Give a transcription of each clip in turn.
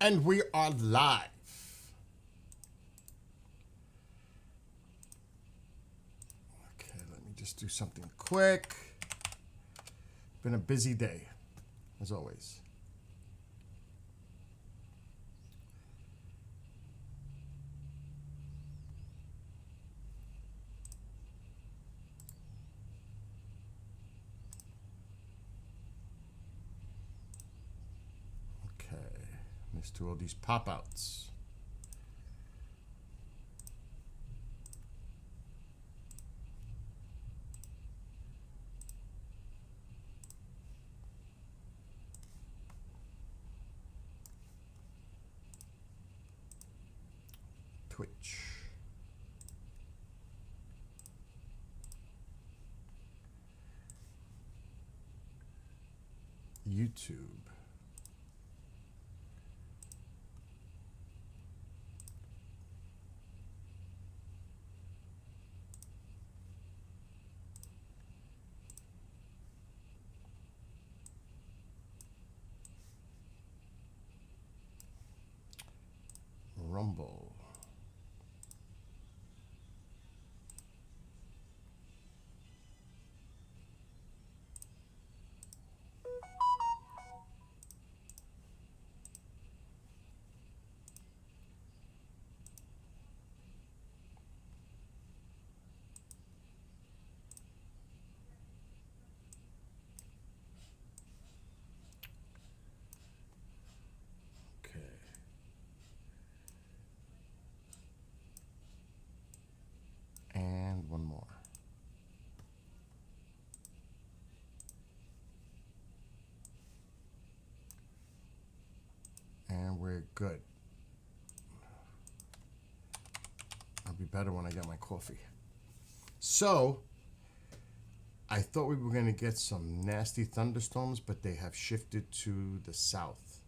And we are live. Okay, let me just do something quick. Been a busy day, as always. Okay, let's do all these pop-outs. Twitch. YouTube. Rumble. Okay. And one more. And we're good. I'll be better when I get my coffee. So, I thought we were going to get some nasty thunderstorms, but they have shifted to the south.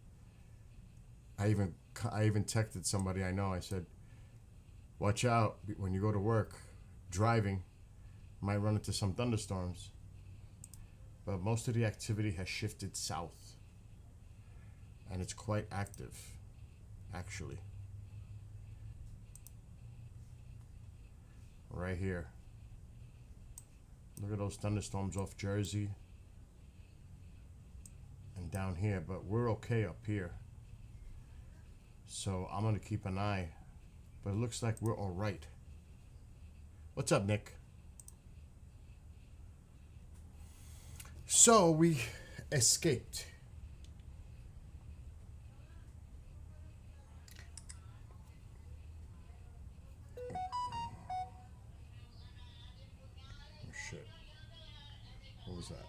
I even texted somebody I know. I said, watch out when you go to work, driving, might run into some thunderstorms. But most of the activity has shifted south. And it's quite active, actually. Right here. Look at those thunderstorms off Jersey and down here, but we're okay up here. So I'm gonna keep an eye, but it looks like we're all right. What's up, Nick? So we escaped. Oh shit. What was that?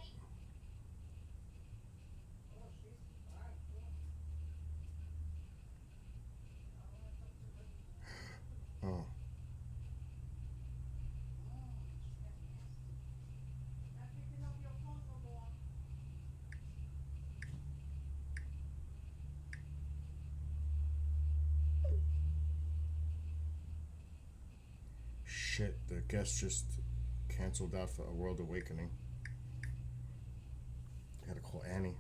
Oh. Shit, the guest just canceled out for A World Awakening. I gotta call Annie.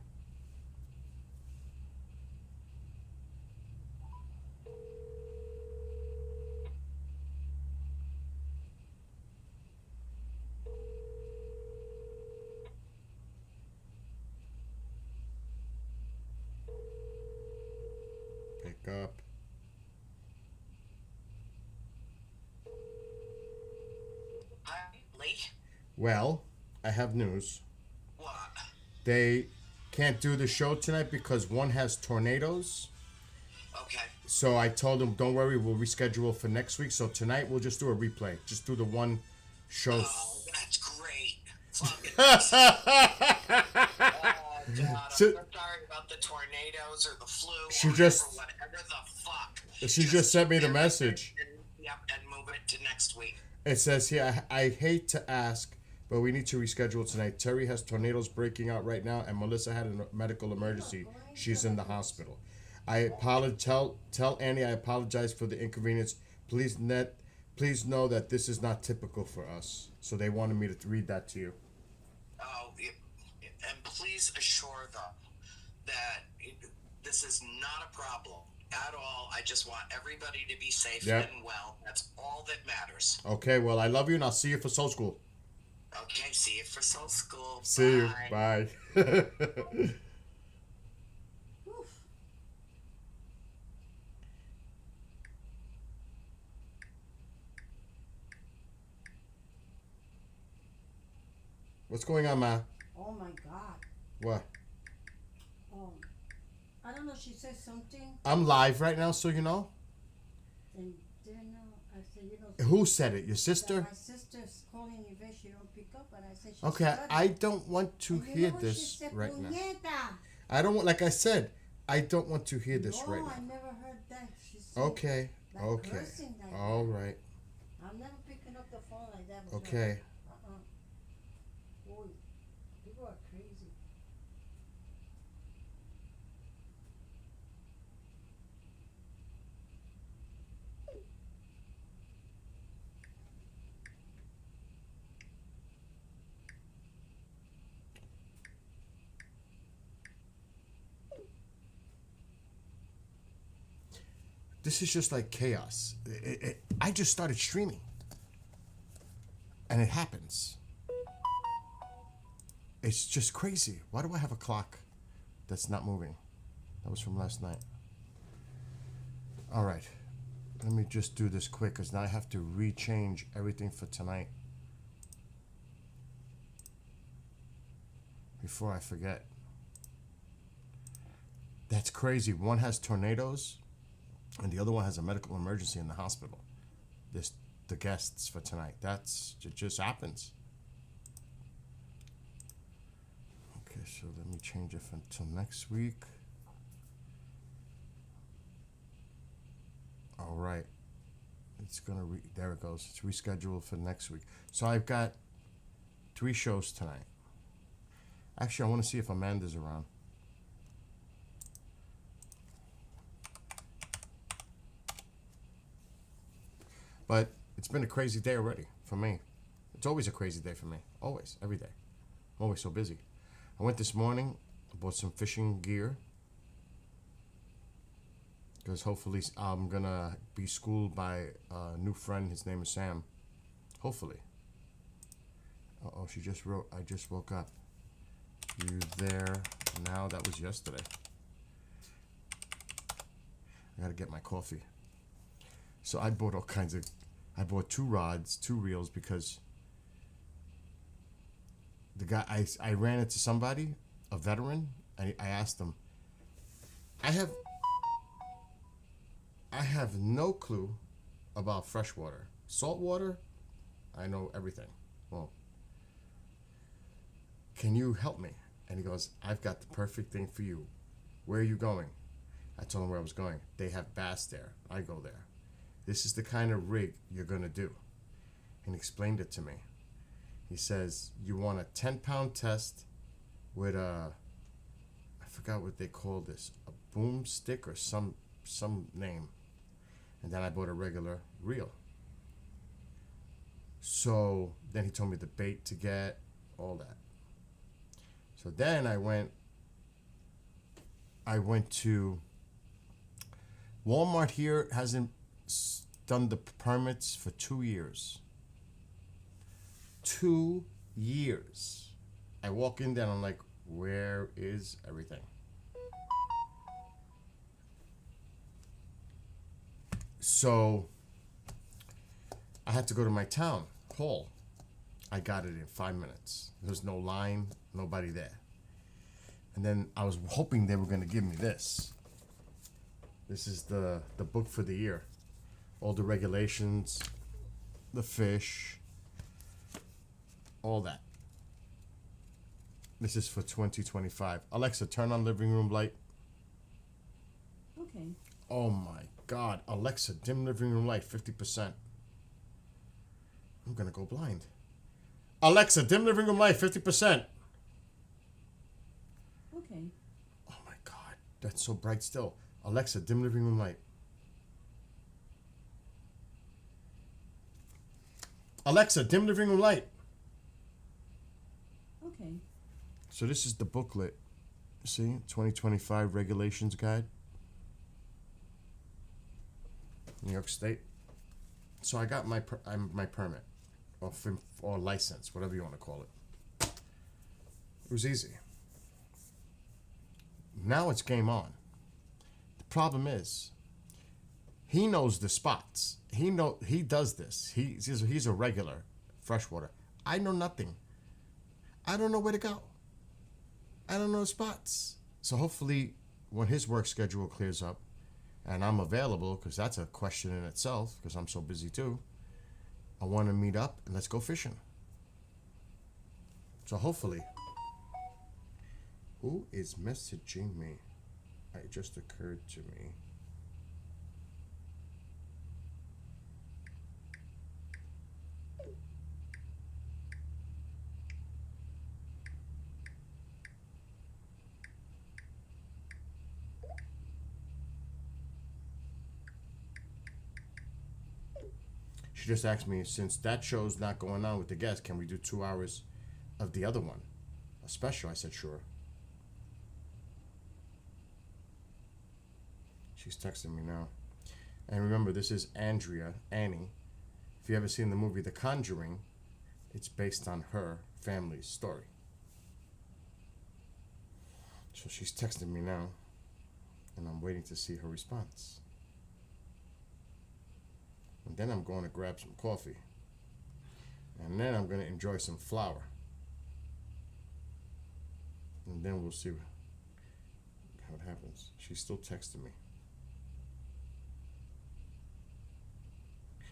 Pick up. Hi, Lee. Well, I have news. What? They can't do the show tonight because one has tornadoes. Okay. So I told them, don't worry, we'll reschedule for next week. So tonight we'll just do a replay. Just do the one show. Oh, that's great. Fucking awesome. Oh, God, I'm So- so sorry about the tornadoes or the flu She or just- whatever the fuck. She just sent me the cancel it message. And move it to next week. It says here, I hate to ask, but we need to reschedule tonight. Terry has tornadoes breaking out right now, and Melissa had a medical emergency. She's in the hospital. I apologize. Tell Annie I apologize for the inconvenience. Please know that this is not typical for us. So they wanted me to read that to you. Oh, and please assure them that this is not a problem at all. I just want everybody to be safe Yep. and well. That's all that matters. Okay, well, I love you, and I'll see you for Soul School. Okay, see you for Soul School. See you. Bye. Bye. Oof. What's going on, Ma? Oh my God. What? I don't know. She said something, I'm live right now, so you know. and then I said, you know, Who said it? Your that sister? my sister's calling if she don't pick up, and I said she's Okay, studying. I don't want to And you hear know what she this said? right now. Puñeta. I don't want, like I said, I don't want to hear this No, right I now. never heard that. She said, Okay, like okay. cursing like All that. right, I'm never picking up the phone like that. But okay. Boy, people are crazy. This is just like chaos. I just started streaming. And it happens. It's just crazy. Why do I have a clock that's not moving? That was from last night. All right. Let me just do this quick because now I have to rechange everything for tonight. Before I forget. That's crazy. One has tornadoes and the other one has a medical emergency in the hospital. This the guests for tonight. It just happens. Okay, so let me change it until next week. All right. It's gonna there it goes. It's rescheduled for next week. So I've got 3 shows tonight. Actually, I want to see if Amanda's around. But it's been a crazy day already for me. It's always a crazy day for me. Always, every day. I'm always so busy. I went this morning, bought some fishing gear. Because hopefully I'm going to be schooled by a new friend. His name is Sam. Hopefully. Uh-oh, she just wrote, I just woke up. You there now? That was yesterday. I got to get my coffee. So I bought all kinds of, I bought 2 rods, 2 reels because the guy, I ran into somebody, a veteran, and I asked him, I have no clue about freshwater. Saltwater, I know everything. Well, can you help me? And he goes, I've got the perfect thing for you. Where are you going? I told him where I was going. They have bass there. I go there. This is the kind of rig you're going to do. And he explained it to me. He says, you want a 10-pound test with I forgot what they call this, a boomstick or some name. And then I bought a regular reel. So then he told me the bait to get, all that. So then I went to Walmart here hasn't done the permits for 2 years. 2 years. I walk in there and I'm like, where is everything? So I had to go to my town hall. I got it in 5 minutes. There was no line, nobody there. And then I was hoping they were going to give me this. This is the book for the year. All the regulations, the fish, all that. This is for 2025. Alexa, turn on living room light. Okay. Oh my God. Alexa, dim living room light, 50%. I'm going to go blind. Alexa, dim living room light, 50%. Okay. Oh my God. That's so bright still. Alexa, dim living room light. Alexa, dim living room light. Okay. So this is the booklet. See, 2025 regulations guide. New York State. So I got my my permit, or license, whatever you want to call it. It was easy. Now it's game on. The problem is, he knows the spots. He does this. He's a regular freshwater. I know nothing. I don't know where to go. I don't know the spots. So hopefully, when his work schedule clears up, and I'm available, because that's a question in itself, because I'm so busy too, I want to meet up and let's go fishing. So hopefully, who is messaging me? It just occurred to me. She just asked me, since that show's not going on with the guest, can we do 2 hours of the other one? A special? I said, sure. She's texting me now. And remember, this is Annie. If you ever seen the movie The Conjuring, it's based on her family's story. So she's texting me now, and I'm waiting to see her response. And then I'm going to grab some coffee. And then I'm going to enjoy some flour. And then we'll see what happens. She's still texting me.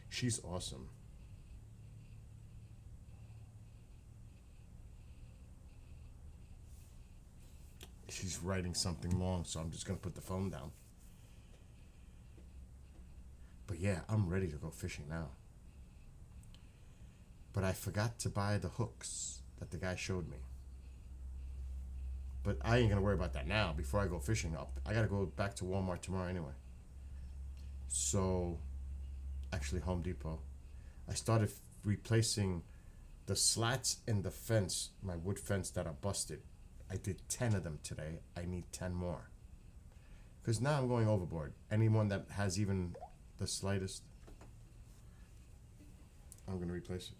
She's awesome. She's writing something long, so I'm just going to put the phone down. But yeah, I'm ready to go fishing now. But I forgot to buy the hooks that the guy showed me. But I ain't going to worry about that now before I go fishing up. I got to go back to Walmart tomorrow anyway. So, actually Home Depot. I started replacing the slats in the fence, my wood fence that are busted. I did 10 of them today. I need 10 more. Because now I'm going overboard. Anyone that has even the slightest, I'm going to replace it.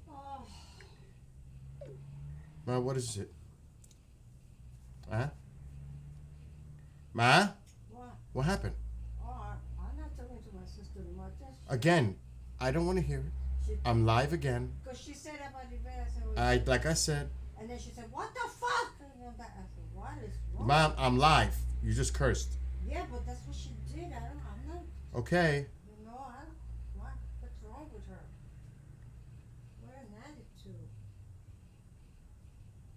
Oh, Ma, what is it? Huh? Ma? what? What happened? Oh, I'm not talking to my sister anymore. Again, I don't want to hear it. I'm live again. Because she said about the bed. I said, Like I said, and then she said, what the fuck? And then I said, what is wrong? Mom, I'm live. You just cursed. Yeah, but that's what she did. I'm not, Okay. you know, what's wrong with her? What an attitude.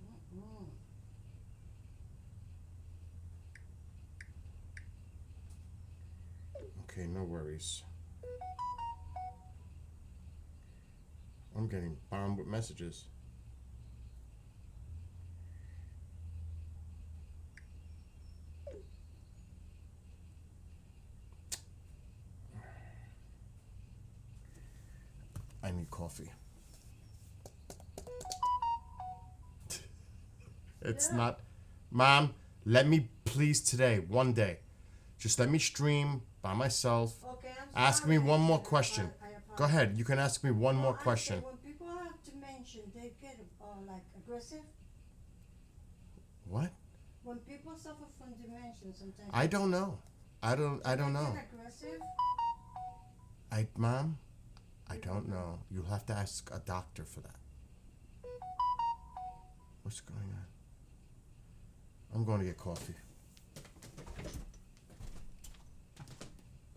Mm-mm. Okay, no worries. I'm getting bombed with messages. I need coffee. It's Yeah. not. Mom, let me please today, one day. Just let me stream by myself. Okay, I'm Ask sorry. me one more question. I apologize. Go ahead, you can ask me one more Well, I question. say when people have dementia, they get like aggressive. What? When people suffer from dementia, sometimes I don't know. I don't they know. get aggressive. Mom, I don't know. You'll have to ask a doctor for that. What's going on? I'm going to get coffee.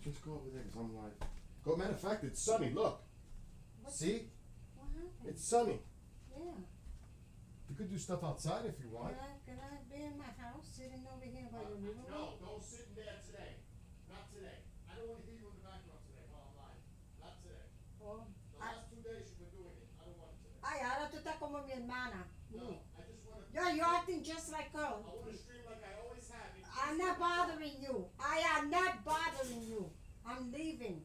Just go over there because I'm live. Go. Matter of fact, it's sunny. Look. What- See? What happened? It's sunny. Yeah. You could do stuff outside if you want. Can I be in my house sitting over here by your living room? No, don't sit in there today. Not today. I don't want to hear you in the background today while I'm live. Not today. Oh, The last 2 days you've been doing it. I don't want it today. ay, ahora tú estás como mi hermana. No, I just want to. You're acting just like her. I want to stream like I always have. I'm not bothering you. I am not bothering you. I'm leaving.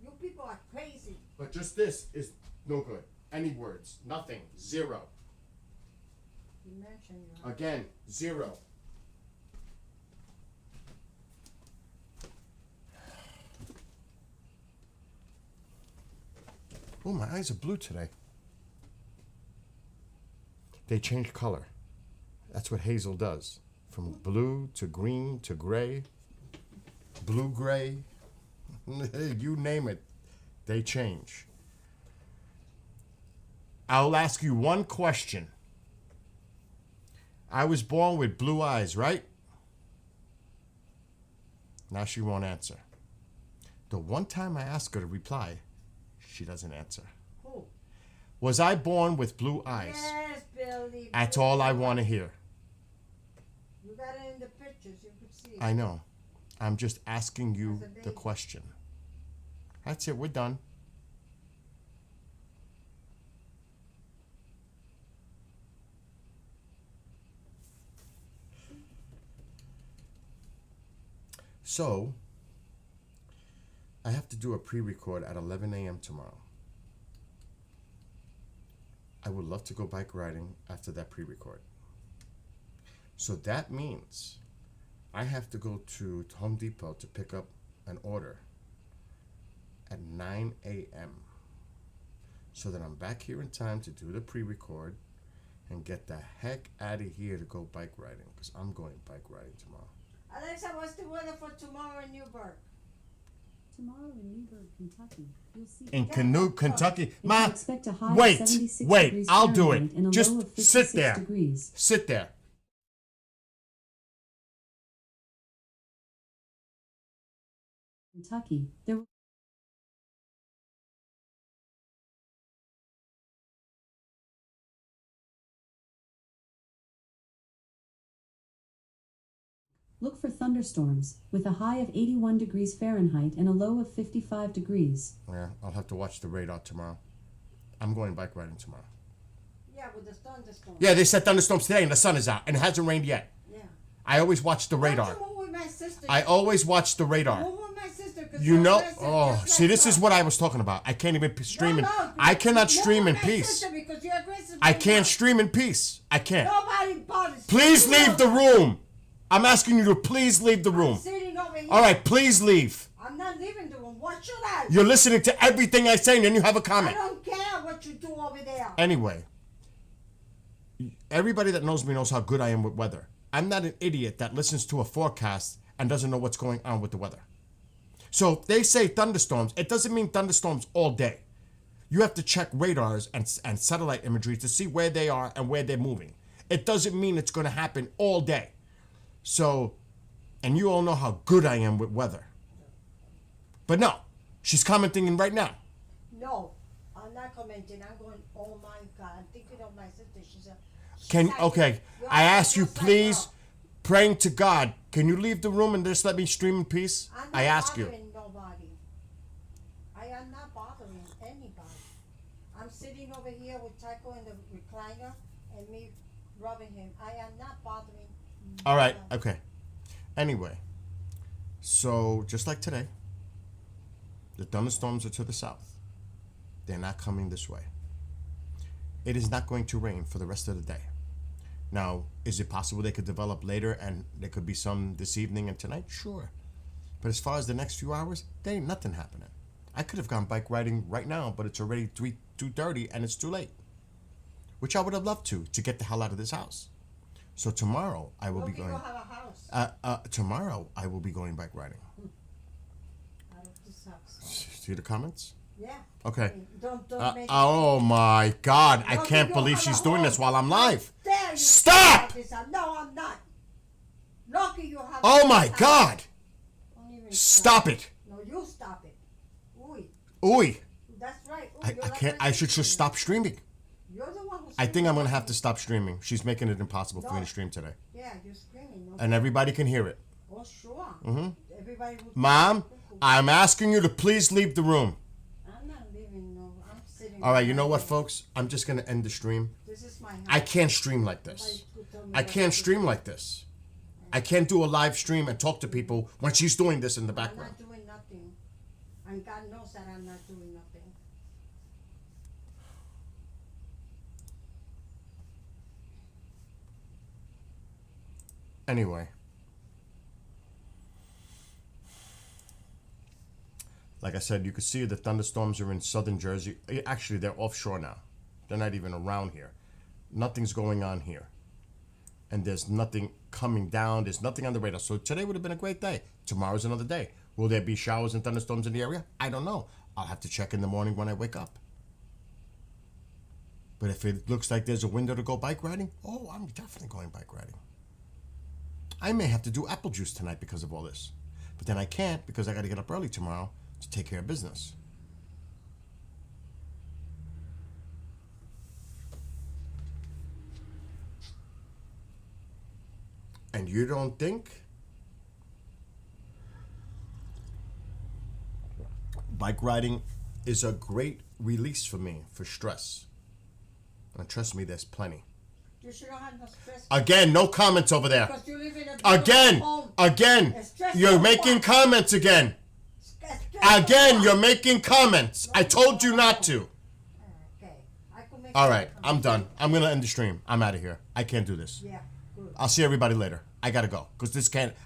You people are crazy. But just this is no good. Any words? Nothing. Zero. You mentioned you have. Again, 0. Oh, my eyes are blue today. They change color. That's what hazel does. From blue to green to gray, blue-gray, you name it, they change. I'll ask you one question. I was born with blue eyes, right? Now she won't answer. The one time I ask her to reply, she doesn't answer. Who? Was I born with blue eyes? Yes, Billy. That's all I want to hear. You got it in the pictures. You could see it. I know. I'm just asking you As a the baby. question. That's it. We're done. So, I have to do a pre-record at 11 a.m. tomorrow. I would love to go bike riding after that pre-record. So that means I have to go to Home Depot to pick up an order at 9 a.m. so that I'm back here in time to do the pre-record and get the heck out of here to go bike riding, because I'm going bike riding tomorrow. Alexa, what's the weather for tomorrow in Newburgh? Tomorrow in Newburgh, Kentucky, you'll see. In Canoe, Kentucky. You Ma, can expect a high of wait, 76 wait, degrees I'll do it. Fahrenheit and a Just low of sit 56 there. degrees. Sit there. Kentucky, there. Look for thunderstorms with a high of 81 degrees Fahrenheit and a low of 55 degrees. Yeah, I'll have to watch the radar tomorrow. I'm going bike riding tomorrow. Yeah, with the thunderstorm. Yeah, they said thunderstorms today and the sun is out and it hasn't rained yet. Yeah. I always watch the radar. Why don't you move with my sister? I always watch the radar. Move with my sister. 'Cause You you're know, aggressive oh, just see, like this her. is what I was talking about. I can't even stream in. No, I cannot move stream in with my peace. sister because you're aggressive I like can't her. stream in peace. I can't. Nobody bothers. Please you. leave the room. I'm asking you to please leave the I'm room. sitting over here. All right, please leave. I'm not leaving the room. What should I? You're listening to everything I say and then you have a I comment. don't care what you do over there. Anyway, everybody that knows me knows how good I am with weather. I'm not an idiot that listens to a forecast and doesn't know what's going on with the weather. So if they say thunderstorms, it doesn't mean thunderstorms all day. You have to check radars and satellite imagery to see where they are and where they're moving. It doesn't mean it's going to happen all day. So, and you all know how good I am with weather. But no, she's commenting right now. No, I'm not commenting. I'm going, oh my God. I'm thinking of my sister. she's Okay, you're I ask you just like please, her. praying to God, can you leave the room and just let me stream in peace? I'm not I ask you. bothering nobody. I am not bothering anybody. I'm sitting over here with Tycho in the recliner and me rubbing him. I am not bothering. All right, nobody. okay. Anyway, so just like today, the thunderstorms are to the south. They're not coming this way. It is not going to rain for the rest of the day. Now, is it possible they could develop later and there could be some this evening and tonight? Sure. But as far as the next few hours, there ain't nothing happening. I could have gone bike riding right now, but it's already 2:30 and it's too late. Which I would have loved to get the hell out of this house. So tomorrow I will Look, be you going. don't have a house. Tomorrow I will be going bike riding. Out of this house. See the comments? Yeah. Okay. Don't make Oh my God! I Look, can't you don't believe have she's a doing home. this while I'm live. There you Stop! go. This house. No, I'm not. Lucky you have. Oh my this house. God! Don't even Stop it! No, you stop it. Ooh, Ooh, that's right. Ooh, I you're like can't. my I should sister. just stop streaming. You're the one who's I think I'm gonna have to screaming. stop streaming. She's making it impossible for me No. to stream today, Yeah, you're screaming. No? and everybody can hear it. Oh, sure. Mm-hmm. Everybody who's Mom, I'm asking you to please leave the room. I'm not leaving. No, I'm sitting. All right, you know what, right folks? I'm just gonna end the stream. here. This is my house. I can't stream like this. Nobody could tell me I what can't to stream do. like this. I can't do a live stream and talk to people when she's doing this in the I'm background. not doing nothing. And God knows that I'm not doing nothing. Anyway. Like I said, you can see the thunderstorms are in southern Jersey. Actually, they're offshore now. They're not even around here. Nothing's going on here. And there's nothing coming down. There's nothing on the radar. So today would have been a great day. Tomorrow's another day. Will there be showers and thunderstorms in the area? I don't know. I'll have to check in the morning when I wake up. But if it looks like there's a window to go bike riding, oh, I'm definitely going bike riding. I may have to do apple juice tonight because of all this. But then I can't because I got to get up early tomorrow to take care of business. And you don't think bike riding is a great release for me for stress? And trust me, there's plenty. You should not have no stress. Again, no comments over there. Because you live in a beautiful Again, home. again, It's stressful you're for making what? comments again. It's stressful Again, for you're what? making comments. I told you not to. Okay. I could make All that right, I'm comment. done. I'm gonna end the stream. I'm out of here. I can't do this. Yeah, good. I'll see everybody later. I gotta go because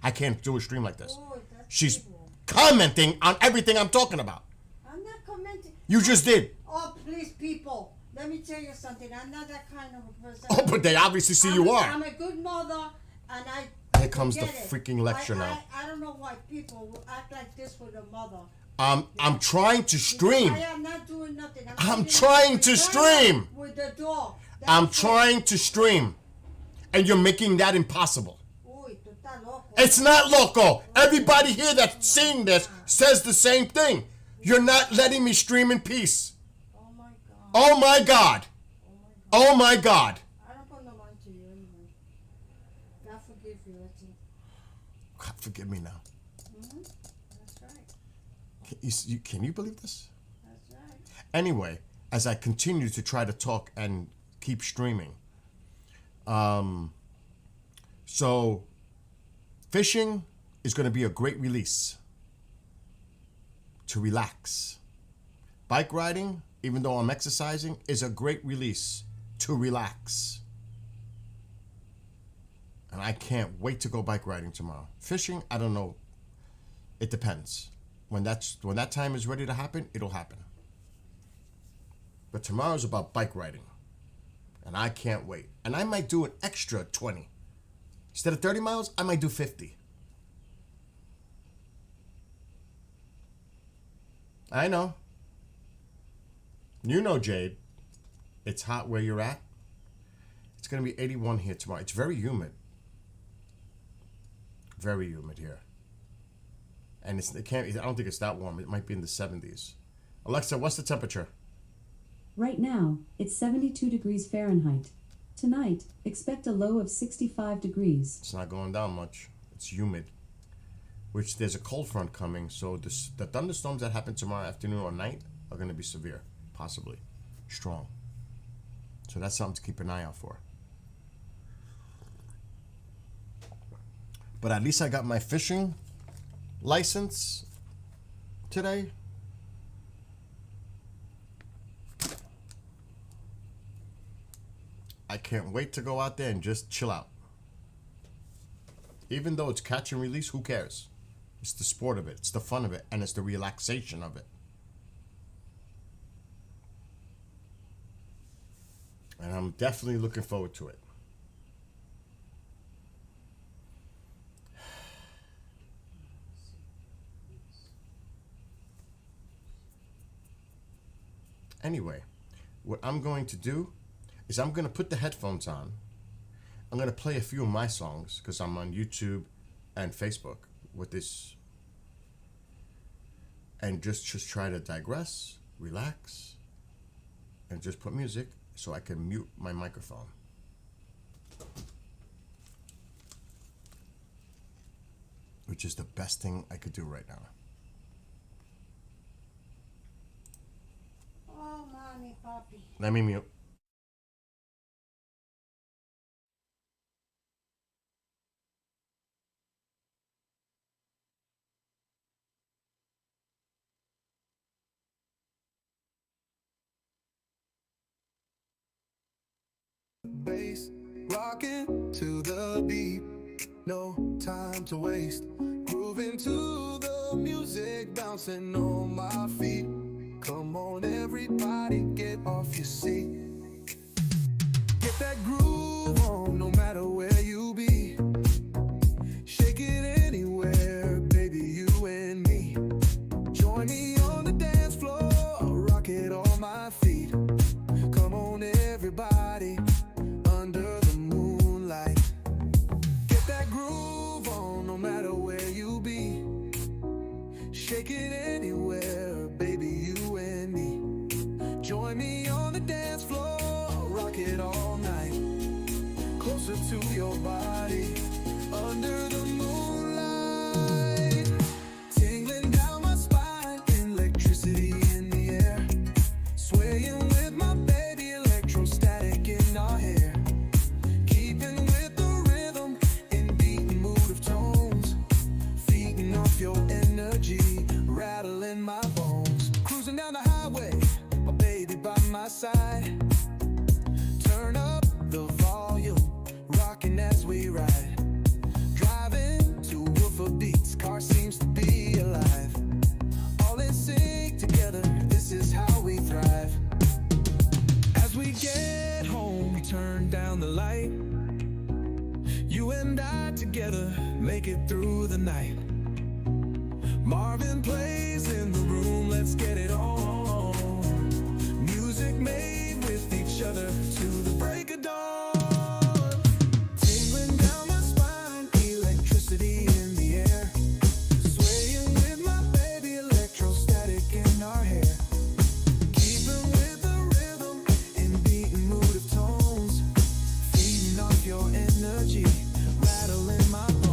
I can't do a stream like this. Oh, that's She's evil. commenting on everything I'm talking about. I'm not commenting. You just did. Oh, please, people. Let me tell you something. I'm not that kind of a person. Oh, but they obviously see you I'm are. a good mother, and I. Here comes the get it. freaking lecture now. I don't know why people will act like this with a mother. I'm trying to stream. I am not doing nothing. I'm sitting trying to with stream. with the dog. I'm That's it. trying to stream, and you're making that impossible. Uy, tú estás loco. It's not loco. Everybody here that's seeing this says the same thing. You're not letting me stream in peace. Oh my God. Oh my God. Oh my God. I don't put no mind to you anyway. God forgive you. That's it. God, forgive me now. That's right. Can you believe this? That's right. Anyway, as I continue to try to talk and keep streaming, so fishing is going to be a great release to relax. Bike riding, even though I'm exercising, is a great release to relax. And I can't wait to go bike riding tomorrow. Fishing, I don't know. It depends. When that time is ready to happen, it'll happen. But tomorrow's about bike riding. And I can't wait. And I might do an extra 20. Instead of 30 miles, I might do 50. I know. You know, Jade. It's hot where you're at. It's going to be 81 here tomorrow. It's very humid. Very humid here. And I don't think it's that warm. It might be in the 70s. Alexa, what's the temperature? Right now, it's 72 degrees Fahrenheit. Tonight, expect a low of 65 degrees. It's not going down much. It's humid. Which there's a cold front coming, so the thunderstorms that happen tomorrow afternoon or night are going to be severe, possibly strong. So that's something to keep an eye out for. But at least I got my fishing license today. I can't wait to go out there and just chill out. Even though it's catch and release, who cares? It's the sport of it, it's the fun of it, and it's the relaxation of it. And I'm definitely looking forward to it. Anyway, what I'm going to do is I'm going to put the headphones on. I'm going to play a few of my songs because I'm on YouTube and Facebook with this. And just try to digress, relax, and just put music so I can mute my microphone. Which is the best thing I could do right now. Oh, mommy, papi. Let me mute. Bass rocking to the beat. no time to waste. Grooving to the music, bouncing on my feet. Come on, everybody, get off your seat. Get that groove on, no matter where you be. Shake it anywhere, baby, you and me. Join me on the dance floor, rock it on my feet. Come on, everybody, under the moonlight. Get that groove on, no matter where you be. Shake it anywhere, baby, you and me. Join me on the dance floor, rock it all night. Closer to your body, under the moonlight. Tingling down my spine, electricity in the air. Swaying with my baby, electrostatic in our hair. Keeping with the rhythm, in beating mood of tones. Feeding off your energy, rattling my bones. Cruising down the highway, my baby by my side. Turn up the volume, rocking as we ride. Driving to woofer beats, car seems to be alive. All in sync together, this is how we thrive. As we get home, we turn down the light. You and I together, make it through the night. Marvin plays in the room, let's get it on. Music made with each other to the break of dawn. Tingling down my spine, electricity in the air. Swaying with my baby, electrostatic in our hair. Keeping with the rhythm, in beating mood of tones. Feeding off your energy, rattling my bones.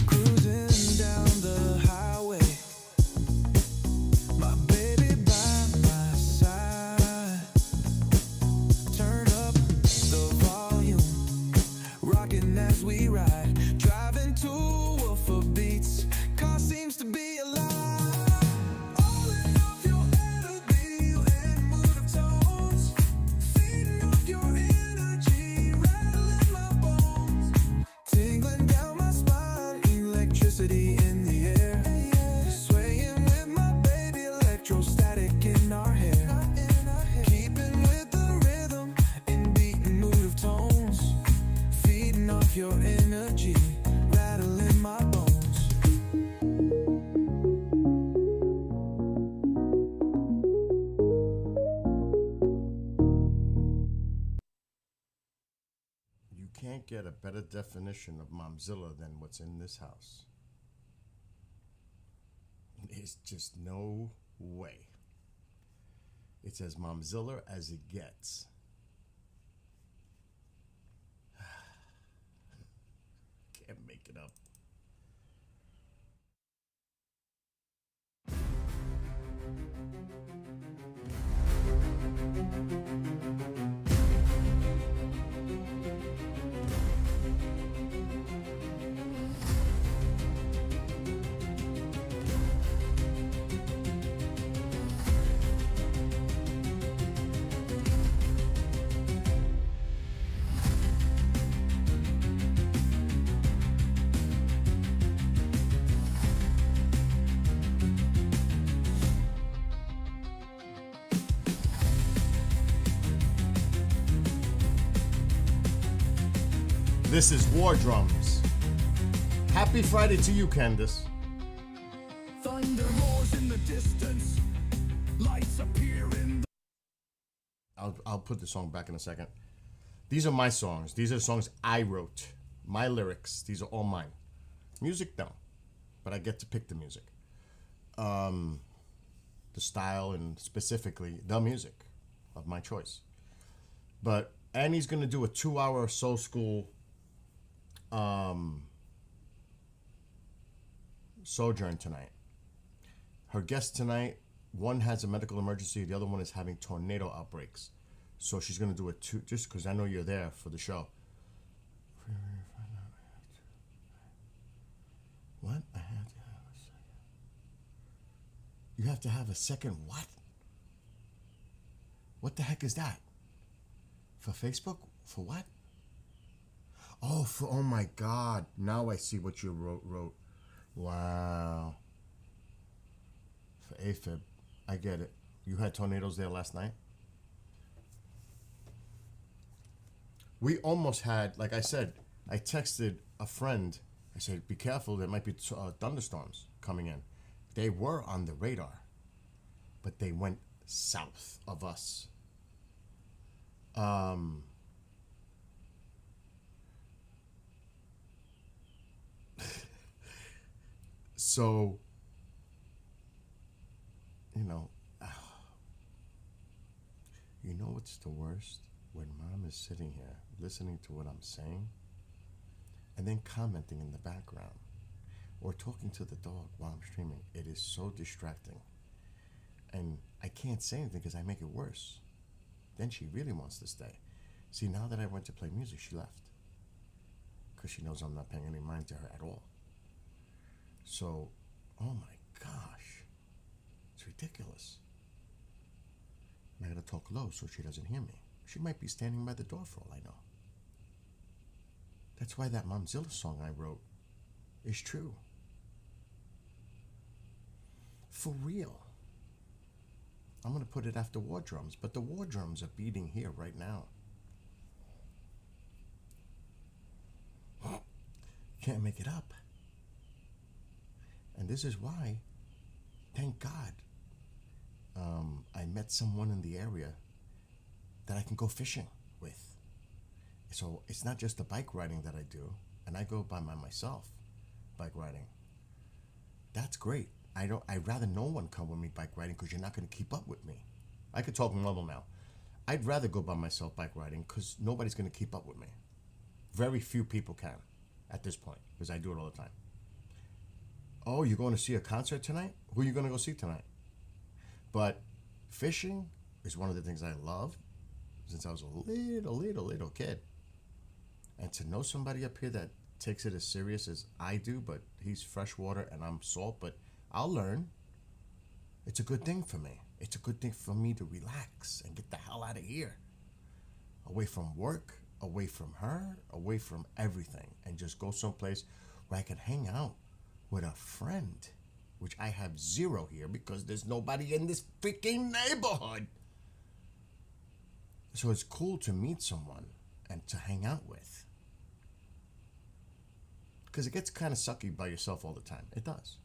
Cruising down the highway, my baby by my side. Turn up the volume, rocking as we ride. Driving to woofer beats, car seems to be alive. All in off your energy and mood of tones. Feeding off your energy, rattling my bones. Tingling down my spine, electricity in the air. Swaying with my baby, electrostatic in our hair. Keeping with the rhythm, in beating mood of tones. Feeding off your energy, rattling my bones. You can't get a better definition of Momzilla than what's in this house. There's just no way. It's as Momzilla as it gets. Can't make it up. This is War Drums. Happy Friday to you, Candace. Thunder roars in the distance, lights appear in the... I'll put the song back in a second. These are my songs. These are songs I wrote. My lyrics. These are all mine. Music, no. But I get to pick the music. The style and specifically the music of my choice. But Annie's going to do a 2-hour Soul School sojourn tonight. Her guests tonight, one has a medical emergency, the other one is having tornado outbreaks. So she's gonna do it too, just because I know you're there for the show. What? I have to have a second. You have to have a second what? What the heck is that? For Facebook? For what? Oh, for, oh my God. Now I see what you wrote. Wow. For AFib. I get it. You had tornadoes there last night? We almost had, like I said, I texted a friend. I said, be careful, there might be thunderstorms coming in. They were on the radar, but they went south of us. So, you know what's the worst? When mom is sitting here listening to what I'm saying and then commenting in the background or talking to the dog while I'm streaming. It is so distracting. And I can't say anything because I make it worse. Then she really wants to stay. See, now that I went to play music, she left. Because she knows I'm not paying any mind to her at all. So, oh my gosh. It's ridiculous. And I gotta talk low so she doesn't hear me. She might be standing by the door for all I know. That's why that Momzilla song I wrote is true. For real. I'm gonna put it after war drums, but the war drums are beating here right now. Can't make it up. And this is why, thank God, I met someone in the area that I can go fishing with. So it's not just the bike riding that I do, and I go by myself, bike riding. That's great. I'd rather no one come with me bike riding because you're not going to keep up with me. I could talk normal now. I'd rather go by myself bike riding because nobody's going to keep up with me. Very few people can at this point because I do it all the time. Oh, you're going to see a concert tonight? Who are you going to go see tonight? But fishing is one of the things I love since I was a little kid. And to know somebody up here that takes it as serious as I do, but he's freshwater and I'm salt, but I'll learn. It's a good thing for me. It's a good thing for me to relax and get the hell out of here. Away from work, away from her, away from everything, and just go someplace where I can hang out with a friend, which I have zero here because there's nobody in this freaking neighborhood. So it's cool to meet someone and to hang out with. Because it gets kind of sucky by yourself all the time. It does.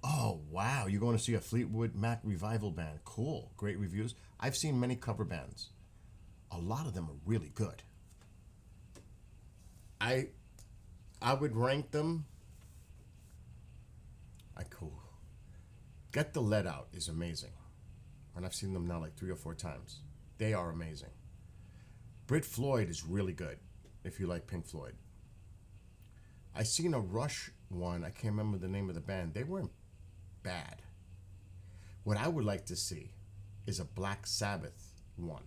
Oh, wow. You're going to see a Fleetwood Mac revival band. Cool. Great reviews. I've seen many cover bands. A lot of them are really good. I would rank them. Cool. Get the Let Out is amazing. And I've seen them now like 3 or 4 times. They are amazing. Brit Floyd is really good, if you like Pink Floyd. I seen a Rush one. I can't remember the name of the band. They weren't bad. What I would like to see is a Black Sabbath one.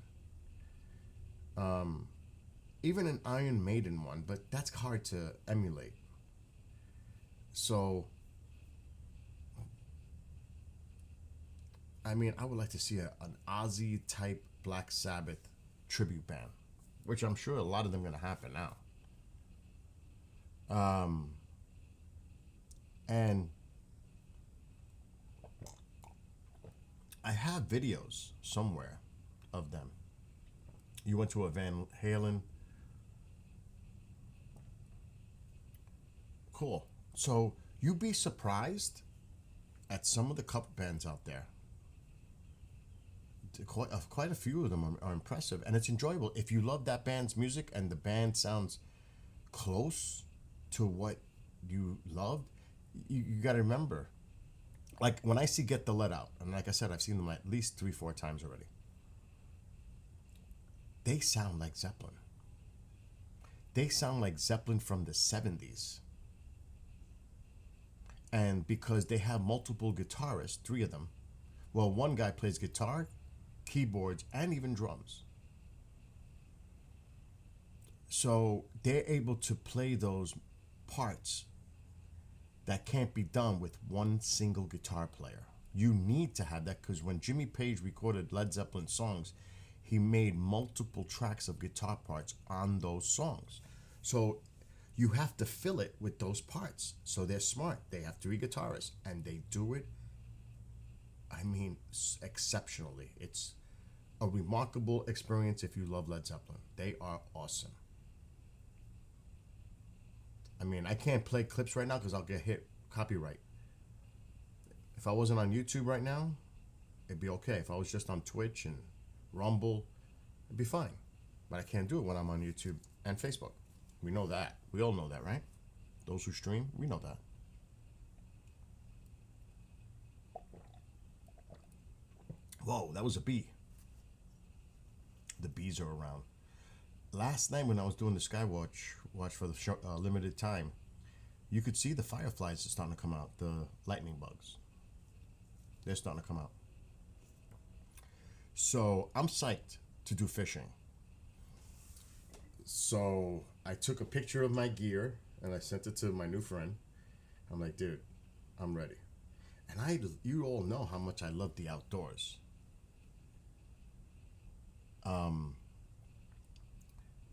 Even an Iron Maiden one, but that's hard to emulate. So, I mean, I would like to see an Ozzy type Black Sabbath tribute band, which I'm sure a lot of them are going to happen now. And I have videos somewhere of them. You went to a Van Halen. Cool. So you'd be surprised at some of the cover bands out there. Quite a few of them are impressive, and it's enjoyable. If you love that band's music and the band sounds close to what you loved, you got to remember. Like when I see Get the Let Out, and like I said, I've seen them at least 3-4 times already. They sound like Zeppelin. They sound like Zeppelin from the 70s. And because they have multiple guitarists, 3 of them. Well, one guy plays guitar, keyboards, and even drums. So they're able to play those parts that can't be done with one single guitar player. You need to have that, because when Jimmy Page recorded Led Zeppelin songs, he made multiple tracks of guitar parts on those songs. So you have to fill it with those parts. So they're smart. They have 3 guitarists, and they do it, I mean, exceptionally. It's a remarkable experience if you love Led Zeppelin. They are awesome. I mean, I can't play clips right now because I'll get hit copyright. If I wasn't on YouTube right now, it'd be okay. If I was just on Twitch and Rumble, it'd be fine. But I can't do it when I'm on YouTube and Facebook. We know that. We all know that, right? Those who stream, we know that. Whoa, that was a bee. The bees are around. Last night when I was doing the Skywatch for the show, limited time, you could see the fireflies are starting to come out, the lightning bugs. They're starting to come out. So I'm psyched to do fishing. So I took a picture of my gear and I sent it to my new friend. I'm like, dude, I'm ready. And you all know how much I love the outdoors.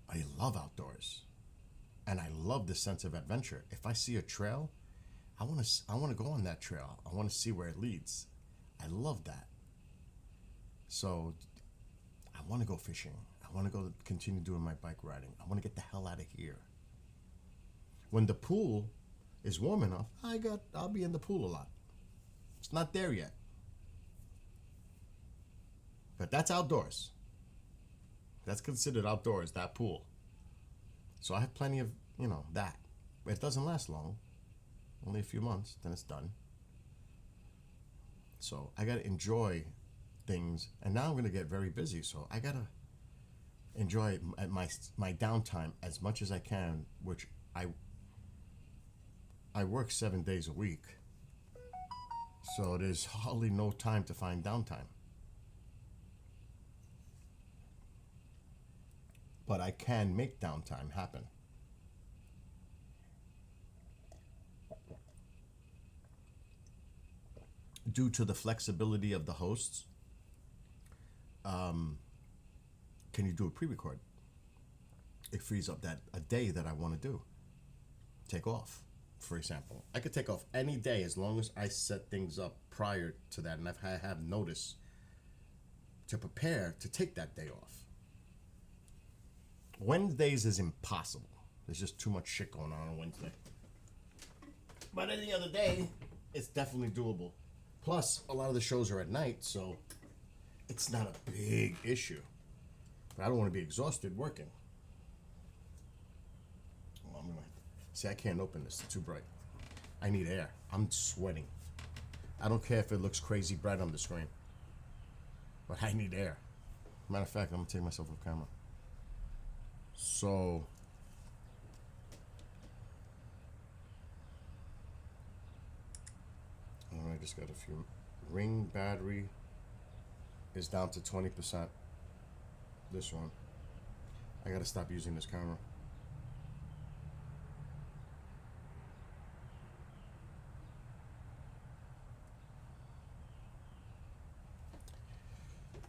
I love outdoors, and I love the sense of adventure. If I see a trail, I want to go on that trail. I want to see where it leads. I love that. So I want to go fishing. I want to go continue doing my bike riding. I want to get the hell out of here. When the pool is warm enough, I'll be in the pool a lot. It's not there yet. But that's outdoors. That's considered outdoors, that pool. So I have plenty of, that. But it doesn't last long. Only a few months, then it's done. So I gotta enjoy things. And now I'm gonna get very busy, so I gotta enjoy my downtime as much as I can, which I work 7 days a week. So there's hardly no time to find downtime. But I can make downtime happen. Due to the flexibility of the hosts, can you do a pre-record? It frees up a day that I want to do. Take off, for example. I could take off any day as long as I set things up prior to that, and I have notice to prepare to take that day off. Wednesdays is impossible. There's just too much shit going on Wednesday. But any other day, it's definitely doable. Plus, a lot of the shows are at night, so it's not a big issue. But I don't want to be exhausted working. Well, see, I can't open this. It's too bright. I need air. I'm sweating. I don't care if it looks crazy bright on the screen. But I need air. Matter of fact, I'm going to take myself off camera. So I just got a few. Ring battery is down to 20%. This one. I gotta stop using this camera.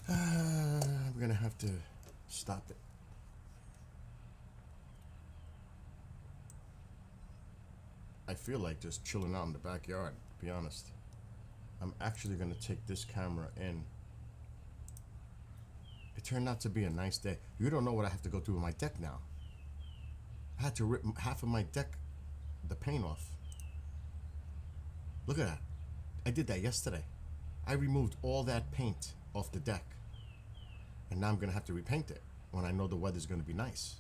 I'm gonna have to stop it. I feel like just chilling out in the backyard, to be honest. I'm actually going to take this camera in. It turned out to be a nice day. You don't know what I have to go through with my deck now. I had to rip half of my deck, the paint off. Look at that. I did that yesterday. I removed all that paint off the deck. And now I'm going to have to repaint it when I know the weather's going to be nice.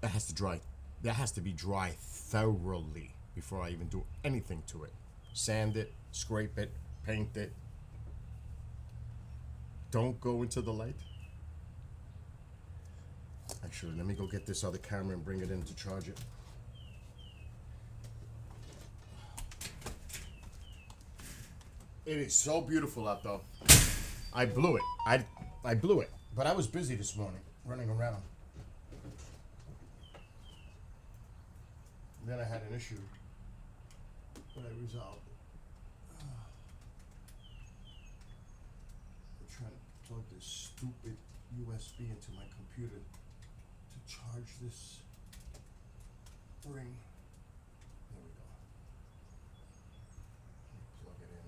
That has to dry. That has to be dry thoroughly before I even do anything to it. Sand it, scrape it, paint it. Don't go into the light. Actually, let me go get this other camera and bring it in to charge it. It is so beautiful out though. I blew it. I blew it. But I was busy this morning, running around. Then I had an issue, but I resolved it. I'm trying to plug this stupid USB into my computer to charge this ring. There we go. Let me plug it in.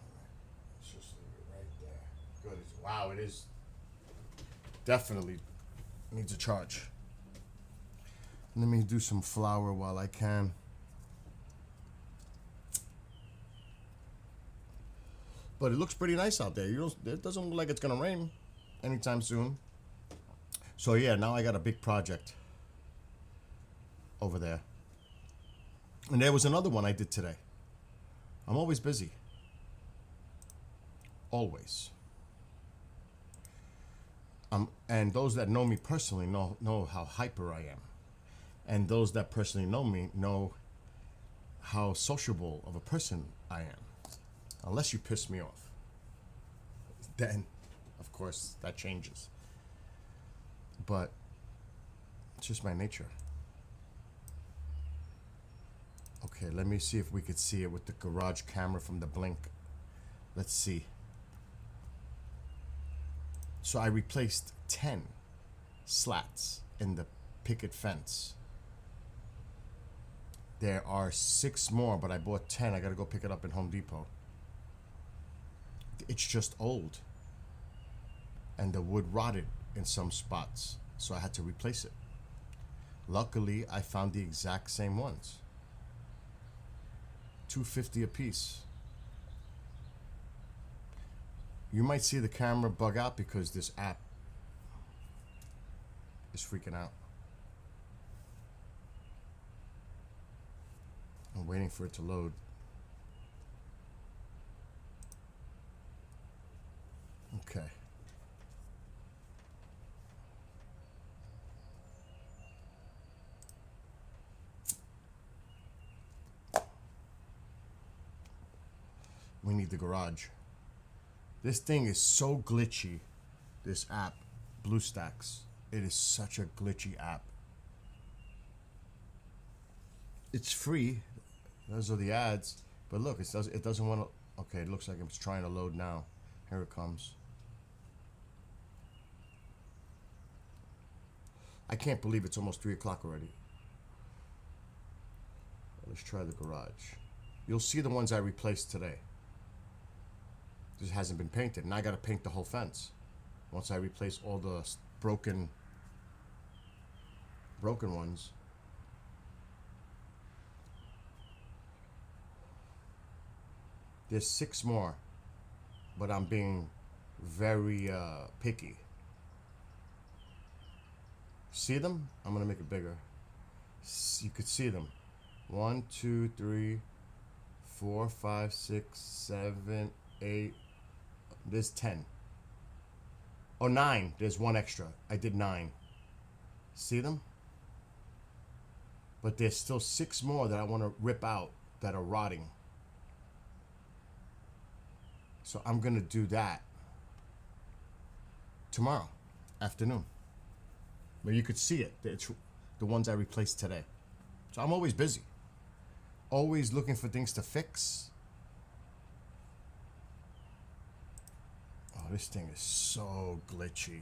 Alright, let's just leave it right there. Good. Wow, it is definitely needs a charge. Let me do some flour while I can. But it looks pretty nice out there. It doesn't look like it's gonna rain anytime soon. So yeah, now I got a big project over there. And there was another one I did today. I'm always busy. Always. And those that know me personally know how hyper I am. And those that personally know me know how sociable of a person I am. Unless you piss me off. Then, of course, that changes. But it's just my nature. Okay, let me see if we could see it with the garage camera from the Blink. Let's see. So I replaced 10 slats in the picket fence. There are 6 more, but I bought 10. I gotta go pick it up in Home Depot. It's just old. And the wood rotted in some spots, so I had to replace it. Luckily, I found the exact same ones. $2.50 a piece. You might see the camera bug out because this app is freaking out. I'm waiting for it to load. Okay. We need the garage. This thing is so glitchy, this app, BlueStacks. It is such a glitchy app. It's free. Those are the ads. But look, it doesn't want to... Okay, it looks like it's trying to load now. Here it comes. I can't believe it's almost 3 o'clock already. Let's try the garage. You'll see the ones I replaced today. This hasn't been painted, and I gotta paint the whole fence. Once I replace all the broken ones. There's 6 more, but I'm being very picky. See them? I'm gonna make it bigger. You could see them. 1, 2, 3, 4, 5, 6, 7, 8. There's 10. Oh, 9. There's 1 extra. I did 9. See them? But there's still 6 more that I want to rip out that are rotting. So I'm going to do that tomorrow afternoon. But you could see it. It's the ones I replaced today. So I'm always busy. Always looking for things to fix. Oh, this thing is so glitchy.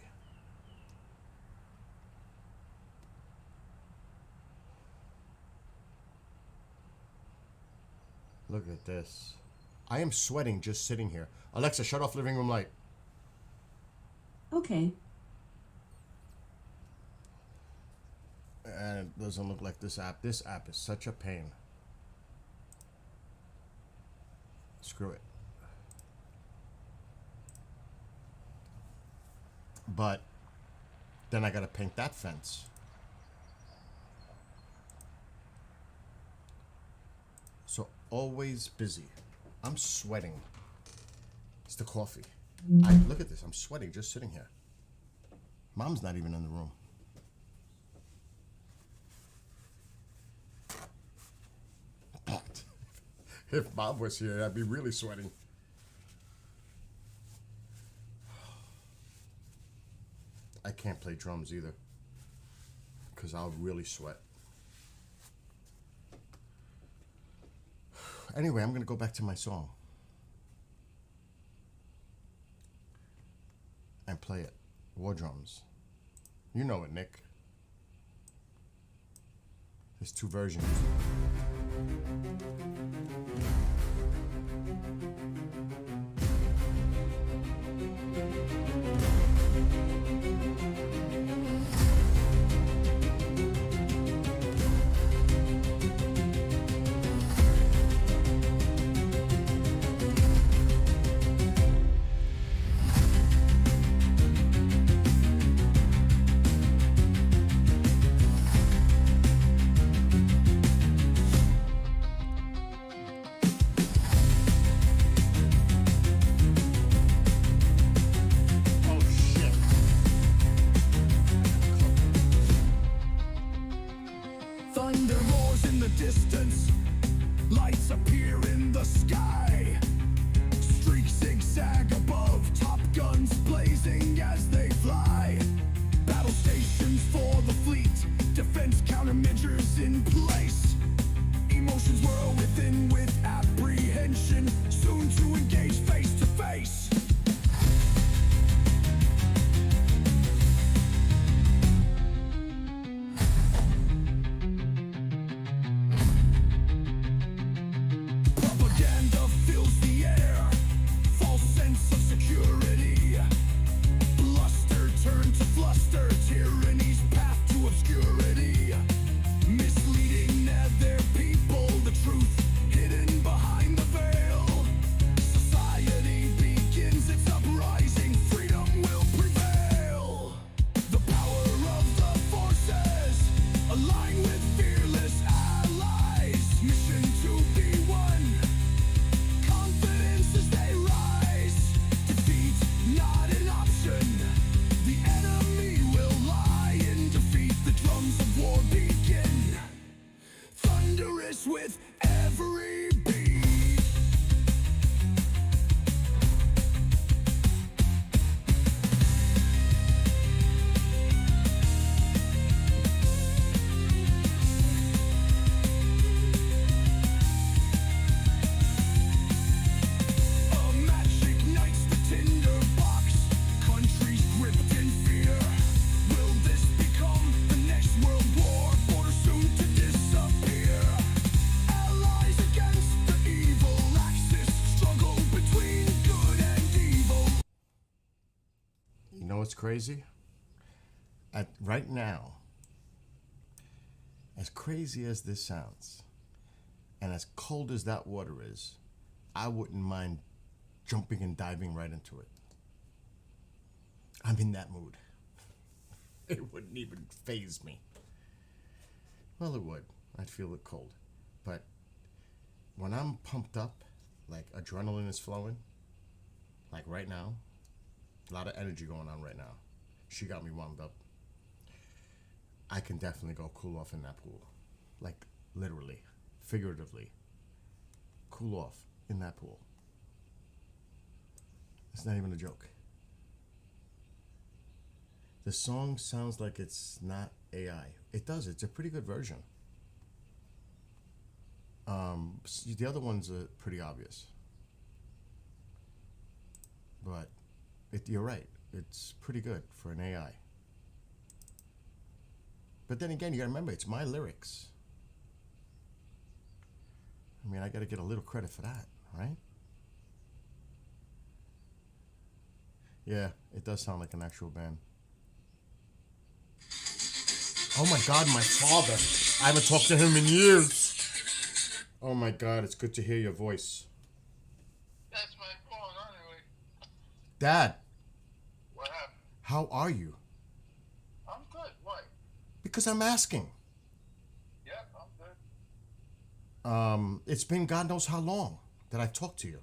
Look at this. I am sweating just sitting here. Alexa, shut off living room light. Okay. And it doesn't look like this app. This app is such a pain. Screw it. But then I gotta paint that fence. So always busy. I'm sweating. It's the coffee. Look at this. I'm sweating just sitting here. Mom's not even in the room. If Bob was here, I'd be really sweating. I can't play drums either, because I'll really sweat. Anyway, I'm going to go back to my song and play it. War drums. You know it, Nick. There's two versions. Oh shit. Thunder roars in the distance, lights appear in the sky. Streaks zigzag above, top guns blazing as they fly. Battle stations for the fleet, defense countermeasures in place. Emotions whirl within with apprehension, soon to engage face to face. Propaganda fills the air, false sense of security. Bluster turned to fluster, tyranny's path to obscurity. Misleading their people, the truth hidden behind the veil. Society begins its uprising, freedom will prevail. The power of the forces align with fearless allies. Mission to be one, confidence as they rise. Defeat not an option, the enemy will lie in defeat. The drums of war begin, thunderous with every beat. A match ignites the tinder box, countries gripped in fear. Will this become the next world war, border soon to disappear? Allies against the evil axis, struggle between good and evil. You know what's crazy? Right now, as crazy as this sounds, and as cold as that water is, I wouldn't mind jumping and diving right into it. I'm in that mood. It wouldn't even faze me. Well, it would. I'd feel it cold. But when I'm pumped up, like adrenaline is flowing, like right now, a lot of energy going on right now. She got me wound up. I can definitely go cool off in that pool. Like literally, figuratively. Cool off in that pool. It's not even a joke. The song sounds like it's not AI. It does. It's a pretty good version. The other ones are pretty obvious. But you're right. It's pretty good for an AI. But then again, you gotta remember, it's my lyrics. I mean, I gotta get a little credit for that, right? Yeah, it does sound like an actual band. Oh my God, my father. I haven't talked to him in years. Oh my God, it's good to hear your voice. That's my phone anyway. Dad, What happened? how are you? I'm good. Why? Because I'm asking. Yep, I'm good. It's been God knows how long that I've talked to you.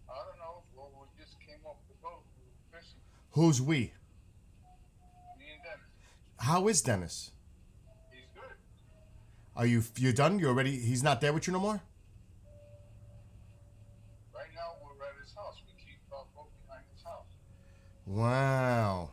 I don't know. Well, we just came off the boat. We were fishing. Who's we? Me and Dennis. How is Dennis? He's good. Are you done? You already? He's not there with you no more? his house. We keep broke behind his house. Wow.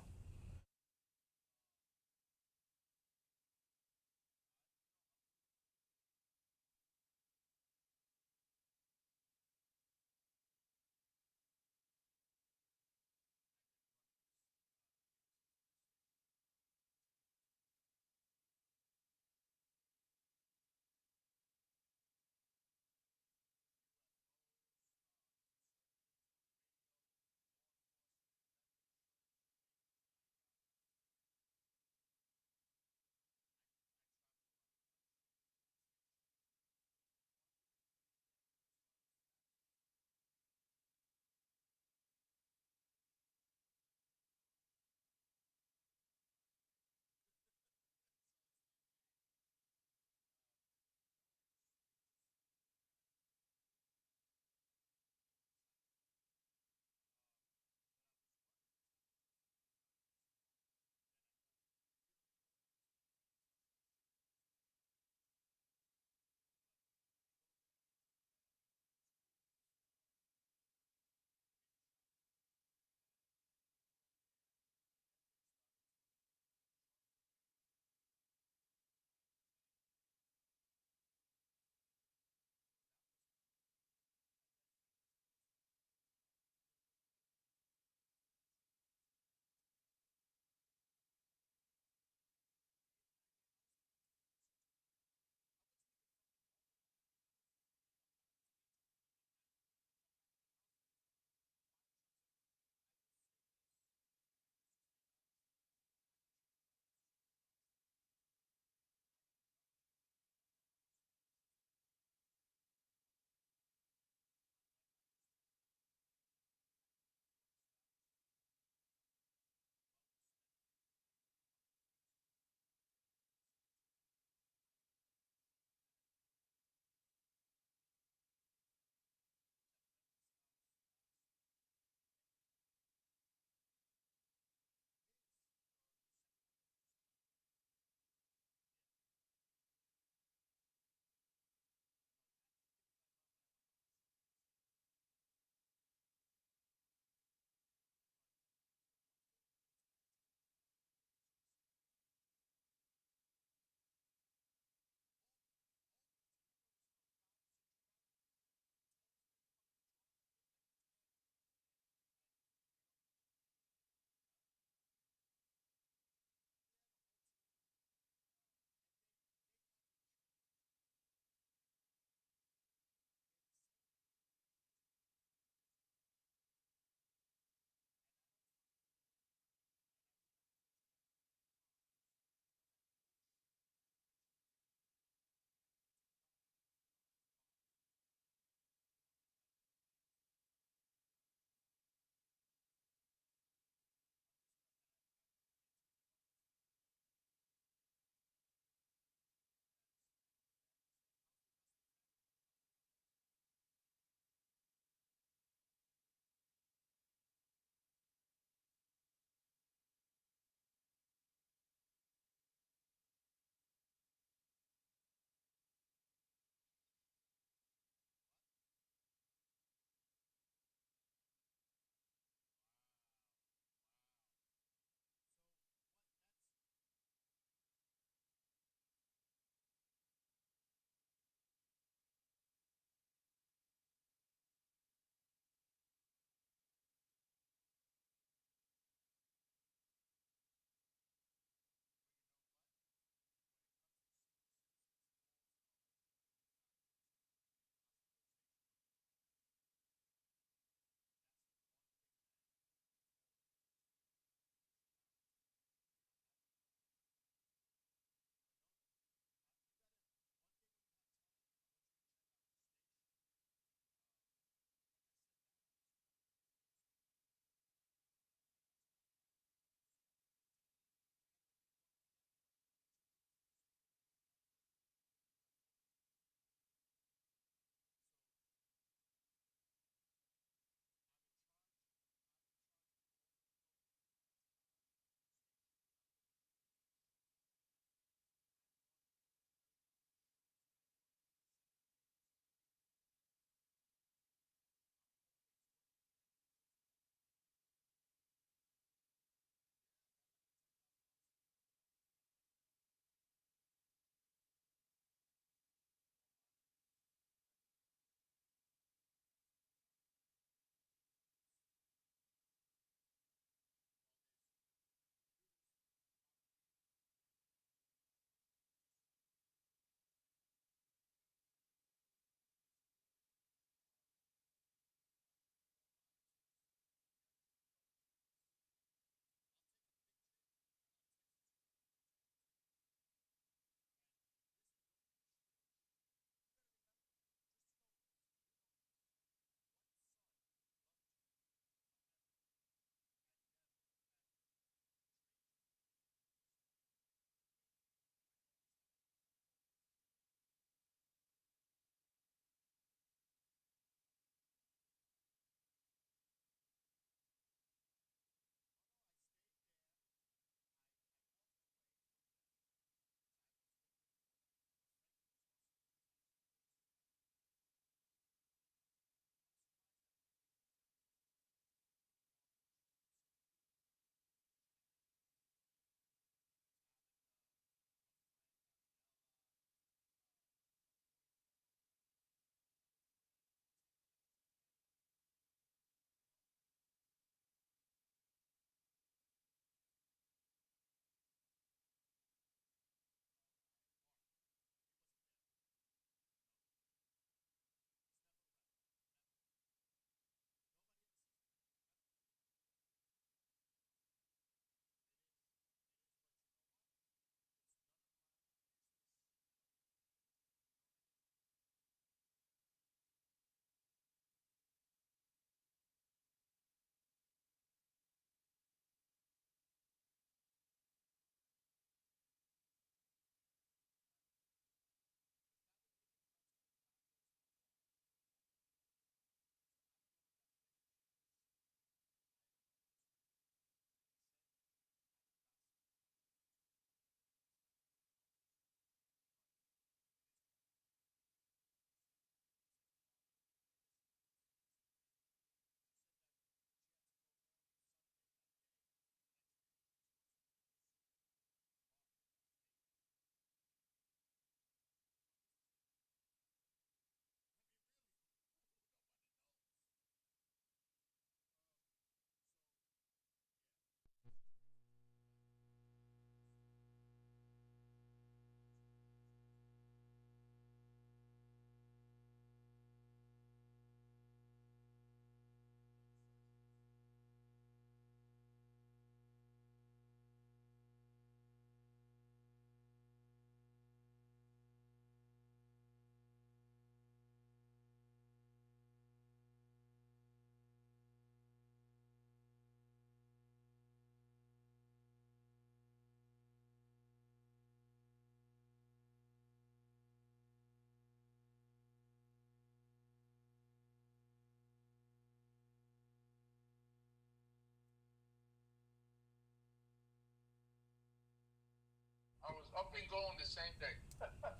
up and going the same day.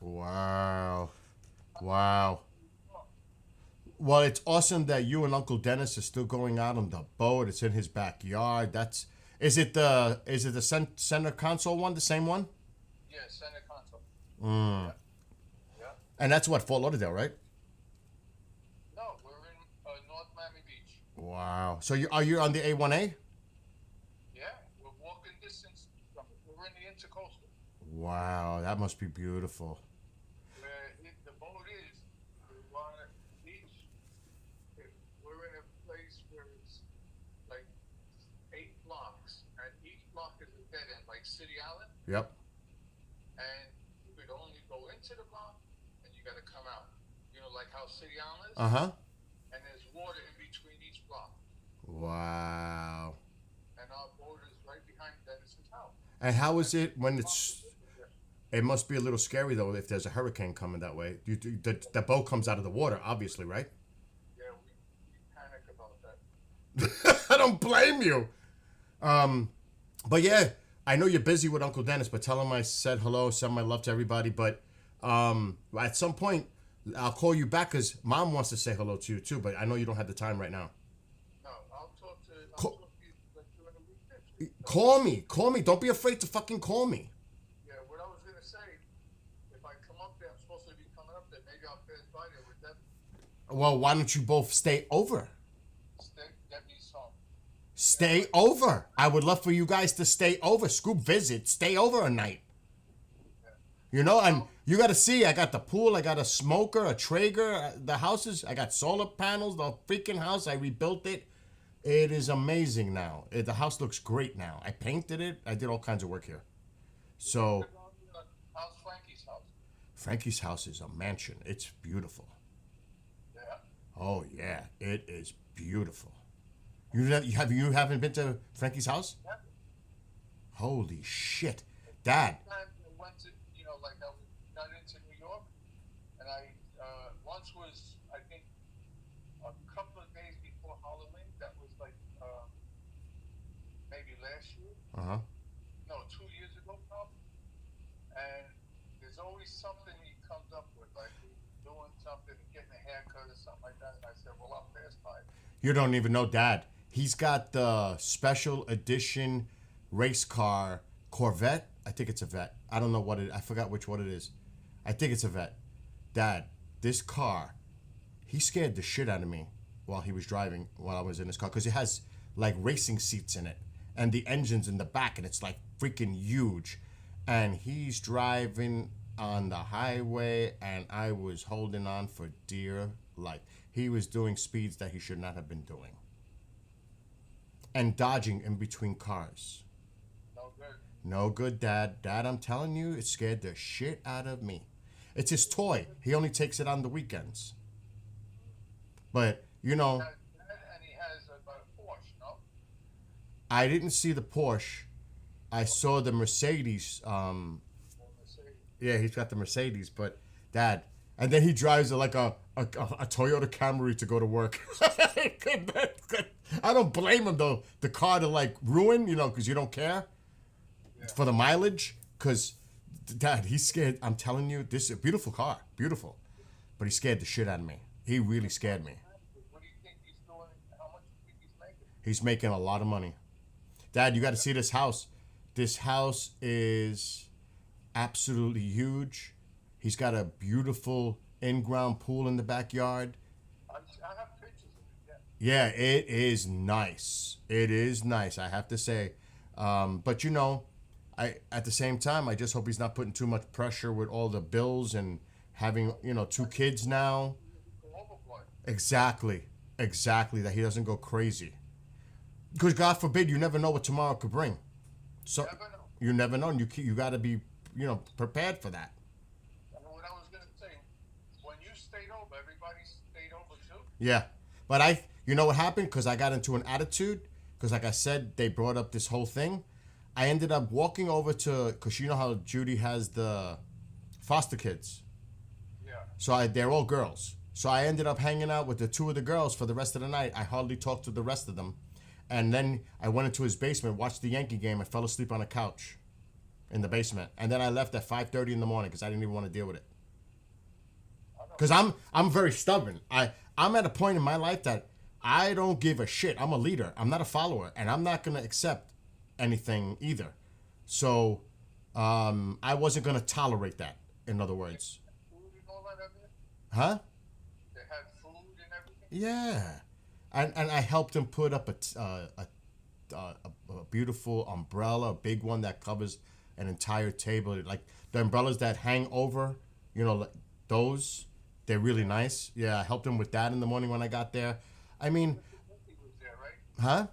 Wow. Wow. Well, it's awesome that you and Uncle Dennis are still going out on the boat. It's in his backyard. Is it the center console one, the same one? Yeah, center console. Mm. Yeah. And that's what, Fort Lauderdale, right? No, we're in North Miami Beach. Wow. So are you on the A1A? Yeah, we're walking distance from it. We're in the intercoastal. Wow, that must be beautiful. Where the boat is, we're on a beach. We're in a place where it's like 8 blocks, and each block is a dead end, like City Island. Yep. And you could only go into the block, and you got to come out. You know, like how City Island is. Uh-huh. And there's water in between each block. Wow. And our boat is right behind Dennis's house. And how is it when it's... It must be a little scary, though, if there's a hurricane coming that way. The boat comes out of the water, obviously, right? Yeah, we panic about that. I don't blame you. But yeah, I know you're busy with Uncle Dennis, but tell him I said hello, send my love to everybody. But at some point, I'll call you back because Mom wants to say hello to you too. But I know you don't have the time right now. No, I'll talk to you like during the weekend. Call me. Don't be afraid to fucking call me. Yeah, what I was gonna say, if I come up there, I'm supposed to be coming up there. Maybe I'll pass by there with Debbie. Well, why don't you both stay over? Debbie's home. Stay over. I would love for you guys to stay over. Scoop visit. Stay over a night. You know, and you got to see, I got the pool, I got a smoker, a Traeger, the houses, I got solar panels, the freaking house, I rebuilt it. It is amazing now. The house looks great now. I painted it. I did all kinds of work here. So, How's Frankie's house? Frankie's house is a mansion. It's beautiful. Yeah. Oh, yeah. It is beautiful. You haven't been to Frankie's house? Yeah. Holy shit. Dad. I went to, like I got into New York, and I once was, I think, a couple of days before Halloween. That was like maybe last year. Uh-huh. No, 2 years ago, probably. And there's always something he comes up with, like doing something, getting a haircut or something like that. And I said, well, I'll pass by. You don't even know Dad. He's got the special edition race car Corvette. I think it's a Vet. I don't know I forgot which one it is. I think it's a Vet. Dad, this car, he scared the shit out of me while he was driving, while I was in his car, because it has like racing seats in it and the engine's in the back and it's like freaking huge. And he's driving on the highway and I was holding on for dear life. He was doing speeds that he should not have been doing. And dodging in between cars. No good. No good, Dad. Dad, I'm telling you, it scared the shit out of me. It's his toy. He only takes it on the weekends. But, And he has a Porsche, no? I didn't see the Porsche. I saw the Mercedes. Yeah, he's got the Mercedes, but Dad. And then he drives like a Toyota Camry to go to work. I don't blame him, though. The car to like ruin, because you don't care for the mileage. Because, Dad, he's scared. I'm telling you, this is a beautiful car. Beautiful. But he scared the shit out of me. He really scared me. What do you think he's doing? How much do you think he's making? He's making a lot of money. Dad, you got to see this house. This house is absolutely huge. He's got a beautiful in-ground pool in the backyard. I have pictures of it, Yeah, yeah. it is nice. It is nice, I have to say. But at the same time, I just hope he's not putting too much pressure with all the bills and having, 2 kids now. Go overboard. Exactly, that he doesn't go crazy. Because God forbid, you never know what tomorrow could bring. So Never know. you never know. And you got to be, prepared for that. What I was going to say, when you stayed over, everybody stayed over too? Yeah, but you know what happened? Because I got into an attitude. Because like I said, they brought up this whole thing. I ended up walking over because you know how Judy has the foster kids. Yeah. So they're all girls. So I ended up hanging out with the 2 of the girls for the rest of the night. I hardly talked to the rest of them. And then I went into his basement, watched the Yankee game, and fell asleep on a couch. in the basement, and then I left at 5:30 in the morning because I didn't even want to deal with it. Because I'm very stubborn. I'm at a point in my life that I don't give a shit. I'm a leader. I'm not a follower, and I'm not gonna accept anything either. So I wasn't gonna tolerate that. In other words, Food and all that everything? huh? They had food and everything? Yeah, and I helped him put up a beautiful umbrella, a big one that covers an entire table, like the umbrellas that hang over, like those. They're really nice. Yeah, I helped him with that in the morning when I got there. I mean, Letty was there, right? huh?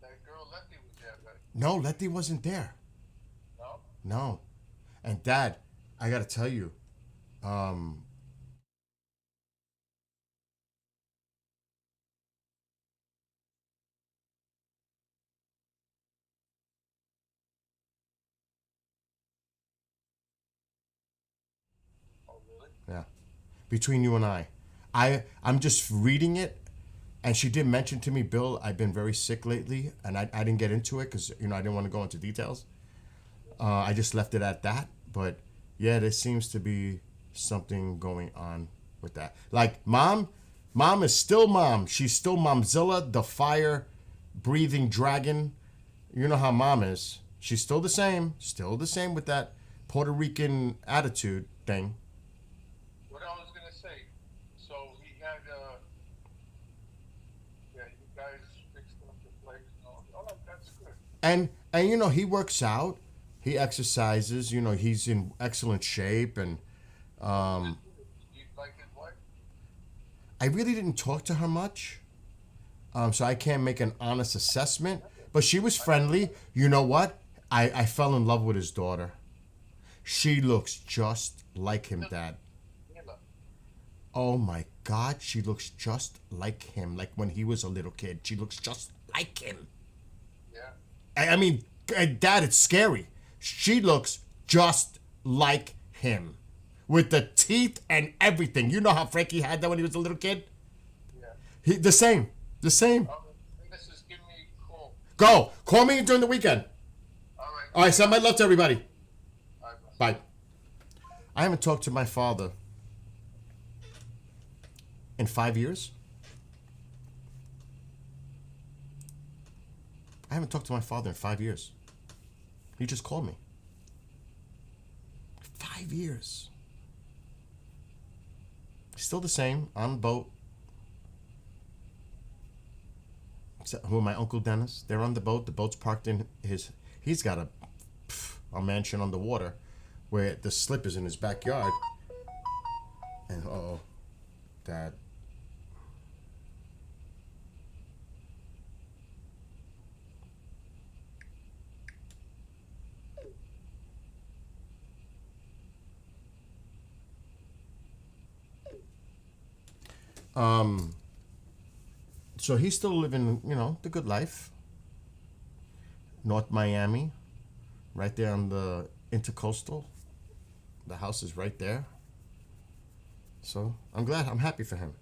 That girl Letty was there, right? No, Letty wasn't there. No? No, and Dad, I gotta tell you, Oh, really? yeah, between you and I'm just reading it, and she did mention to me, Bill, I've been very sick lately, and I didn't get into it because I didn't want to go into details. I just left it at that, but yeah, there seems to be something going on with that. Like mom is still mom. She's still Momzilla, the fire breathing dragon. You know how mom is. She's still the same with that Puerto Rican attitude thing. What I was gonna say, so he had, yeah, you guys fixed up the place and all. Oh, that's good. And he works out, he exercises. He's in excellent shape, and You like his wife? I really didn't talk to her much, so I can't make an honest assessment. But she was friendly. You know what? I fell in love with his daughter. She looks just like him, Dad. Mila. Oh my God, she looks just like him. Like when he was a little kid, she looks just like him. Yeah. I mean, Dad, it's scary. She looks just like him, with the teeth and everything. You know how Frankie had that when he was a little kid? Yeah. The same. This is give me a call. Go. Call me during the weekend. All right. All right, send my love to everybody. All right. Bye. I haven't talked to my father in 5 years. I haven't talked to my father in 5 years. He just called me. 5 years. Still the same, on the boat. Who are my Uncle Dennis? They're on the boat. The boat's parked in he's got a mansion on the water where the slip is in his backyard. And Dad. So he's still living, the good life. North Miami, right there on the Intercoastal. The house is right there. So I'm happy for him.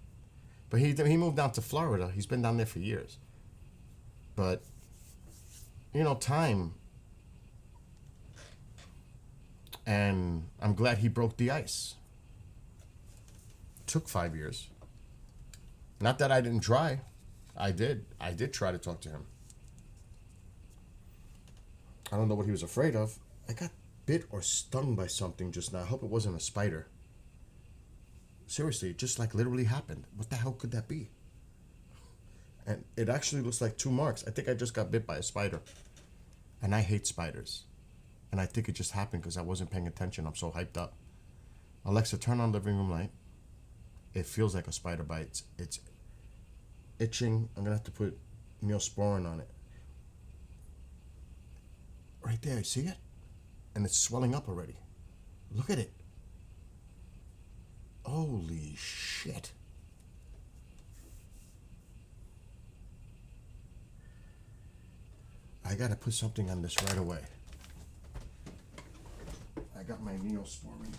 But he moved down to Florida. He's been down there for years. But, time. And I'm glad he broke the ice. Took 5 years. Not that I didn't try. I did try to talk to him. I don't know what he was afraid of. I got bit or stung by something just now. I hope it wasn't a spider. Seriously, it just literally happened. What the hell could that be? And it actually looks like 2 marks. I think I just got bit by a spider. And I hate spiders. And I think it just happened because I wasn't paying attention. I'm so hyped up. Alexa, turn on living room light. It feels like a spider bite. It's itching. I'm gonna have to put Neosporin on it. Right there, you see it? And it's swelling up already. Look at it. Holy shit. I gotta put something on this right away. I got my Neosporin.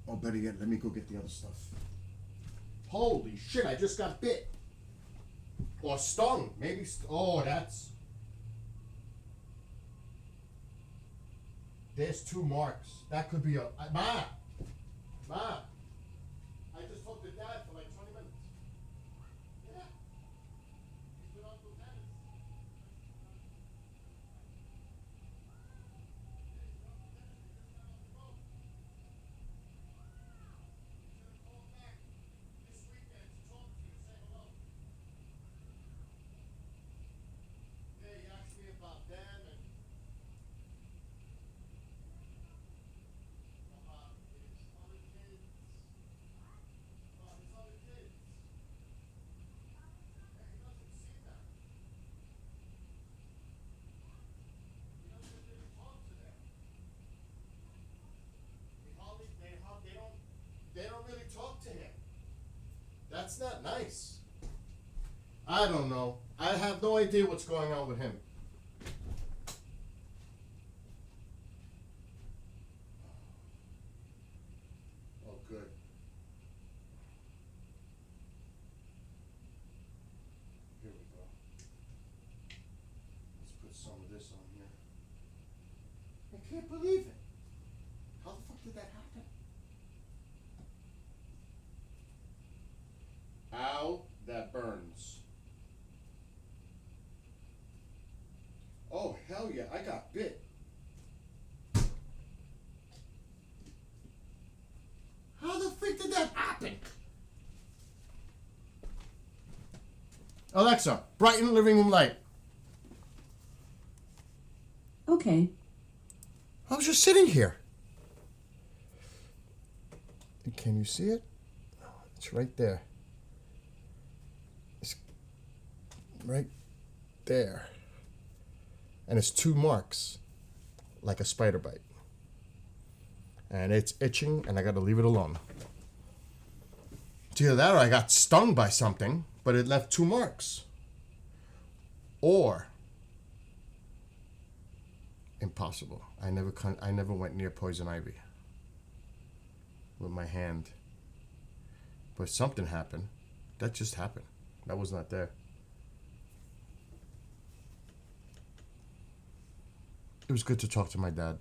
Oh, better yet, let me go get the other stuff. Holy shit, I just got bit. Or stung. Maybe, that's... There's 2 marks. That could be a Ma. Ma. I just talked to Dad for like 20 minutes. Yeah. He's been on lieutenants. Yeah, he asked me about them and about his other kids. About his other kids. Yeah, he doesn't see them. He doesn't really talk to them. They don't really talk to him. That's not nice. I don't know. I have no idea what's going on with him. Oh, good. Here we go. Let's put some of this on here. I can't believe it. How the fuck did that happen? Ow, that burns. Oh, hell yeah, I got bit. How the freak did that happen? Alexa, brighten living room light. Okay. I was just sitting here. Can you see it? It's right there. It's right there. And it's 2 marks, like a spider bite. And it's itching, and I gotta leave it alone. It's either that or I got stung by something, but it left 2 marks. Or, impossible. I never went near poison ivy with my hand. But something happened. That just happened. That was not there. It was good to talk to my dad.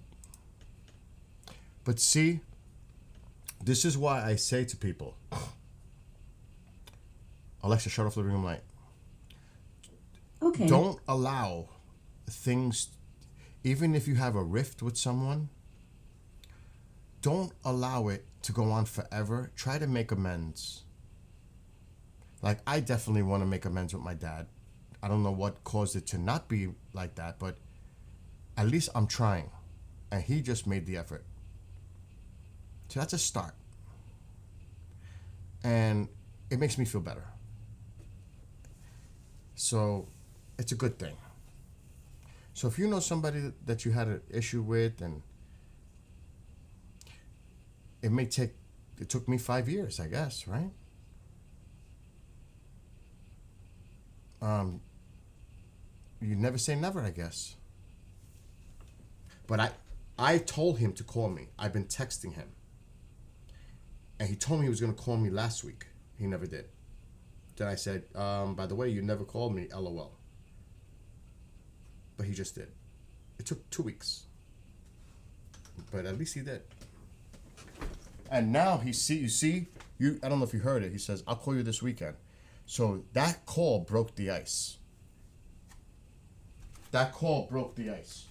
But see, this is why I say to people, Alexa, shut off the living room light. Okay. Don't allow things, even if you have a rift with someone, don't allow it to go on forever. Try to make amends. Like, I definitely want to make amends with my dad. I don't know what caused it to not be like that, but at least I'm trying. And he just made the effort. So that's a start. And it makes me feel better. So it's a good thing. So if you know somebody that you had an issue with, and it took me 5 years, I guess, right? You never say never, I guess. But I told him to call me. I've been texting him. And he told me he was going to call me last week. He never did. Then I said, by the way, you never called me, LOL. But he just did. It took 2 weeks. But at least he did. And now I don't know if you heard it. He says, I'll call you this weekend. So that call broke the ice. That call broke the ice.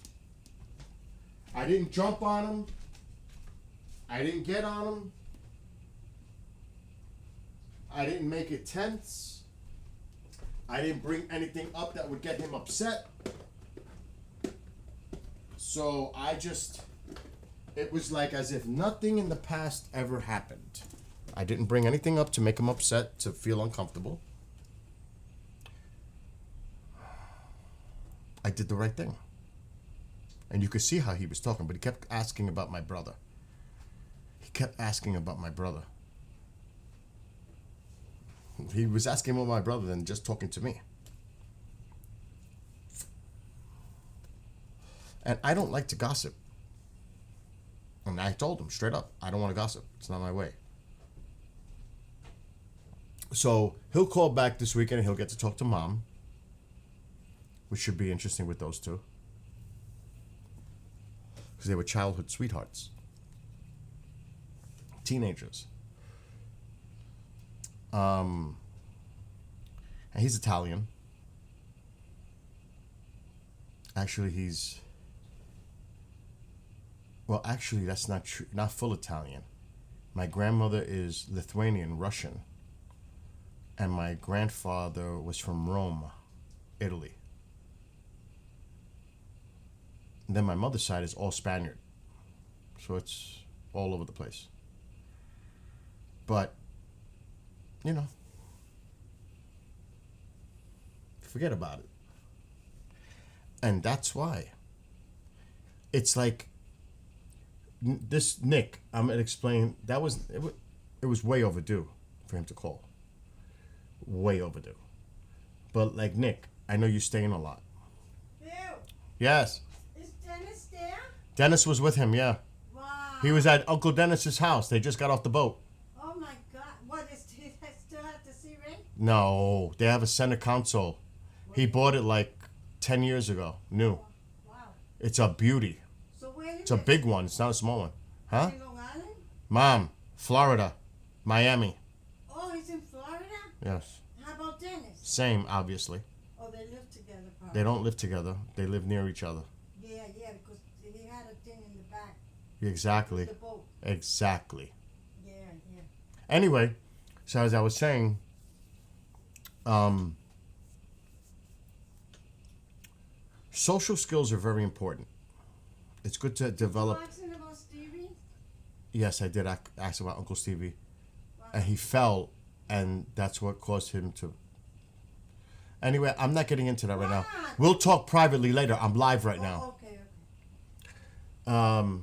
I didn't jump on him. I didn't get on him. I didn't make it tense. I didn't bring anything up that would get him upset. So it was like as if nothing in the past ever happened. I didn't bring anything up to make him upset, to feel uncomfortable. I did the right thing. And you could see how he was talking, but he kept asking about my brother. He was asking about my brother than just talking to me. And I don't like to gossip. And I told him straight up, I don't want to gossip. It's not my way. So he'll call back this weekend and he'll get to talk to Mom, which should be interesting with those two. because they were childhood sweethearts, teenagers. And he's Italian. Actually, actually, that's not true. Not full Italian. My grandmother is Lithuanian, Russian. And my grandfather was from Rome, Italy. And then my mother's side is all Spaniard. So it's all over the place. But, you know, forget about it. And that's why. It's like, this Nick, I'm going to explain, it was way overdue for him to call. Way overdue. But like Nick, I know you're staying a lot. Bill, Yes. is Dennis there? Dennis was with him, yeah. Wow. He was at Uncle Dennis's house. They just got off the boat. Oh my God. What is he still have the sea ring? No, they have a center console. He bought it like 10 years ago, new. Wow. It's a beauty. So where It's a big one. It's not a small one. Huh? In Long Island? Mom, Florida, Miami. Oh, he's in Florida? Yes. How about Dennis? Same, obviously. Oh, they live together probably. They don't live together. They live near each other. Yeah, because he had a thing in the back. Exactly. The boat. Exactly. Yeah, yeah. Anyway, so as I was saying, social skills are very important. It's good to develop. You asking about Stevie? Yes, I did ask about Uncle Stevie. Wow. And he fell, and that's what caused him to. Anyway, I'm not getting into that right now. Why? We'll talk privately later. I'm live right now. Oh, okay, okay.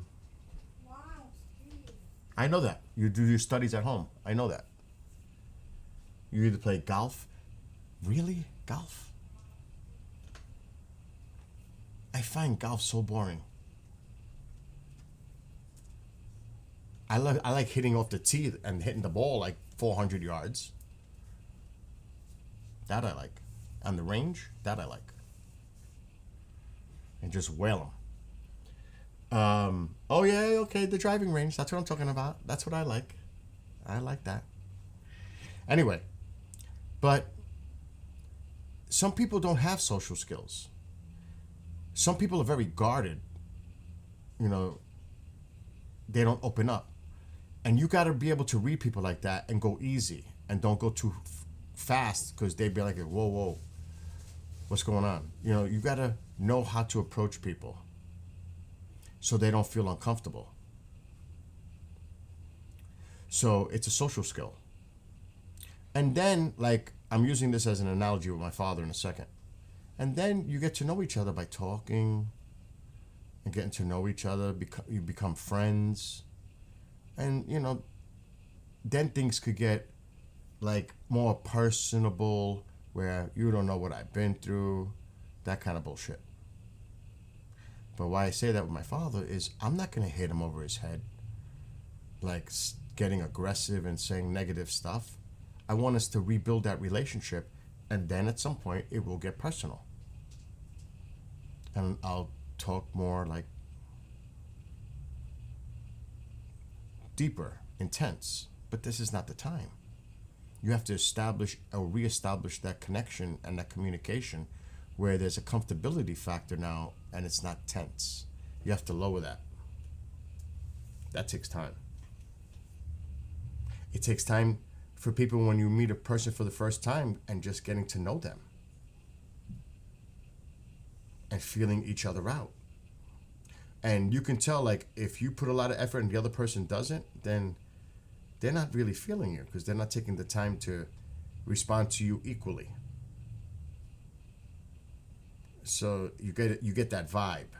Wow, Stevie. I know that. You do your studies at home. I know that. You either play golf. Really? Golf? I find golf so boring. I like hitting off the tee and hitting the ball like 400 yards. That I like. On the range, that I like. And just whale them. Oh yeah, okay, the driving range. That's what I'm talking about. That's what I like. I like that. Anyway, but some people don't have social skills. Some people are very guarded. You know, they don't open up. And you got to be able to read people like that and go easy and don't go too fast because they'd be like, whoa, what's going on? You know, you got to know how to approach people so they don't feel uncomfortable. So it's a social skill. And then, like, I'm using this as an analogy with my father in a second. And then you get to know each other by talking and getting to know each other. You become friends. And, you know, then things could get, like, more personable, where you don't know what I've been through, that kind of bullshit. But why I say that with my father is I'm not going to hit him over his head, like getting aggressive and saying negative stuff. I want us to rebuild that relationship, and then at some point it will get personal. And I'll talk more like deeper, intense, but this is not the time. You have to establish or reestablish that connection and that communication where there's a comfortability factor now and it's not tense. You have to lower that. That takes time. It takes time for people when you meet a person for the first time and just getting to know them and feeling each other out. And you can tell, like, if you put a lot of effort and the other person doesn't, then they're not really feeling you because they're not taking the time to respond to you equally. So you get that vibe.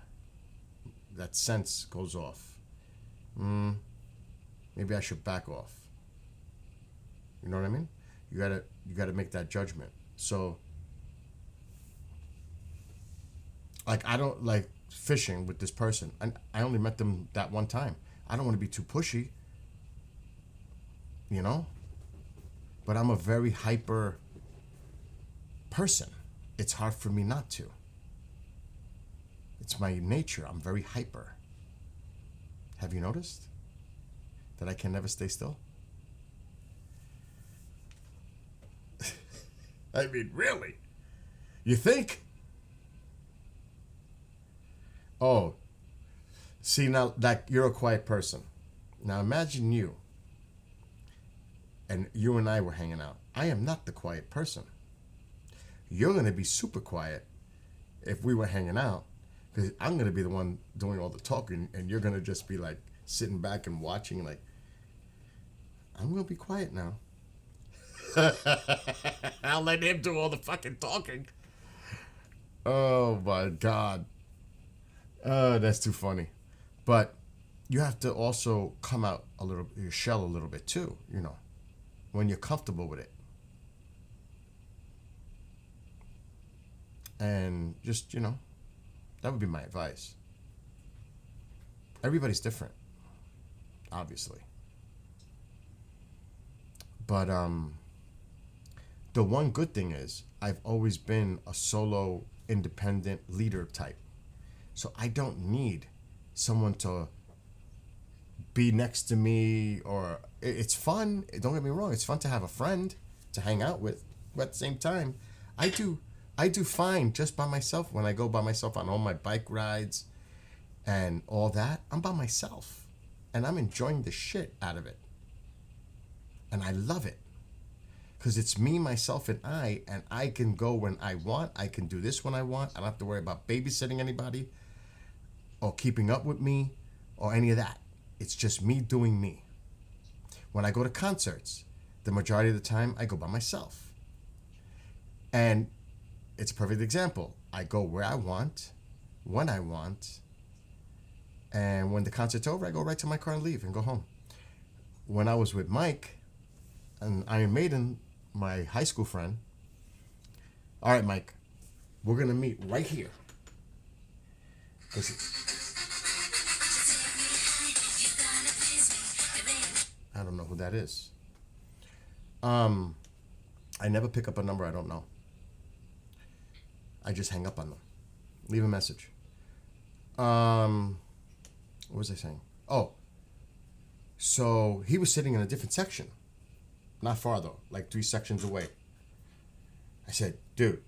That sense goes off. Maybe I should back off. You know what I mean? You gotta make that judgment. So, like, I don't like fishing with this person. I only met them that one time. I don't want to be too pushy. You know? But I'm a very hyper person. It's hard for me not to. It's my nature. I'm very hyper. Have you noticed that I can never stay still? I mean, really? You think? Oh, see now that you're a quiet person. Now imagine you. And you and I were hanging out. I am not the quiet person. You're going to be super quiet if we were hanging out, because I'm going to be the one doing all the talking, and you're going to just be like sitting back and watching, like, I'm going to be quiet now. I'll let him do all the fucking talking. Oh my God. Oh, that's too funny. But you have to also come out a little, your shell a little bit too, you know, when you're comfortable with it. And just, you know, that would be my advice. Everybody's different, obviously. But the one good thing is I've always been a solo, independent leader type. So I don't need someone to be next to me, or it's fun. Don't get me wrong. It's fun to have a friend to hang out with. But at the same time, I do fine just by myself. When I go by myself on all my bike rides and all that, I'm by myself and I'm enjoying the shit out of it. And I love it because it's me, myself, and I can go when I want. I can do this when I want. I don't have to worry about babysitting anybody or keeping up with me or any of that. It's just me doing me. When I go to concerts, the majority of the time I go by myself. And it's a perfect example. I go where I want, when I want, and when the concert's over, I go right to my car and leave and go home. When I was with Mike and Iron Maiden, my high school friend, all right, Mike, we're going to meet right here. I don't know who that is. I never pick up a number I don't know. I just hang up on them. Leave a message. What was I saying? Oh. So he was sitting in a different section. Not far though, like 3 sections away. I said, dude,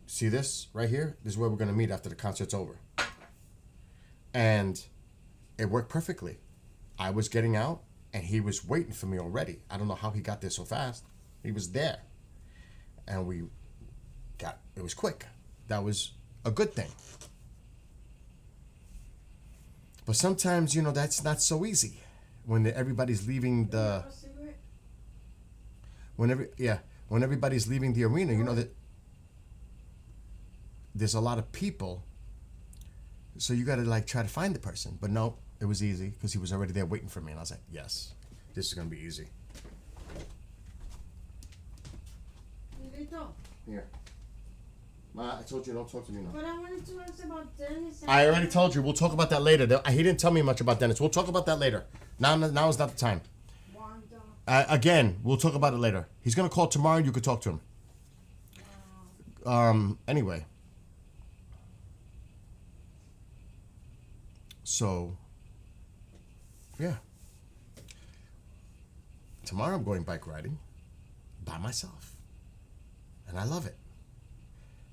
see this right here? This is where we're going to meet after the concert's over. And it worked perfectly. I was getting out and he was waiting for me already. I don't know how he got there so fast. He was there. And it was quick. That was a good thing. But sometimes, you know, that's not so easy. When everybody's leaving the... When everybody's leaving the arena, you know that there's a lot of people. So you got to like try to find the person. But no, it was easy because he was already there waiting for me. And I was like, yes, this is going to be easy. Here. Ma, I told you don't talk to me now. But I wanted to ask about Dennis. I already told you. We'll talk about that later. He didn't tell me much about Dennis. We'll talk about that later. Now is not the time. Again, we'll talk about it later. He's going to call tomorrow and you could talk to him. Anyway. So, yeah. Tomorrow I'm going bike riding by myself. And I love it.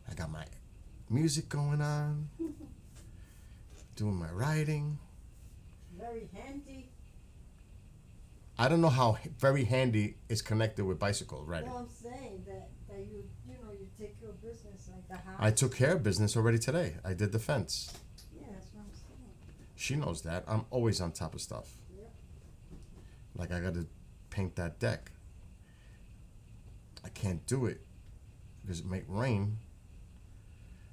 I got my music going on. Doing my riding. Very handy. I don't know how very handy is connected with bicycle riding. Well, I'm saying that you take your business like the house. I took care of business already today. I did the fence. Yeah, that's what I'm saying. She knows that. I'm always on top of stuff. Yep. Like I got to paint that deck. I can't do it because it might rain.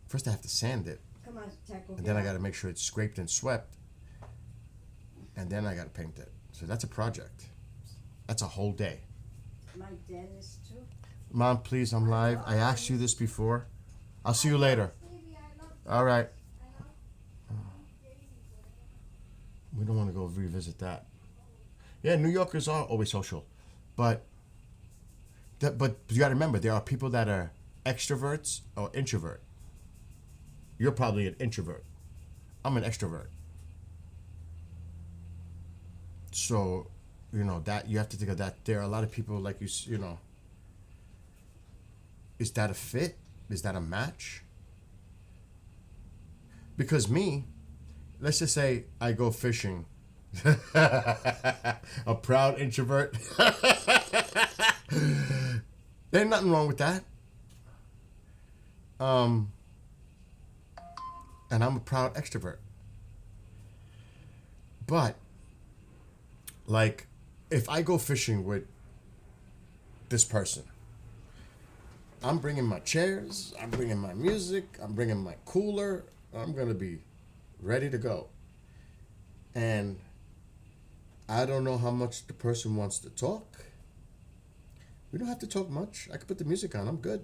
First I have to sand it. Come on, Taco. And then I got to make sure it's scraped and swept. And then I got to paint it. So that's a project. That's a whole day. My Dennis too. Mom, please, I'm live. I asked you this before. I'll see you later. All right. We don't want to go revisit that. Yeah, New Yorkers are always social. But you got to remember, there are people that are extroverts or introvert. You're probably an introvert. I'm an extrovert. So, you know, that you have to think of that. There are a lot of people like you know, is that a fit? Is that a match? Because me, let's just say I go fishing. A proud introvert. There's nothing wrong with that. And I'm a proud extrovert. But, like, if I go fishing with this person, I'm bringing my chairs, I'm bringing my music, I'm bringing my cooler, I'm going to be ready to go. And I don't know how much the person wants to talk. We don't have to talk much. I can put the music on. I'm good.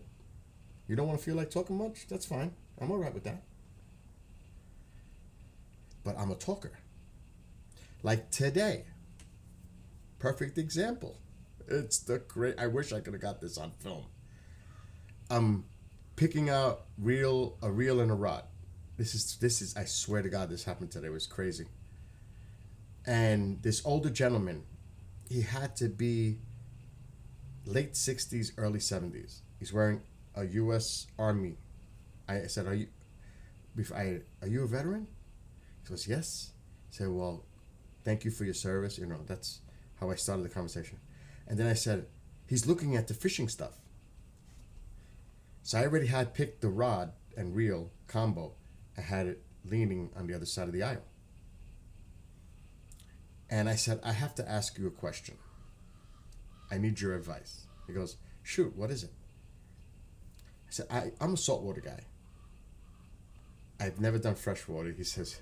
You don't want to feel like talking much? That's fine. I'm all right with that. But I'm a talker. Like today. Perfect example. It's the great. I wish I could have got this on film. I'm picking out a reel and a rod. This is. I swear to God, this happened today. It was crazy. And this older gentleman, he had to be late 60s, early 70s. He's wearing a U.S. Army. I said, are you a veteran? He goes, yes. I said, well, thank you for your service. You know, that's how I started the conversation. And then I said, he's looking at the fishing stuff. So I already had picked the rod and reel combo. I had it leaning on the other side of the aisle. And I said, I have to ask you a question. I need your advice. He goes, shoot, what is it? I said, I'm a saltwater guy. I've never done freshwater. He says,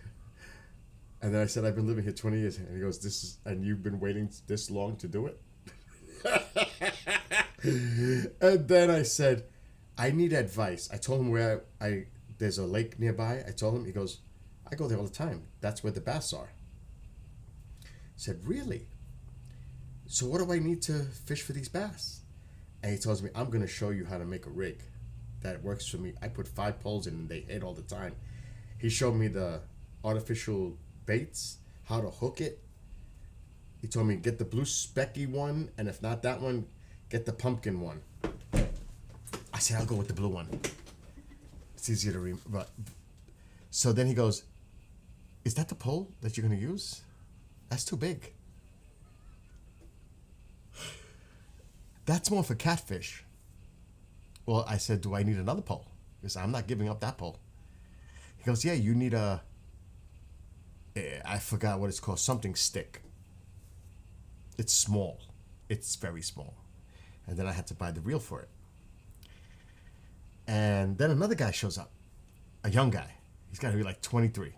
and then I said, I've been living here 20 years. And he goes, and you've been waiting this long to do it? And then I said, I need advice. I told him where there's a lake nearby. I told him, he goes, I go there all the time. That's where the bass are. I said, really? So what do I need to fish for these bass? And he tells me, I'm going to show you how to make a rig that works for me. I put 5 poles in and they hit all the time. He showed me the artificial baits, how to hook it. He told me, get the blue specky one, and if not that one, get the pumpkin one. I said, I'll go with the blue one. It's easier to remember. So then he goes, is that the pole that you're going to use? That's too big. That's more for catfish. Well, I said, do I need another pole? Because I'm not giving up that pole. He goes, yeah, you need I forgot what it's called, something stick. It's small. It's very small. And then I had to buy the reel for it. And then another guy shows up, a young guy. He's got to be like 23.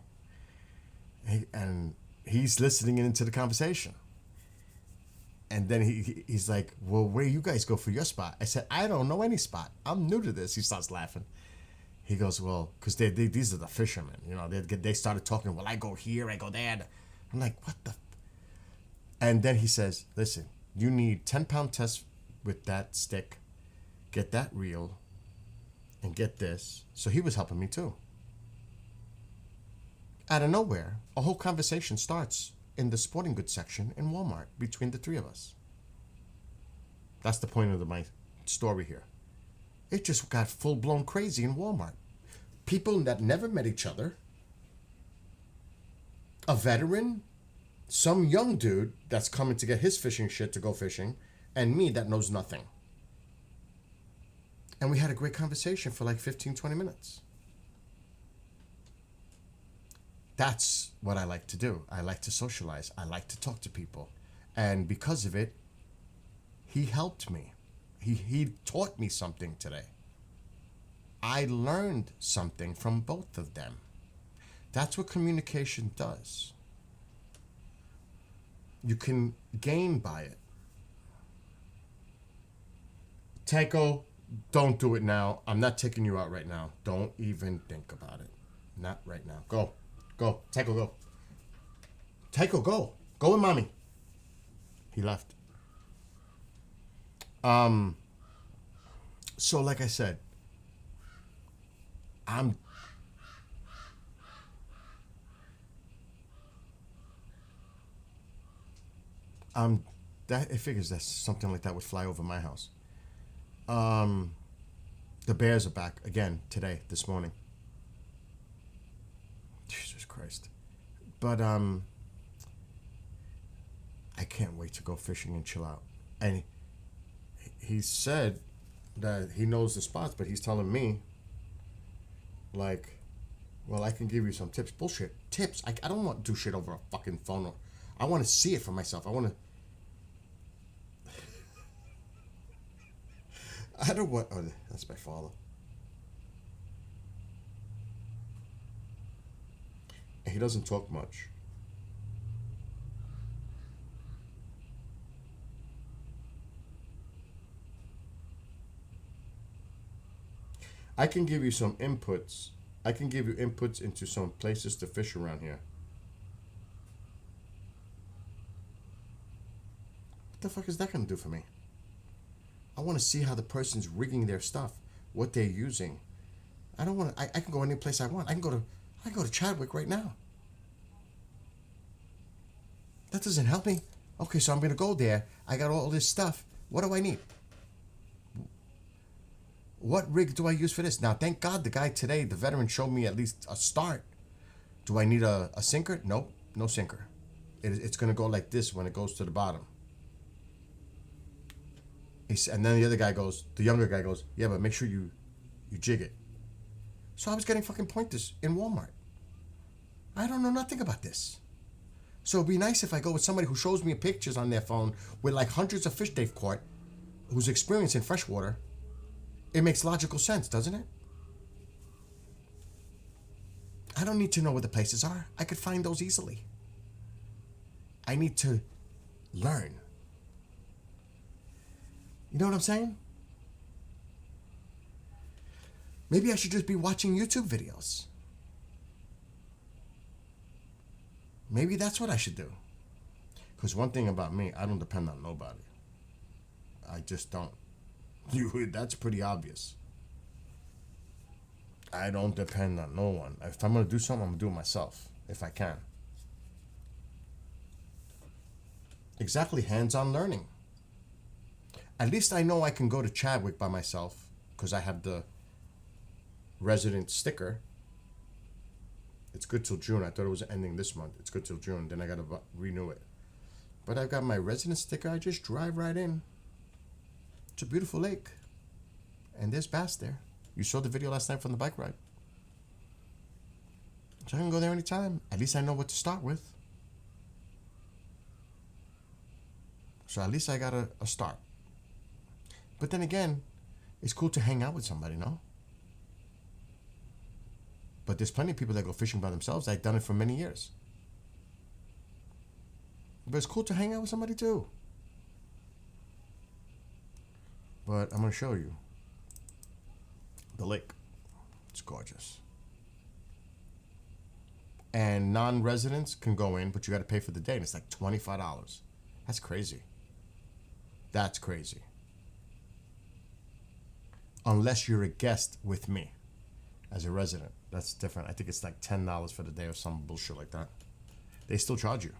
And he's listening into the conversation. And then he's like, well, where you guys go for your spot? I said, I don't know any spot. I'm new to this. He starts laughing. He goes, well, because these are the fishermen. You know, they started talking, well, I go here, I go there. I'm like, what the? And then he says, listen, you need 10-pound test with that stick. Get that reel. And get this. So he was helping me too. Out of nowhere, a whole conversation starts in the sporting goods section in Walmart between the three of us. That's the point of my story here. It just got full-blown crazy in Walmart. People that never met each other, a veteran, some young dude that's coming to get his fishing shit to go fishing, and me that knows nothing. And we had a great conversation for like 15, 20 minutes. That's what I like to do. I like to socialize. I like to talk to people. And because of it, he helped me. He taught me something today. I learned something from both of them. That's what communication does. You can gain by it. Tanko, don't do it now. I'm not taking you out right now. Don't even think about it. Not right now. Go. Go. Tanko, go. Tanko, go. Go with mommy. He left. So like I said, I'm That it figures that something like that would fly over my house. The Bears are back again today, this morning. Jesus Christ. But I can't wait to go fishing and chill out. And he said that he knows the spots, but he's telling me, like, well, I can give you some tips. Bullshit. Tips. I don't want to do shit over a fucking phone. I want to see it for myself. I want to... I don't want... Oh, that's my father. He doesn't talk much. I can give you some inputs. I can give you inputs into some places to fish around here. What the fuck is that going to do for me? I want to see how the person's rigging their stuff, what they're using. I don't want to... I can go any place I want. I can go to Chadwick right now. That doesn't help me. Okay, so I'm going to go there. I got all this stuff. What do I need? What rig do I use for this? Now, thank God the guy today, the veteran, showed me at least a start. Do I need a sinker? Nope, no sinker. It's going to go like this when it goes to the bottom. And then the other guy goes, the younger guy goes, yeah, but make sure you jig it. So I was getting fucking pointers in Walmart. I don't know nothing about this. So it'd be nice if I go with somebody who shows me pictures on their phone with like hundreds of fish they've caught, who's experienced in freshwater. It makes logical sense, doesn't it? I don't need to know where the places are. I could find those easily. I need to learn. You know what I'm saying? Maybe I should just be watching YouTube videos. Maybe that's what I should do. Because one thing about me, I don't depend on nobody. I just don't. That's pretty obvious. I don't depend on no one. If I'm going to do something, I'm going to do it myself. If I can. Exactly, hands-on learning. At least I know I can go to Chadwick by myself. Because I have the resident sticker. It's good till June. I thought it was ending this month. It's good till June. Then I got to renew it. But I've got my resident sticker. I just drive right in. It's a beautiful lake. And there's bass there. You saw the video last night from the bike ride. So I can go there anytime. At least I know what to start with. So at least I got a start. But then again, it's cool to hang out with somebody, no? But there's plenty of people that go fishing by themselves. I've done it for many years. But it's cool to hang out with somebody too. But I'm going to show you the lake. It's gorgeous. And non-residents can go in, but you got to pay for the day. And it's like $25. That's crazy. That's crazy. Unless you're a guest with me as a resident. That's different. I think it's like $10 for the day or some bullshit like that. They still charge you.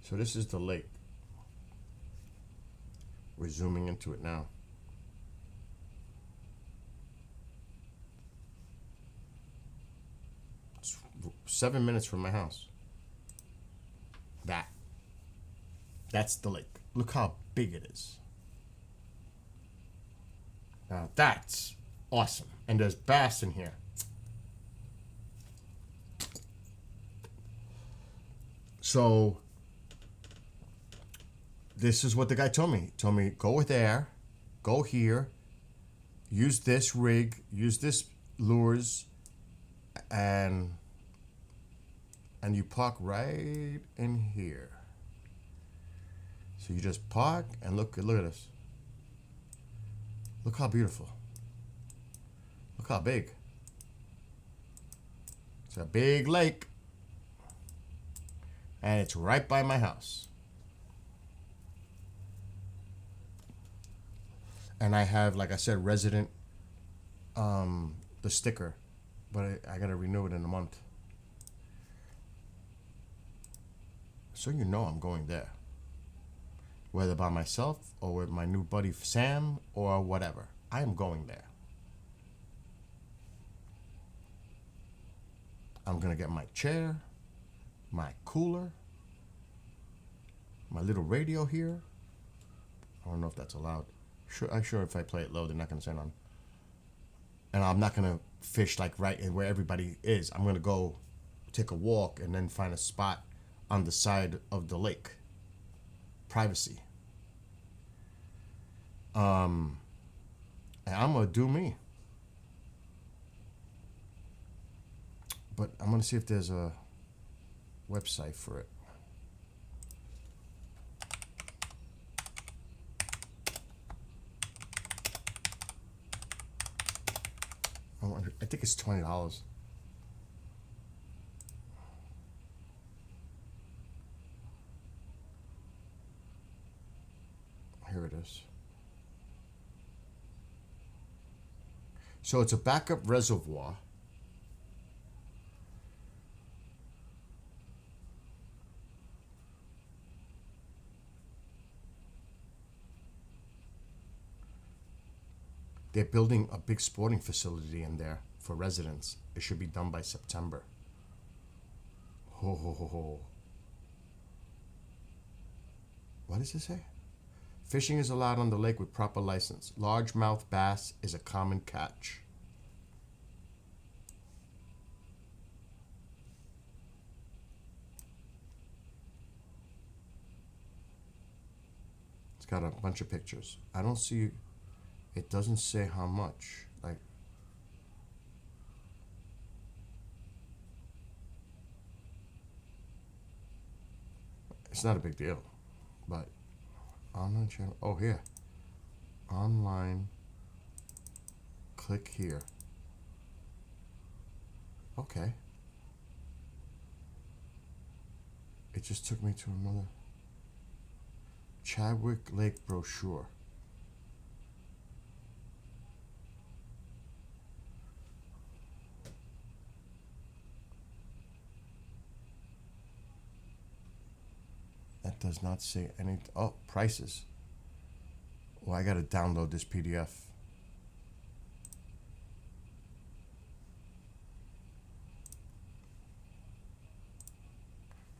So this is the lake. We're zooming into it now. It's 7 minutes from my house. That's the lake. Look how big it is. Now that's awesome. And there's bass in here. So this is what the guy told me. He told me, go there, go here, use this rig, use this lures, and you park right in here. So you just park and look at this. Look how beautiful. Look how big. It's a big lake. And it's right by my house. And I have, like I said, resident, the sticker, but I gotta renew it in a month. So you know I'm going there. Whether by myself or with my new buddy Sam or whatever. I am going there. I'm gonna get my chair, my cooler, my little radio here. I don't know if that's allowed. I'm sure if I play it low, they're not gonna say none. And I'm not gonna fish like right in where everybody is. I'm gonna go take a walk and then find a spot on the side of the lake. Privacy. And I'm gonna do me. But I'm gonna see if there's a website for it. I think it's $20. Here it is. So it's a backup reservoir. They're building a big sporting facility in there for residents. It should be done by September. Ho ho ho ho. What does it say? Fishing is allowed on the lake with proper license. Largemouth bass is a common catch. It's got a bunch of pictures. I don't see, it doesn't say how much. Like, it's not a big deal, but online channel. Oh, here. Online. Click here. Okay. It just took me to another. Chadwick Lake brochure. That does not say any. Oh, prices. Well, I gotta download this PDF.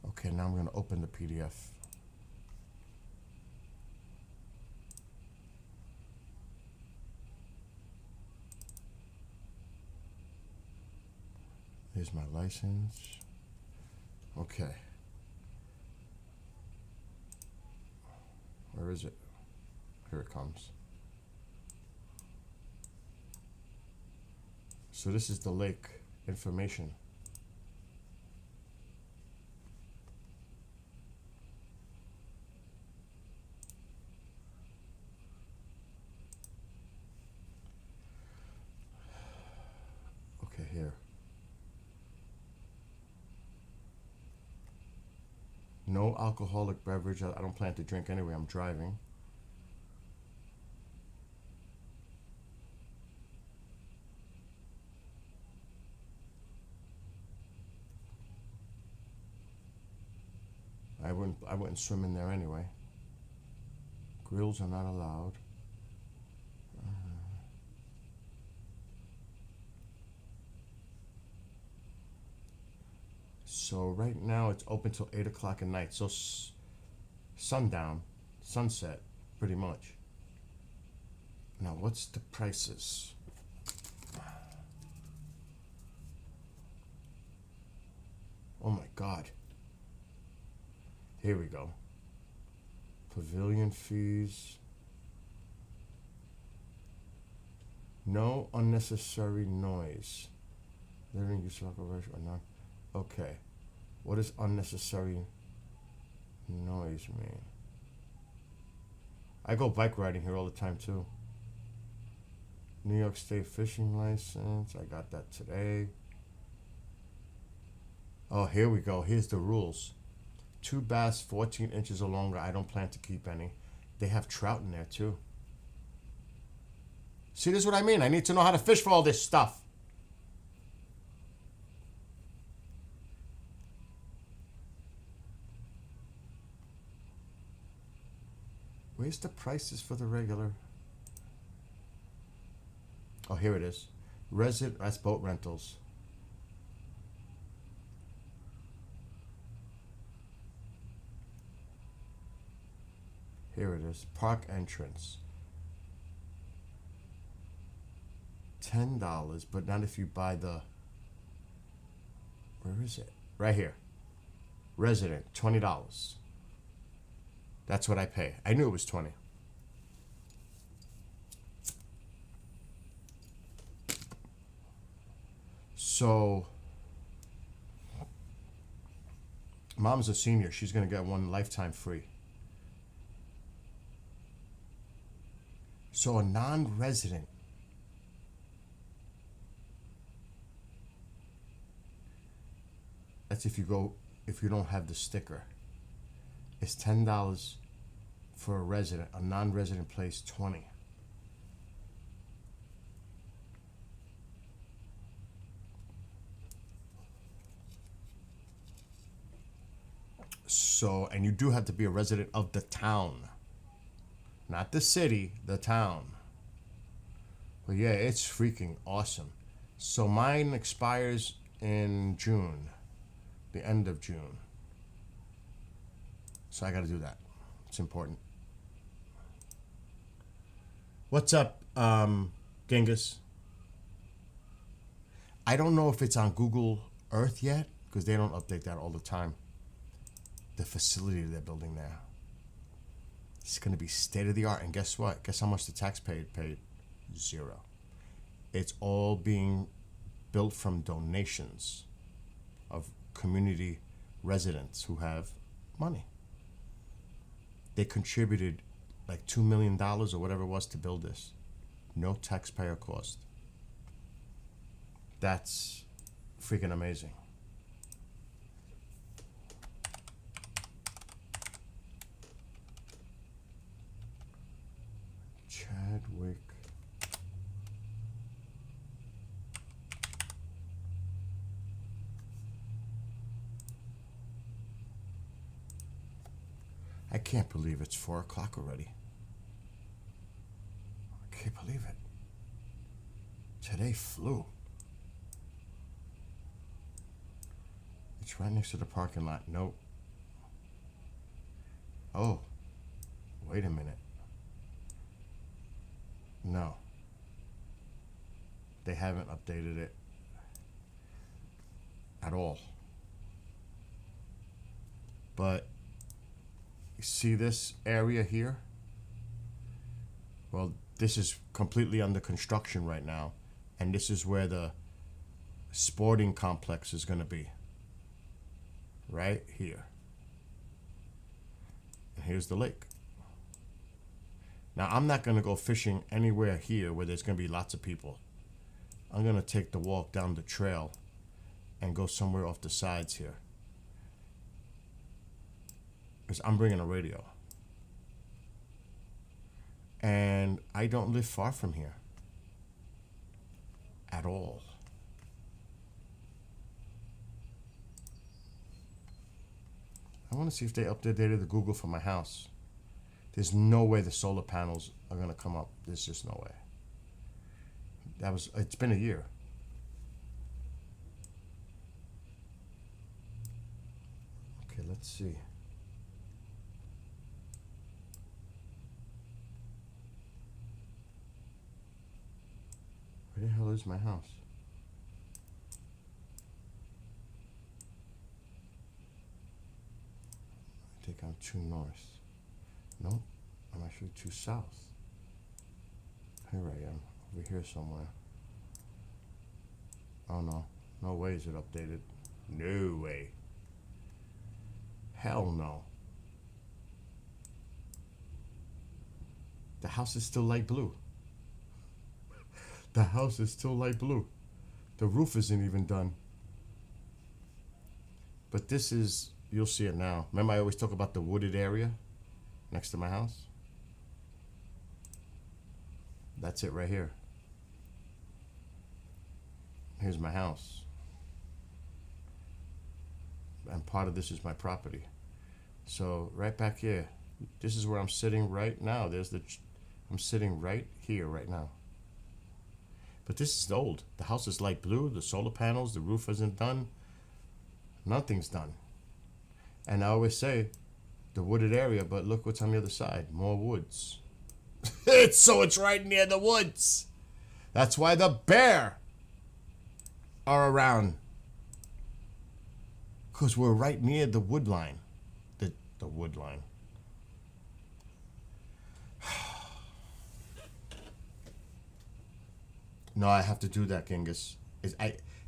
Okay, now I'm gonna open the PDF. Here's my license. Okay. Where is it? Here it comes. So this is the lake information. Okay, here. No alcoholic beverage. I don't plan to drink anyway. I'm driving. I wouldn't swim in there anyway. Grills are not allowed. So right now it's open till 8 o'clock at night. So sundown, sunset, pretty much. Now what's the prices? Oh my God. Here we go. Pavilion fees. No unnecessary noise. Living use of alcohol or not. Okay. What does unnecessary noise mean? I go bike riding here all the time too. New York State fishing license. I got that today. Oh, here we go. Here's the rules. 2 bass 14 inches or longer. I don't plan to keep any. They have trout in there too. See, this is what I mean. I need to know how to fish for all this stuff. Where's the prices for the regular? Oh, here it is. That's boat rentals. Here it is. Park entrance. $10, but not if you buy the. Where is it? Right here. Resident, $20. That's what I pay. I knew it was 20. So, mom's a senior. She's gonna get one lifetime free. So a non-resident, that's if you don't have the sticker. It's $10 for a resident. A non-resident place, $20. So, and you do have to be a resident of the town. Not the city, the town. But yeah, it's freaking awesome. So mine expires in June. The end of June. So I gotta do that. It's important. What's up, Genghis? I don't know if it's on Google Earth yet, because they don't update that all the time. The facility they're building there. It's going to be state of the art. And guess what? Guess how much the taxpayer paid? $0. It's all being built from donations of community residents who have money. They contributed like $2 million or whatever it was to build this. No taxpayer cost. That's freaking amazing. Chadwick. I can't believe it's 4 o'clock already. I can't believe it. Today flew. It's right next to the parking lot. Nope. Oh, wait a minute. No. They haven't updated it at all. But you see this area here? Well, this is completely under construction right now. And this is where the sporting complex is going to be. Right here. And here's the lake. Now, I'm not going to go fishing anywhere here where there's going to be lots of people. I'm going to take the walk down the trail and go somewhere off the sides here. Because I'm bringing a radio. And I don't live far from here. At all. I want to see if they updated the Google for my house. There's no way the solar panels are going to come up. There's just no way. It's been a year. Okay, let's see. Where the hell is my house? I think I'm too north. No, I'm actually too south. Here I am, over here somewhere. Oh no, no way is it updated. No way. Hell no. The house is still light blue. The house is still light blue. The roof isn't even done. But this is, you'll see it now. Remember I always talk about the wooded area next to my house? That's it right here. here's my house. And part of this is my property. So right back here, this is where I'm sitting right now. I'm sitting right here right now. But this is old. The house is light blue, the solar panels, the roof isn't done. Nothing's done. And I always say the wooded area, but look what's on the other side. More woods. It's right near the woods. That's why the bear are around. Because we're right near the wood line. The wood line. No, I have to do that, Genghis.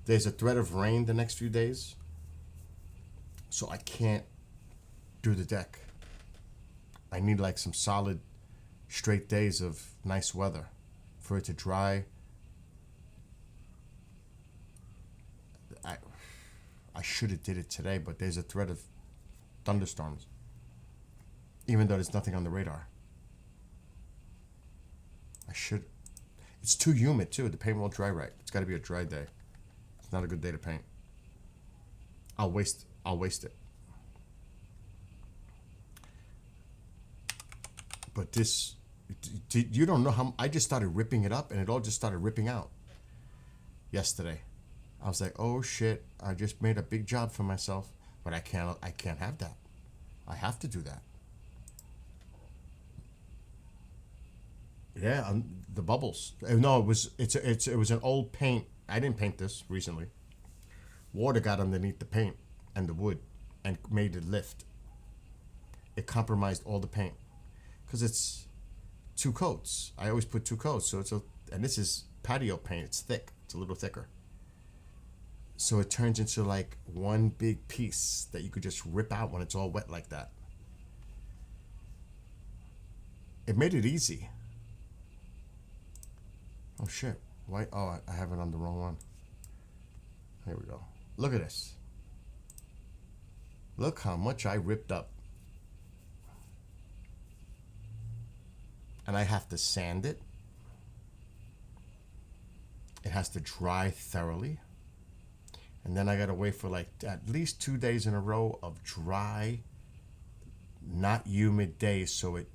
There's a threat of rain the next few days. So I can't do the deck. I need like some solid straight days of nice weather for it to dry. I should have did it today, but there's a threat of thunderstorms. Even though there's nothing on the radar. It's too humid too. The paint won't dry right. It's got to be a dry day. It's not a good day to paint. I'll waste it. But this, you don't know how, I just started ripping it up and it all just started ripping out yesterday. I was like, oh shit, I just made a big job for myself, but I can't have that. I have to do that. Yeah, the bubbles. No, it was an old paint. I didn't paint this recently. Water got underneath the paint and the wood and made it lift. It compromised all the paint because it's 2 coats. I always put 2 coats, so and this is patio paint. It's thick. It's a little thicker. So it turns into like one big piece that you could just rip out when it's all wet like that. It made it easy. Oh shit. Why? Oh, I have it on the wrong one. Here we go. Look at this. Look how much I ripped up. And I have to sand it. It has to dry thoroughly. And then I gotta wait for like at least 2 days in a row of dry, not humid days so it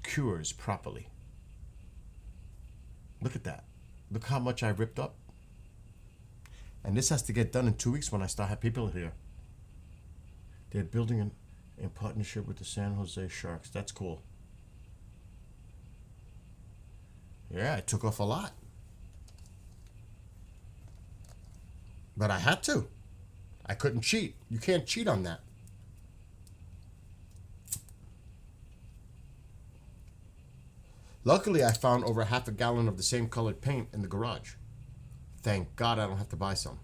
cures properly. Look at that. Look how much I ripped up. And this has to get done in 2 weeks when I start having people here. They're building in partnership with the San Jose Sharks. That's cool. Yeah, it took off a lot. But I had to. I couldn't cheat. You can't cheat on that. Luckily, I found over half a gallon of the same colored paint in the garage. Thank God I don't have to buy some.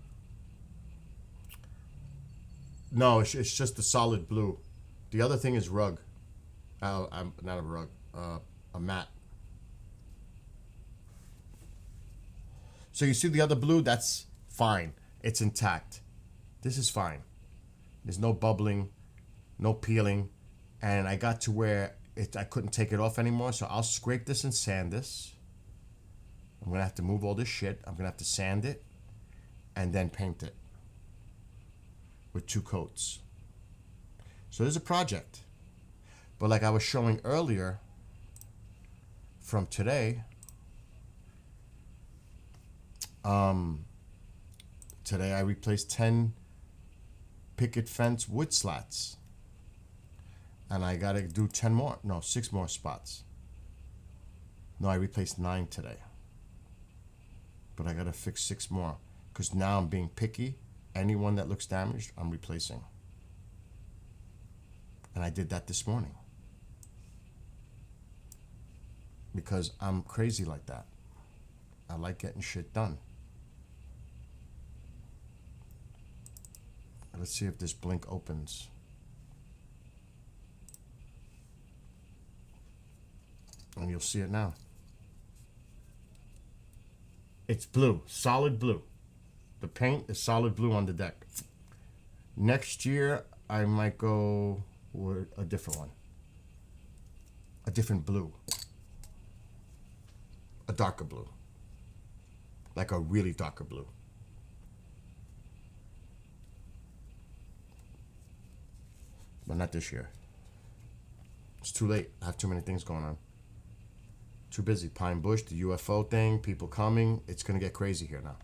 No, it's just the solid blue. The other thing is rug. I'm not a rug. A mat. So you see the other blue? That's fine. It's intact. This is fine. There's no bubbling, no peeling, and I got to where I couldn't take it off anymore, so I'll scrape this and sand this. I'm gonna have to move all this shit. I'm gonna have to sand it and then paint it with 2 coats. So there's a project. But like I was showing earlier from today, today I replaced 10 picket fence wood slats. And I gotta do 6 more spots. No, I replaced 9 today. But I gotta fix 6 more. Because now I'm being picky. Anyone that looks damaged, I'm replacing. And I did that this morning. Because I'm crazy like that. I like getting shit done. Let's see if this blink opens. And you'll see it now. It's blue, solid blue. The paint is solid blue on the deck. Next year, I might go with a different one. A different blue. A darker blue. Like a really darker blue. But not this year. It's too late. I have too many things going on. Too busy. Pine Bush, the UFO thing, people coming. It's going to get crazy here now.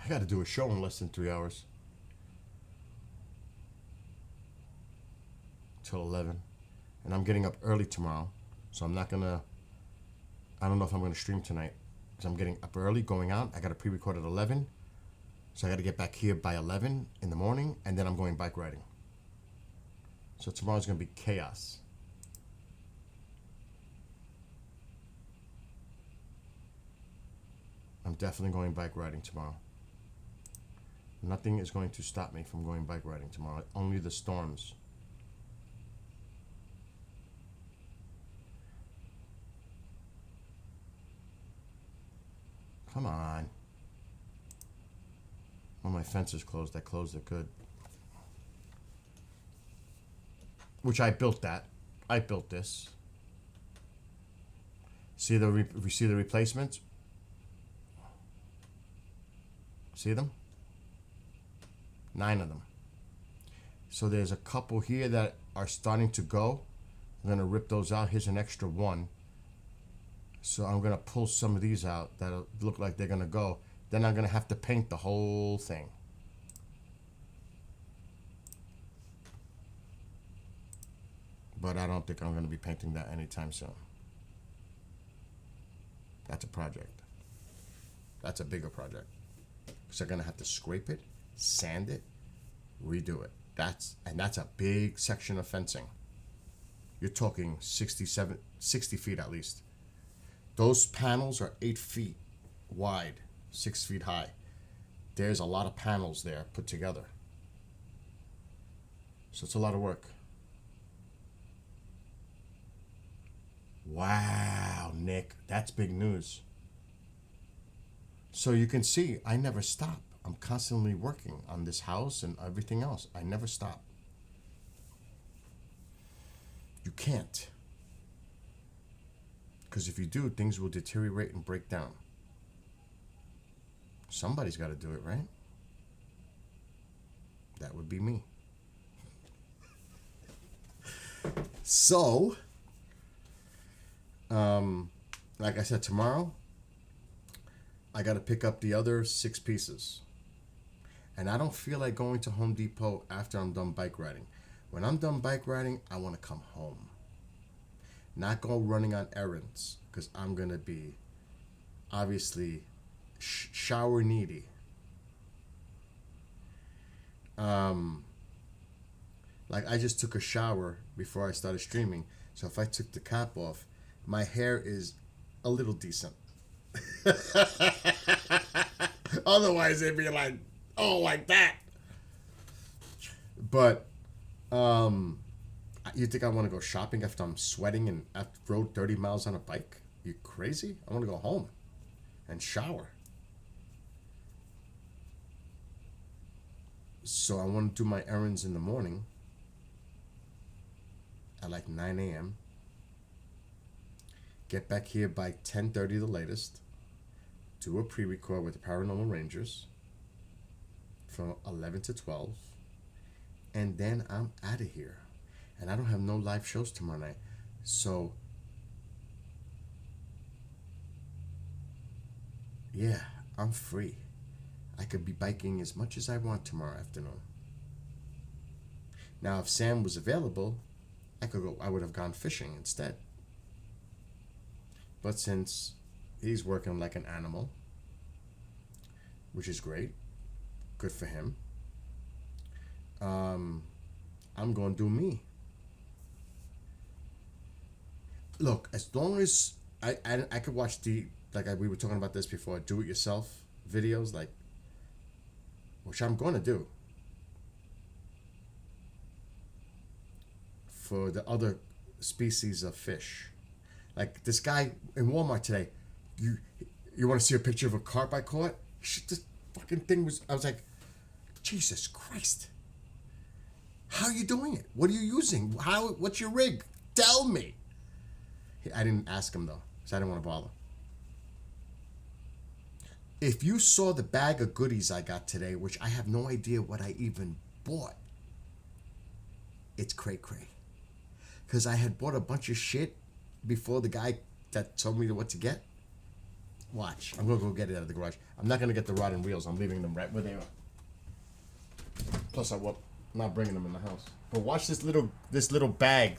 I got to do a show in less than 3 hours. Till 11. And I'm getting up early tomorrow. So I'm not going to... I don't know if I'm going to stream tonight. Because I'm getting up early, going out. I got to pre-record at 11. So I got to get back here by 11 in the morning. And then I'm going bike riding. So tomorrow's going to be chaos. I'm definitely going bike riding tomorrow. Nothing is going to stop me from going bike riding tomorrow. Only the storms. Come on. Well, my fence is closed. I closed it good. Which I built that. I built this. See the see the replacements? See them? 9 of them. So there's a couple here that are starting to go. I'm going to rip those out. Here's an extra one. So I'm going to pull some of these out that look like they're going to go. Then I'm going to have to paint the whole thing. But I don't think I'm going to be painting that anytime soon. That's a project. That's a bigger project. Because they're going to have to scrape it, sand it, redo it. That's a big section of fencing. You're talking 60 feet at least. Those panels are 8 feet wide, 6 feet high. There's a lot of panels there put together. So it's a lot of work. Wow, Nick, that's big news. So you can see, I never stop. I'm constantly working on this house and everything else. I never stop. You can't. Because if you do, things will deteriorate and break down. Somebody's got to do it, right? That would be me. So, like I said, tomorrow, I got to pick up the other 6 pieces. And I don't feel like going to Home Depot after I'm done bike riding. When I'm done bike riding, I want to come home. Not go running on errands, because I'm going to be obviously shower needy. Like I just took a shower before I started streaming. So if I took the cap off, my hair is a little decent. Otherwise it'd be like, oh, like that. But you think I want to go shopping after I'm sweating and I've rode 30 miles on a bike? You crazy? I want to go home and shower. So I want to do my errands in the morning at like 9 a.m. Get back here by 10:30 the latest. Do a pre-record with the Paranormal Rangers from 11 to 12. And then I'm out of here. And I don't have no live shows tomorrow night. So, yeah, I'm free. I could be biking as much as I want tomorrow afternoon. Now, if Sam was available, I would have gone fishing instead. But since he's working like an animal, which is great, good for him, I'm going to do me. Look, as long as I could watch we were talking about this before, do-it-yourself videos, like, which I'm going to do, for the other species of fish. Like this guy in Walmart today, you want to see a picture of a carp I caught? This fucking thing was, I was like, Jesus Christ. How are you doing it? What are you using? What's your rig? Tell me. I didn't ask him though, because I didn't want to bother. If you saw the bag of goodies I got today, which I have no idea what I even bought, it's cray-cray. Because I had bought a bunch of shit before the guy that told me what to get. Watch. I'm going to go get it out of the garage. I'm not going to get the rod and wheels. I'm leaving them right where they are. Plus, I'm not bringing them in the house. But watch this little bag.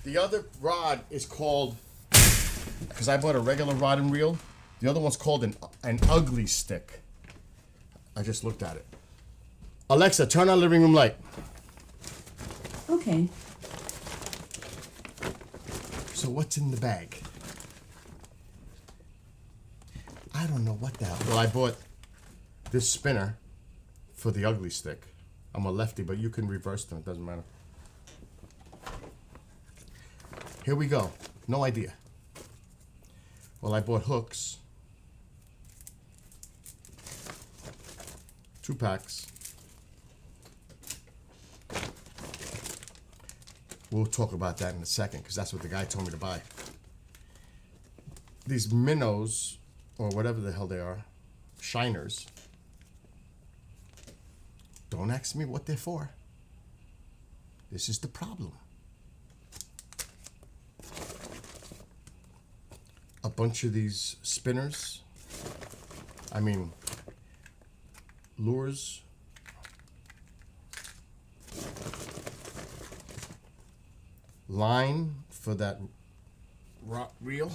The other rod is called, because I bought a regular rod and reel. The other one's called an ugly stick. I just looked at it. Alexa, turn on living room light. Okay. So what's in the bag? I don't know what the hell. Well, I bought this spinner for the ugly stick. I'm a lefty, but you can reverse them. It doesn't matter. Here we go. No idea. Well, I bought hooks. 2 packs. We'll talk about that in a second because that's what the guy told me to buy. These minnows, or whatever the hell they are, shiners. Don't ask me what they're for. This is the problem. A bunch of these spinners. I mean, lures. Line for that reel.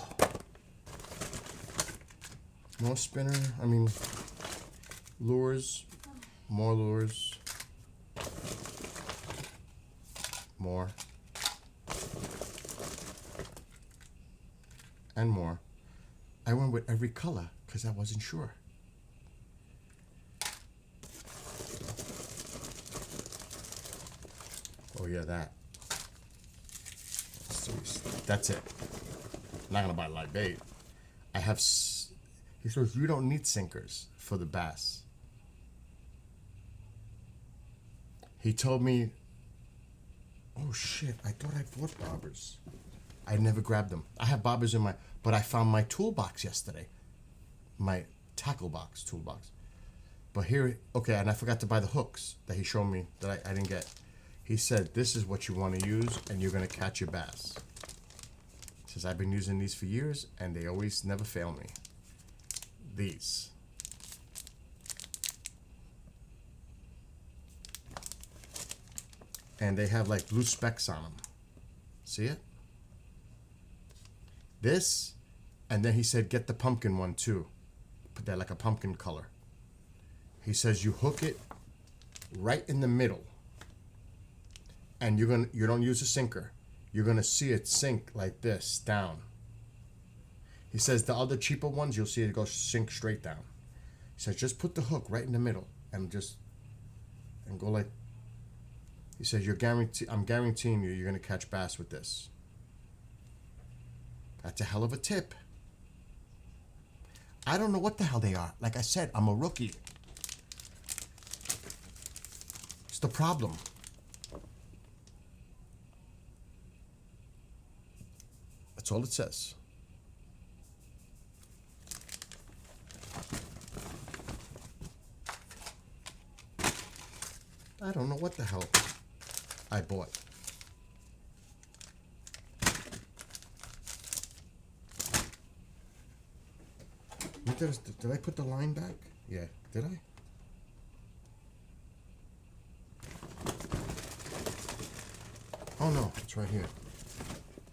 More spinner. I mean, lures. More lures. More. And more. I went with every color because I wasn't sure. Oh yeah, that. So that's it. I'm not gonna buy live bait. I have. He says you don't need sinkers for the bass. He told me. Oh shit! I thought I bought bobbers. I never grabbed them. I have bobbers in my, but I found my toolbox yesterday. My tackle box, toolbox. But here, okay, and I forgot to buy the hooks that he showed me that I didn't get. He said, this is what you want to use and you're going to catch your bass. He says, I've been using these for years and they always never fail me. These. And they have like blue specks on them. See it? This, and then he said, get the pumpkin one too. Put that like a pumpkin color. He says you hook it right in the middle. And you don't use a sinker. You're gonna see it sink like this down. He says the other cheaper ones, you'll see it go sink straight down. He says just put the hook right in the middle and go like. He says I'm guaranteeing you're gonna catch bass with this. That's a hell of a tip. I don't know what the hell they are. Like I said, I'm a rookie. It's the problem. That's all it says. I don't know what the hell I bought. Did I put the line back? Yeah, did I? Oh no, it's right here.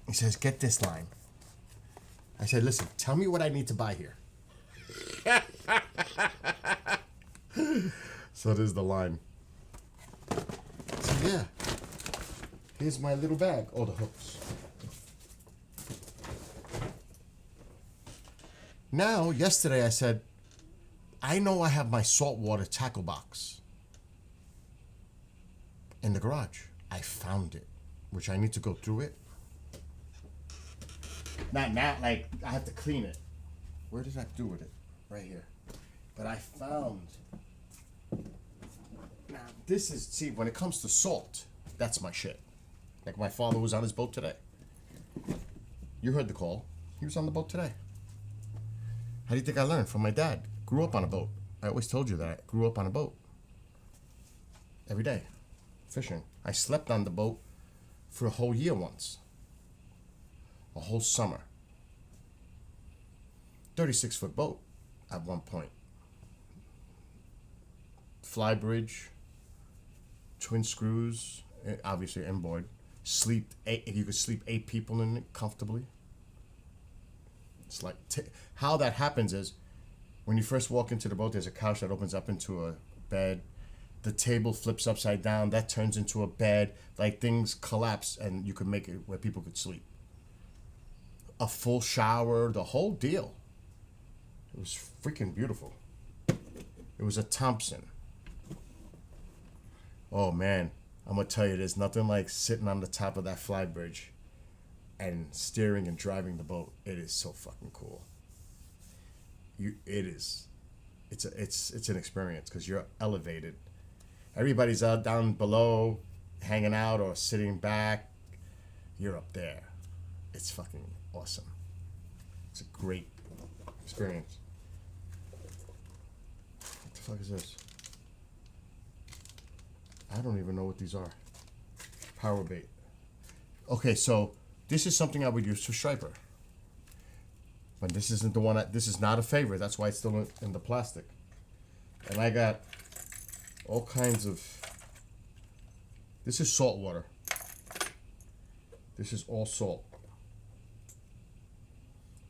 He says, get this line. I said, listen, tell me what I need to buy here. So there's the line. So yeah, here's my little bag. Oh, the hooks. Now, yesterday I said, I know I have my saltwater tackle box in the garage. I found it, which I need to go through it. Not like I have to clean it. Where did I do with it? Right here. But I found. Now this is, see, when it comes to salt, that's my shit. Like my father was on his boat today. You heard the call. He was on the boat today. How do you think I learned? From my dad. Grew up on a boat. I always told you that. I grew up on a boat. Every day. Fishing. I slept on the boat for a whole year once. A whole summer. 36-foot boat at one point. Fly bridge. Twin screws. Obviously inboard. You could sleep 8 people in it comfortably. It's like, how that happens is, when you first walk into the boat, there's a couch that opens up into a bed. The table flips upside down. That turns into a bed. Like, things collapse, and you could make it where people could sleep. A full shower, the whole deal. It was freaking beautiful. It was a Thompson. Oh, man. I'm going to tell you, there's nothing like sitting on the top of that fly bridge and steering and driving the boat. It is so fucking cool. It's an experience because you're elevated. Everybody's out down below, hanging out or sitting back. You're up there. It's fucking awesome. It's a great experience. What the fuck is this? I don't even know what these are. Power bait. Okay, so this is something I would use for striper. But this isn't the one. This is not a favorite. That's why it's still in the plastic. And I got all kinds of. This is salt water. This is all salt.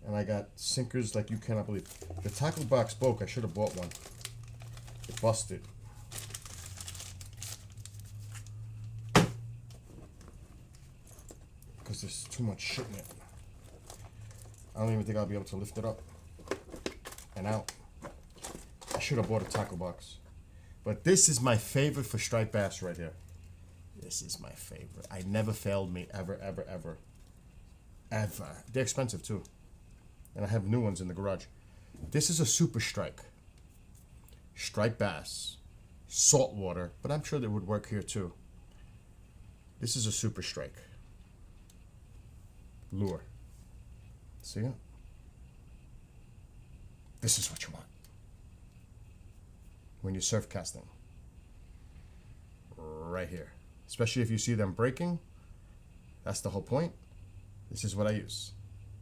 And I got sinkers like you cannot believe. The tackle box broke. I should have bought one. It busted. Because there's too much shit in it. I don't even think I'll be able to lift it up and out. I should have bought a tackle box. But this is my favorite for striped bass right here. This is my favorite. I never failed me ever, ever, ever. Ever. They're expensive too. And I have new ones in the garage. This is a super strike. Striped bass. Salt water. But I'm sure they would work here too. This is a super strike. Lure. See it? This is what you want when you're surf casting. Right here. Especially if you see them breaking. That's the whole point. This is what I use.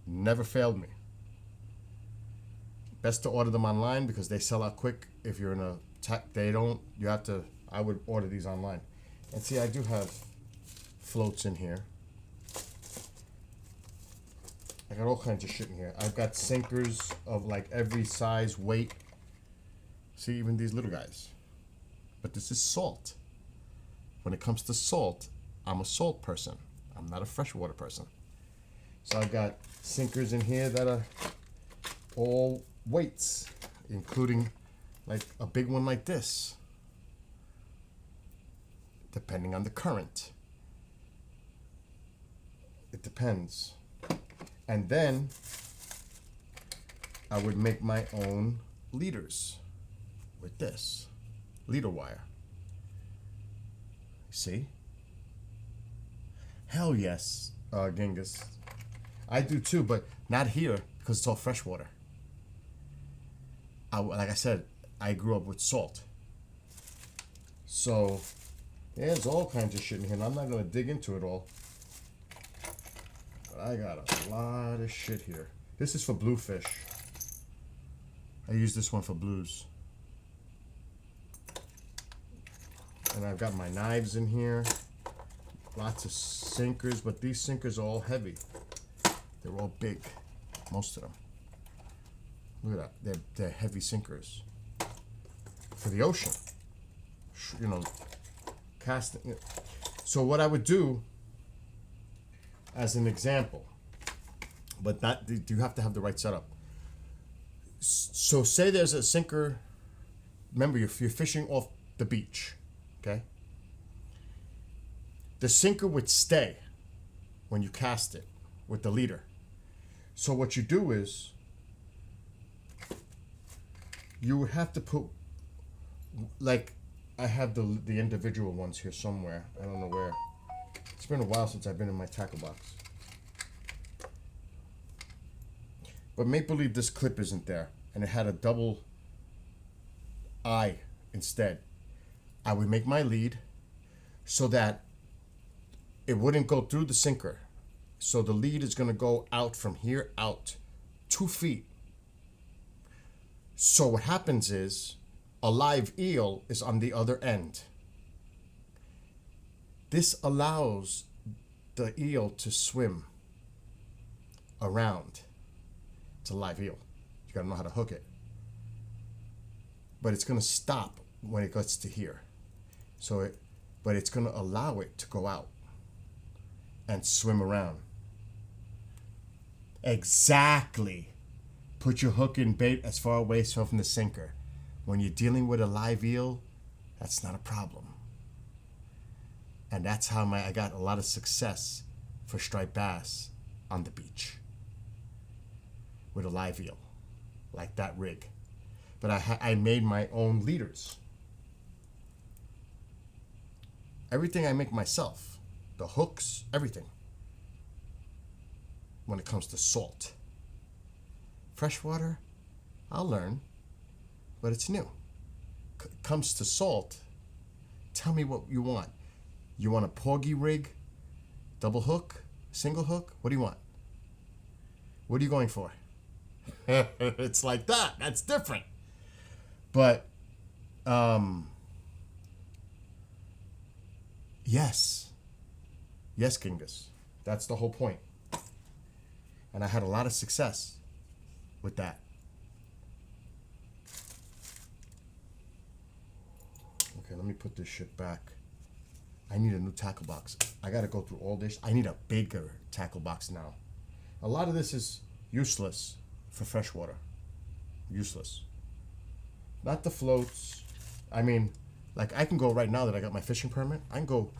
Never failed me. Best to order them online because they sell out quick. If you're in a I would order these online. And see, I do have floats in here. I got all kinds of shit in here. I've got sinkers of like every size, weight. See, even these little guys. But this is salt. When it comes to salt, I'm a salt person. I'm not a freshwater person. So I've got sinkers in here that are all weights, including like a big one like this, depending on the current. It depends. And then I would make my own leaders with this leader wire. See? Hell yes, Genghis. I do too, but not here because it's all freshwater. Like I said, I grew up with salt. So there's all kinds of shit in here, and I'm not going to dig into it all. But I got a lot of shit here. This is for bluefish. I use this one for blues. And I've got my knives in here. Lots of sinkers, but these sinkers are all heavy. They're all big. most of them. Look at that. They're heavy sinkers for the ocean. You know, casting. So what I would do, as an example, but not, you have to have the right setup. So say there's a sinker. Remember, you're fishing off the beach, okay? The sinker would stay when you cast it with the leader. So what you do is, you would have to put, like, I have the individual ones here somewhere. I don't know where. It's been a while since I've been in my tackle box. But make believe this clip isn't there, and it had a double eye instead. I would make my lead so that it wouldn't go through the sinker. So the lead is going to go out from here out 2 feet. So what happens is a live eel is on the other end. This allows the eel to swim around. It's a live eel. You gotta know how to hook it. But it's gonna stop when it gets to here. But it's gonna allow it to go out and swim around. Exactly. Put your hook and bait as far away from the sinker. When you're dealing with a live eel, that's not a problem. And that's how I got a lot of success for striped bass on the beach with a live eel, like that rig. But I made my own leaders. Everything I make myself, the hooks, everything. When it comes to salt, freshwater, I'll learn, but it's new. Comes to salt, tell me what you want. You want a porgy rig, double hook, single hook? What do you want? What are you going for? It's like that. That's different. But, yes. Yes, Kingus. That's the whole point. And I had a lot of success with that. Okay, let me put this shit back. I need a new tackle box. I gotta go through all this. I need a bigger tackle box now. A lot of this is useless for freshwater. Useless. Not the floats. I mean, like, I can go right now that I got my fishing permit. I can go,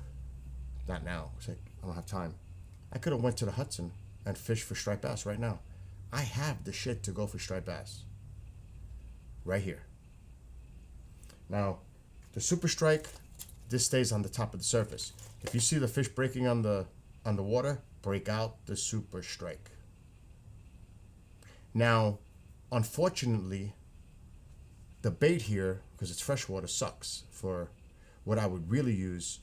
not now, because I don't have time. I could have went to the Hudson and fished for striped bass right now. I have the shit to go for striped bass. Right here. Now, the Super Strike, this stays on the top of the surface. If you see the fish breaking on the water, break out the Super Strike. Now, unfortunately, the bait here, because it's freshwater, sucks for what I would really use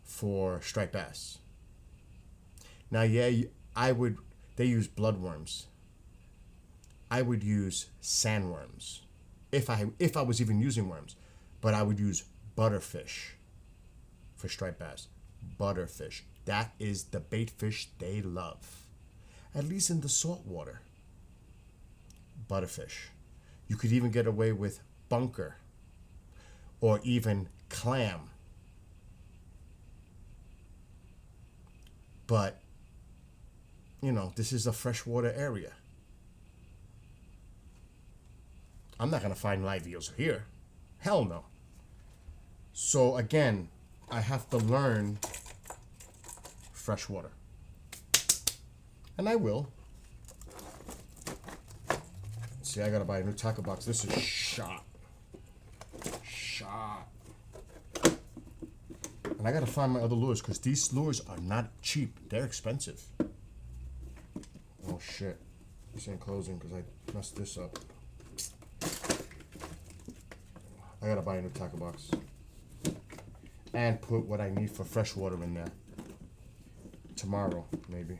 for striped bass. Now, yeah, they use bloodworms. I would use sandworms if I was even using worms, but I would use butterfish for striped bass. Butterfish. That is the bait fish they love, at least in the salt water. Butterfish. You could even get away with bunker or even clam. But, you know, this is a freshwater area. I'm not going to find live eels here. Hell no. So, again, I have to learn freshwater. And I will. See, I gotta buy a new tackle box. This is shot. And I gotta find my other lures, because these lures are not cheap. They're expensive. Oh shit. This ain't closing because I messed this up. I gotta buy a new tackle box. And put what I need for freshwater in there. Tomorrow, maybe.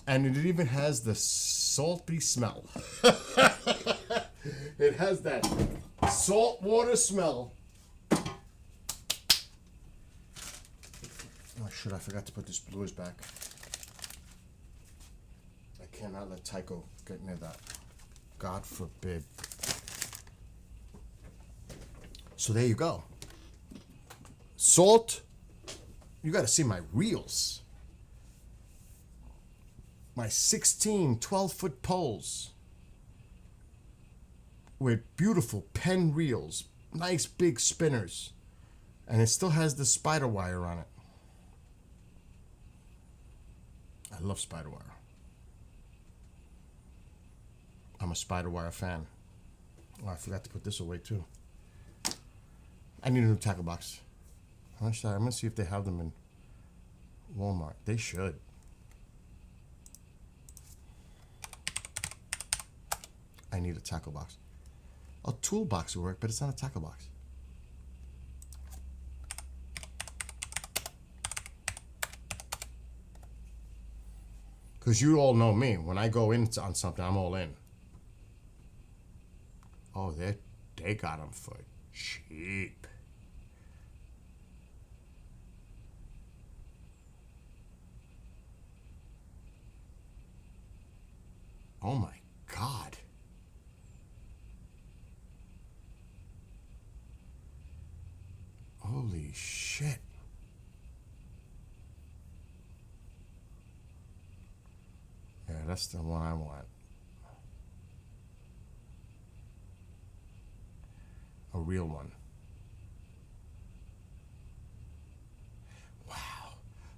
And it even has the salty smell. It has that salt water smell. Oh shit, I forgot to put this lures back. cannot let Tycho get near that. God forbid. So there you go. Salt. You got to see my reels. My 16 12-foot poles with beautiful pen reels, nice big spinners, and it still has the spider wire on it. I love spider wire. I'm a spider wire fan. Oh, I forgot to put this away too. I need a new tackle box. I'm gonna see if they have them in Walmart. They should. I need a tackle box. A toolbox would work, but it's not a tackle box. Because you all know me. When I go in on something, I'm all in. Oh, they got them for cheap. Oh my God. Holy shit. Yeah, that's the one I want. A real one. Wow.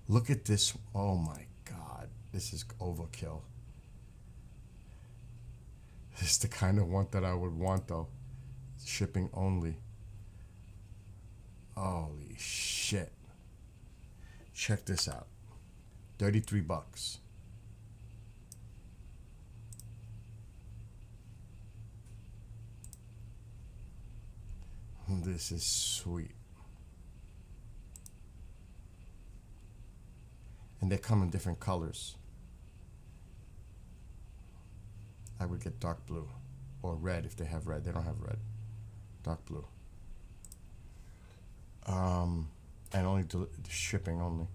Look at this. Oh my God. This is overkill. This is the kind of one that I would want though. Shipping only. Holy shit. Check this out. $33. This is sweet. And they come in different colors. I would get dark blue or red if they have red. They don't have red. Dark blue. And only shipping only.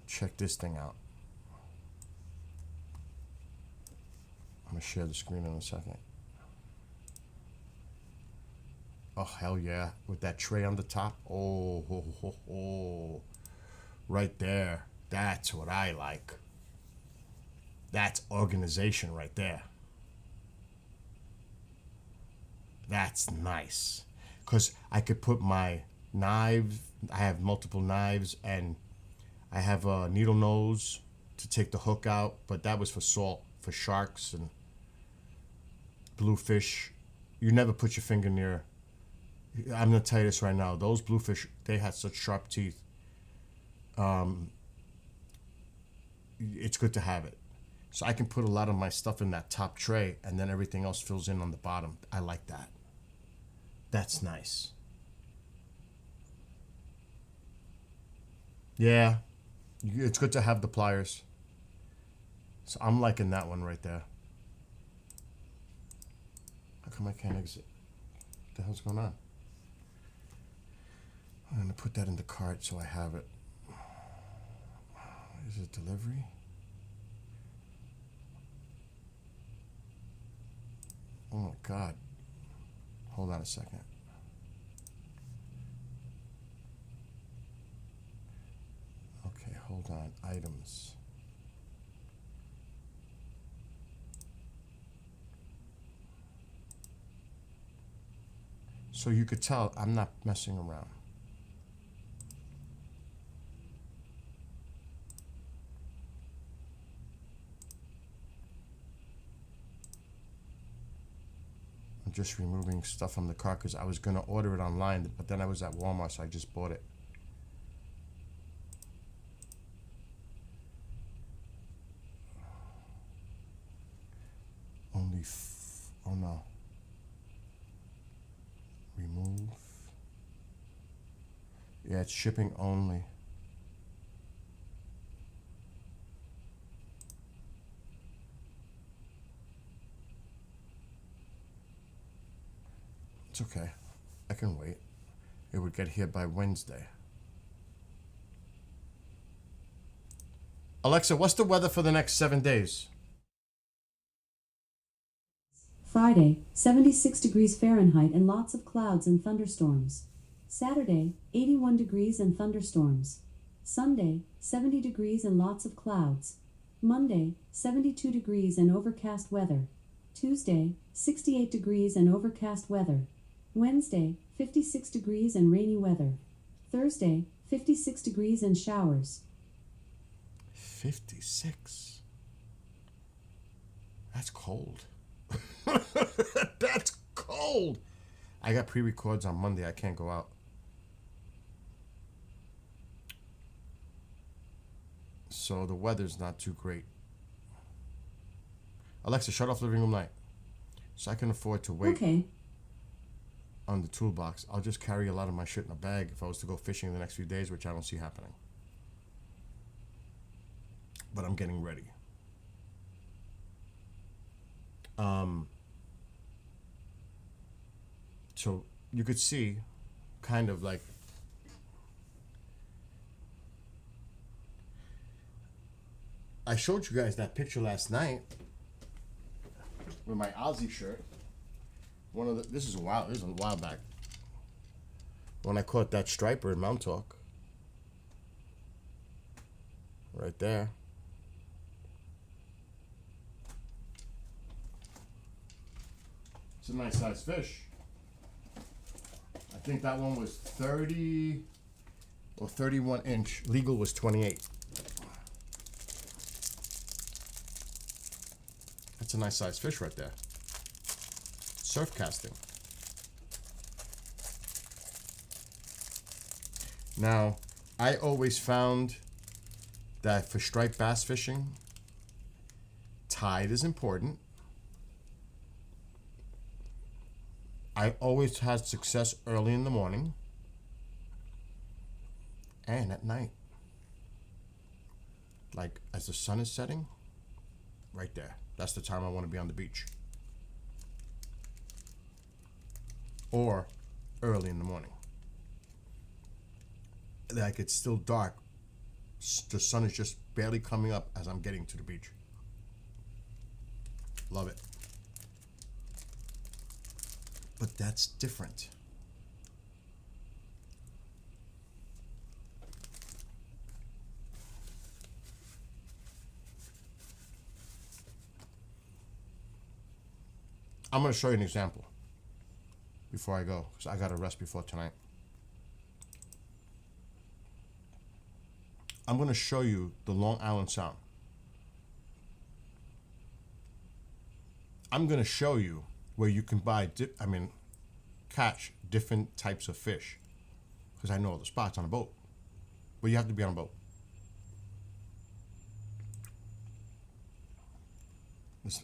Check this thing out. I'm gonna share the screen in a second. Oh hell yeah! With that tray on the top. Oh, ho, ho, ho. Right there. That's what I like. That's organization right there. That's nice. Because I could put my knives, I have multiple knives, and I have a needle nose to take the hook out, but that was for salt, for sharks and bluefish. You never put your finger near. I'm going to tell you this right now. Those bluefish, they had such sharp teeth. It's good to have it. So I can put a lot of my stuff in that top tray, and then everything else fills in on the bottom. I like that. That's nice. Yeah, it's good to have the pliers. So I'm liking that one right there. How come I can't exit? What the hell's going on? I'm going to put that in the cart so I have it. Is it delivery? Oh my God. Hold on a second. Okay, hold on. Items. So you could tell I'm not messing around. I'm just removing stuff from the cart because I was going to order it online, but then I was at Walmart, so I just bought it. Only, oh no. Remove. Yeah, it's shipping only. It's okay. I can wait. It would get here by Wednesday. Alexa, what's the weather for the next 7 days? Friday, 76 degrees Fahrenheit and lots of clouds and thunderstorms. Saturday, 81 degrees and thunderstorms. Sunday, 70 degrees and lots of clouds. Monday, 72 degrees and overcast weather. Tuesday, 68 degrees and overcast weather. Wednesday, 56 degrees and rainy weather. Thursday, 56 degrees and showers. 56. That's cold. That's cold. I got pre-records on Monday. I can't go out. So the weather's not too great. Alexa, shut off living room light. So I can afford to wait Okay. on the toolbox. I'll just carry a lot of my shit in a bag if I was to go fishing the next few days, which I don't see happening. But I'm getting ready. So you could see kind of like I showed you guys that picture last night with my Aussie shirt. This is a while back. When I caught that striper in Mount Talk. Right there. It's a nice size fish. I think that one was 30 or 31 inch. Legal was 28. That's a nice size fish right there. Surf casting. Now, I always found that for striped bass fishing, tide is important. I always had success early in the morning and at night. Like as the sun is setting, right there. That's the time I want to be on the beach. Or early in the morning. Like it's still dark. The sun is just barely coming up as I'm getting to the beach. Love it. But that's different. I'm going to show you an example before I go, because I got to rest before tonight. I'm going to show you the Long Island Sound. I'm going to show you where you can buy, catch different types of fish. Because I know the spots on a boat. But you have to be on a boat.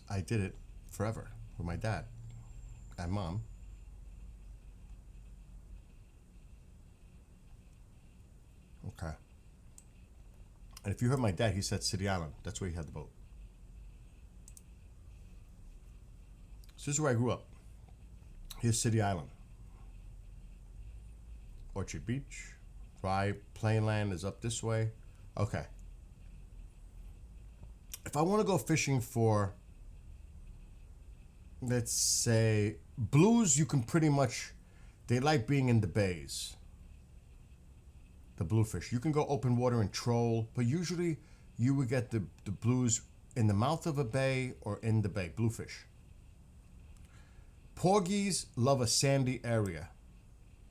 I did it forever with my dad and mom. Okay. And if you heard my dad, he said City Island. That's where he had the boat. So this is where I grew up. Here's City Island. Orchard Beach. Rye Plainland is up this way. Okay. If I want to go fishing for, let's say, blues, you can pretty much, they like being in the bays. The bluefish. You can go open water and troll, but usually you would get the blues in the mouth of a bay or in the bay, bluefish. Porgies love a sandy area,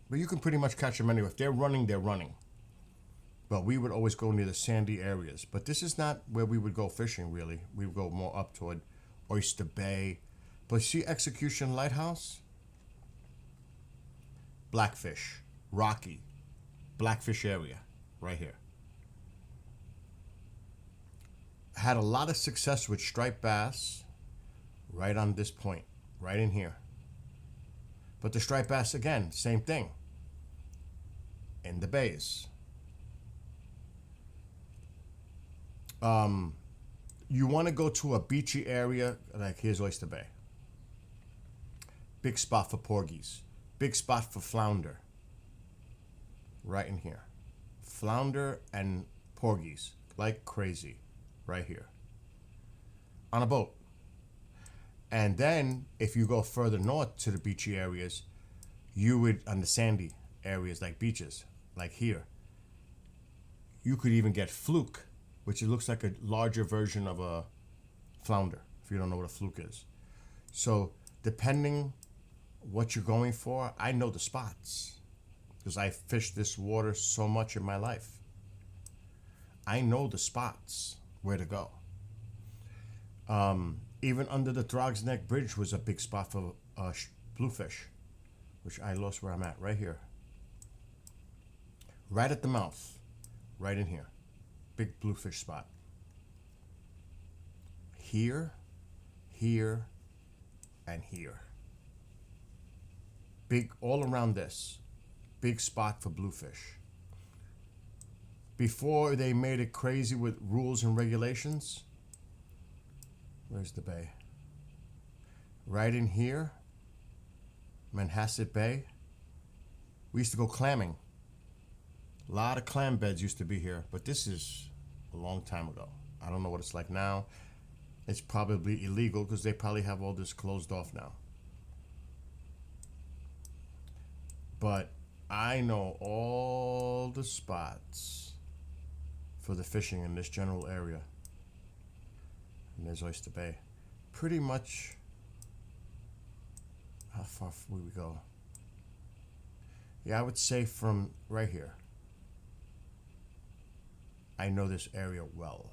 but you can pretty much catch them anywhere. If they're running, they're running. But we would always go near the sandy areas. But this is not where we would go fishing, really. We would go more up toward Oyster Bay. But see Execution Lighthouse? Blackfish, Rocky, Blackfish area, right here. Had a lot of success with striped bass right on this point, right in here. But the striped bass, again, same thing. In the bays. You want to go to a beachy area, like here's Oyster Bay. Big spot for porgies. Big spot for flounder. Right in here. Flounder and porgies, like crazy. right here, on a boat. And then if you go further north to the beachy areas, you would, on the sandy areas like beaches, like here, you could even get fluke, which it looks like a larger version of a flounder, if you don't know what a fluke is. So depending what you're going for, I know the spots because I fished this water so much in my life. I know the spots where to go. Even under the Throgs Neck Bridge was a big spot for bluefish, which I lost where I'm at, right here. Right at the mouth, right in here. Big bluefish spot. Here, here, and here. Big, all around this, big spot for bluefish. Before they made it crazy with rules and regulations, where's the bay? Right in here, Manhasset Bay. We used to go clamming. A lot of clam beds used to be here, but this is a long time ago. I don't know what it's like now. It's probably illegal because they probably have all this closed off now. But I know all the spots for the fishing in this general area. And there's Oyster Bay. Pretty much, how far would we go? Yeah, I would say from right here. I know this area well.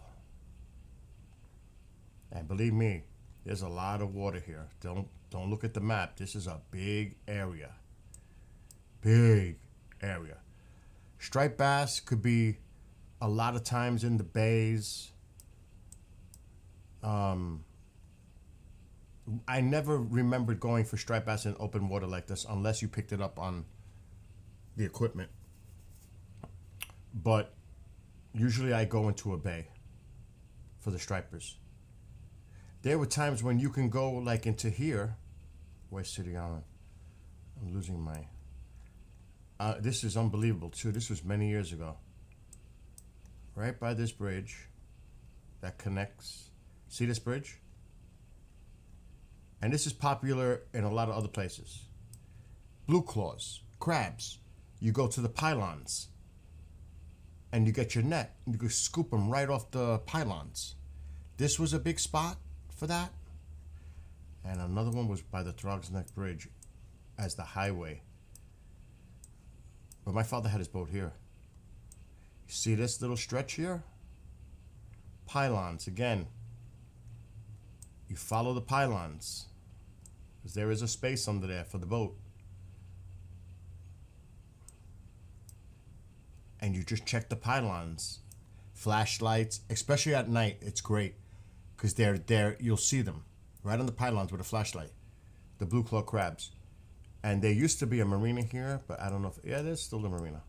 And believe me, there's a lot of water here. Don't look at the map. This is a big area. Big area. Striped bass could be a lot of times in the bays. I never remembered going for striped bass in open water like this unless you picked it up on the equipment. But usually I go into a bay for the stripers. There were times when you can go like into here. Where's City Island? I'm losing my... this is unbelievable too. This was many years ago. Right by this bridge that connects. See this bridge? And this is popular in a lot of other places. Blue claws, crabs. You go to the pylons and you get your net and you can scoop them right off the pylons. This was a big spot for that. And another one was by the Throgs Neck Bridge as the highway. But my father had his boat here. See this little stretch here? Pylons, again. You follow the pylons, because there is a space under there for the boat. And you just check the pylons. Flashlights, especially at night, it's great. Because they're there, you'll see them. Right on the pylons with a flashlight. The blue claw crabs. And there used to be a marina here, but I don't know if... Yeah, there's still a marina.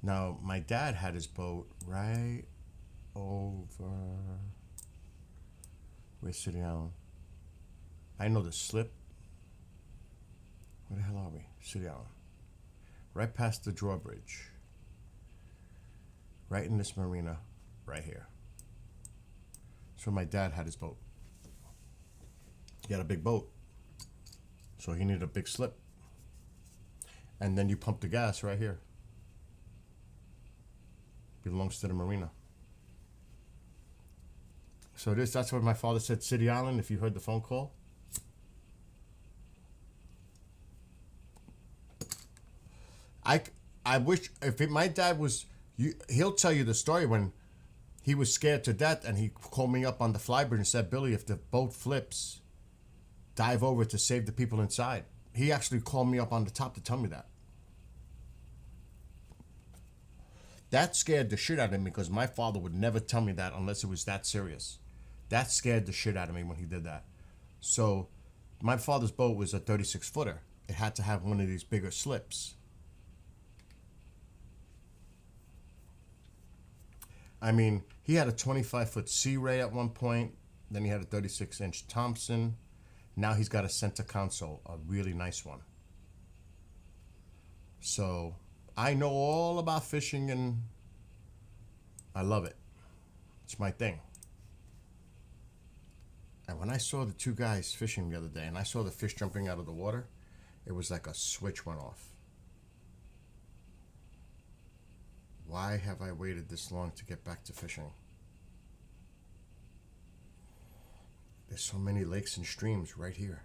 Now, my dad had his boat right over... Where's City Island? I know the slip. Where the hell are we? City Island. Right past the drawbridge. Right in this marina, right here. That's where my dad had his boat. He had a big boat. So he needed a big slip. And then you pump the gas right here. Belongs to the marina. So that's what my father said, City Island, if you heard the phone call. I wish, my dad was, he'll tell you the story when he was scared to death and he called me up on the flybridge and said, Billy, if the boat flips, dive over to save the people inside. He actually called me up on the top to tell me that. That scared the shit out of me because my father would never tell me that unless it was that serious. That scared the shit out of me when he did that. So my father's boat was a 36-footer. It had to have one of these bigger slips. I mean, he had a 25-foot Sea Ray at one point. Then he had a 36-inch Thompson. Now he's got a center console, a really nice one. So I know all about fishing and I love it. It's my thing. And when I saw the two guys fishing the other day and I saw the fish jumping out of the water, it was like a switch went off. Why have I waited this long to get back to fishing? There's so many lakes and streams right here.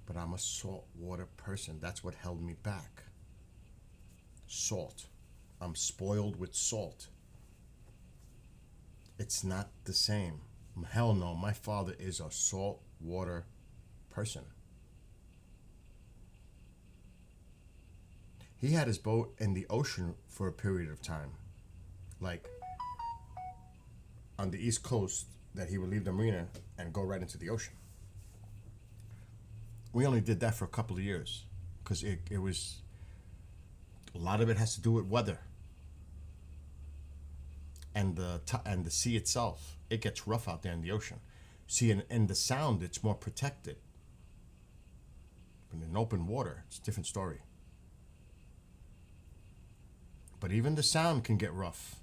But I'm a saltwater person. That's what held me back. Salt. I'm spoiled with salt. It's not the same. Hell no, my father is a saltwater person. He had his boat in the ocean for a period of time. Like on the East Coast, that he would leave the marina and go right into the ocean. We only did that for a couple of years because it was, a lot of it has to do with weather and the sea itself. It gets rough out there in the ocean. See, in the Sound, it's more protected. But in open water, it's a different story. But even the Sound can get rough.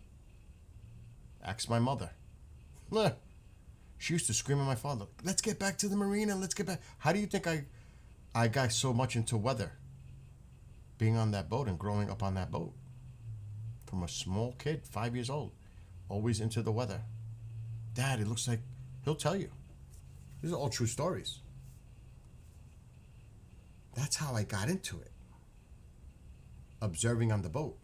Ask my mother. She used to scream at my father, let's get back to the marina, let's get back. How do you think I got so much into weather? Being on that boat and growing up on that boat. From a small kid, 5 years old, always into the weather. Dad, it looks like, he'll tell you. These are all true stories. That's how I got into it. Observing on the boat.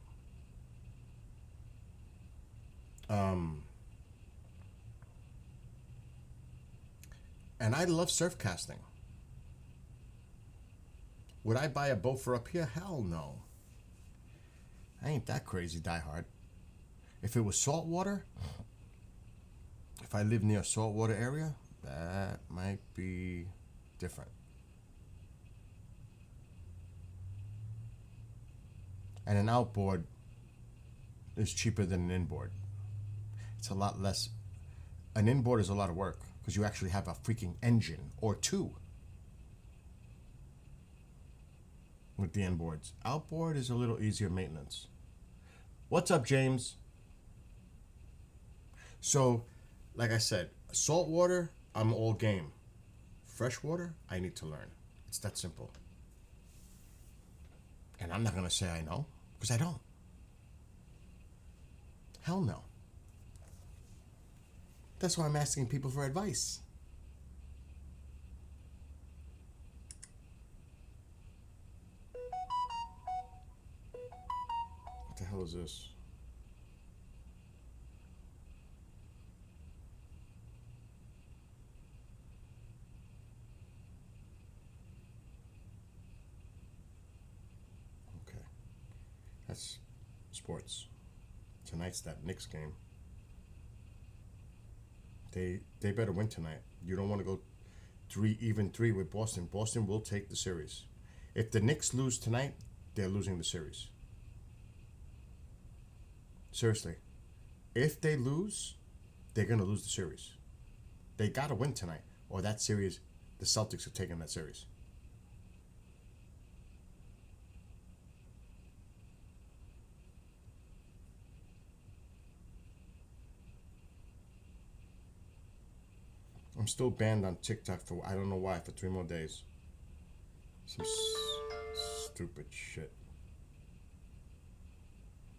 And I love surf casting. Would I buy a boat for up here? Hell no. I ain't that crazy diehard. If it was saltwater, if I live near a saltwater area, that might be different. And an outboard is cheaper than an inboard. It's a lot less. An inboard is a lot of work because you actually have a freaking engine or two with the inboards. Outboard is a little easier maintenance. What's up, James? So, like I said, saltwater, I'm all game. Freshwater, I need to learn. It's that simple. And I'm not going to say I know, because I don't. Hell no. That's why I'm asking people for advice. What the hell is this? Okay. That's sports. Tonight's that Knicks game. They better win tonight. You don't want to go 3-3 with Boston. Boston will take the series. If the Knicks lose tonight, they're losing the series. Seriously. If they lose, they're going to lose the series. They got to win tonight, or that series, the Celtics are taking that series. I'm still banned on TikTok for, I don't know why, for 3 more days. Some stupid shit.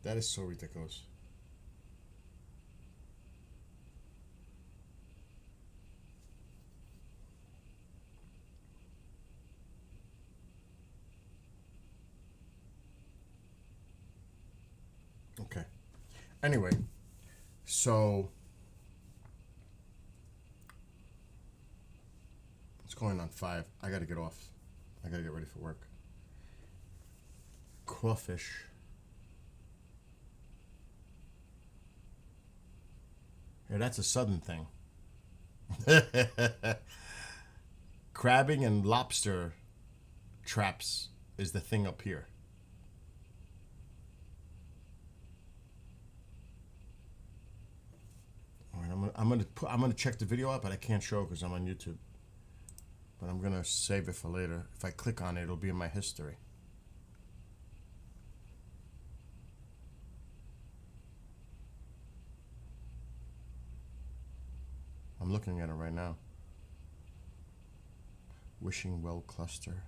That is so ridiculous. Okay. Anyway, so it's going on 5. I gotta get off. I gotta get ready for work. Crawfish. Yeah, that's a southern thing. Crabbing and lobster traps is the thing up here. All right, I'm gonna check the video out, but I can't show because I'm on YouTube. But I'm gonna save it for later. If I click on it, it'll be in my history. I'm looking at it right now. Wishing Well cluster.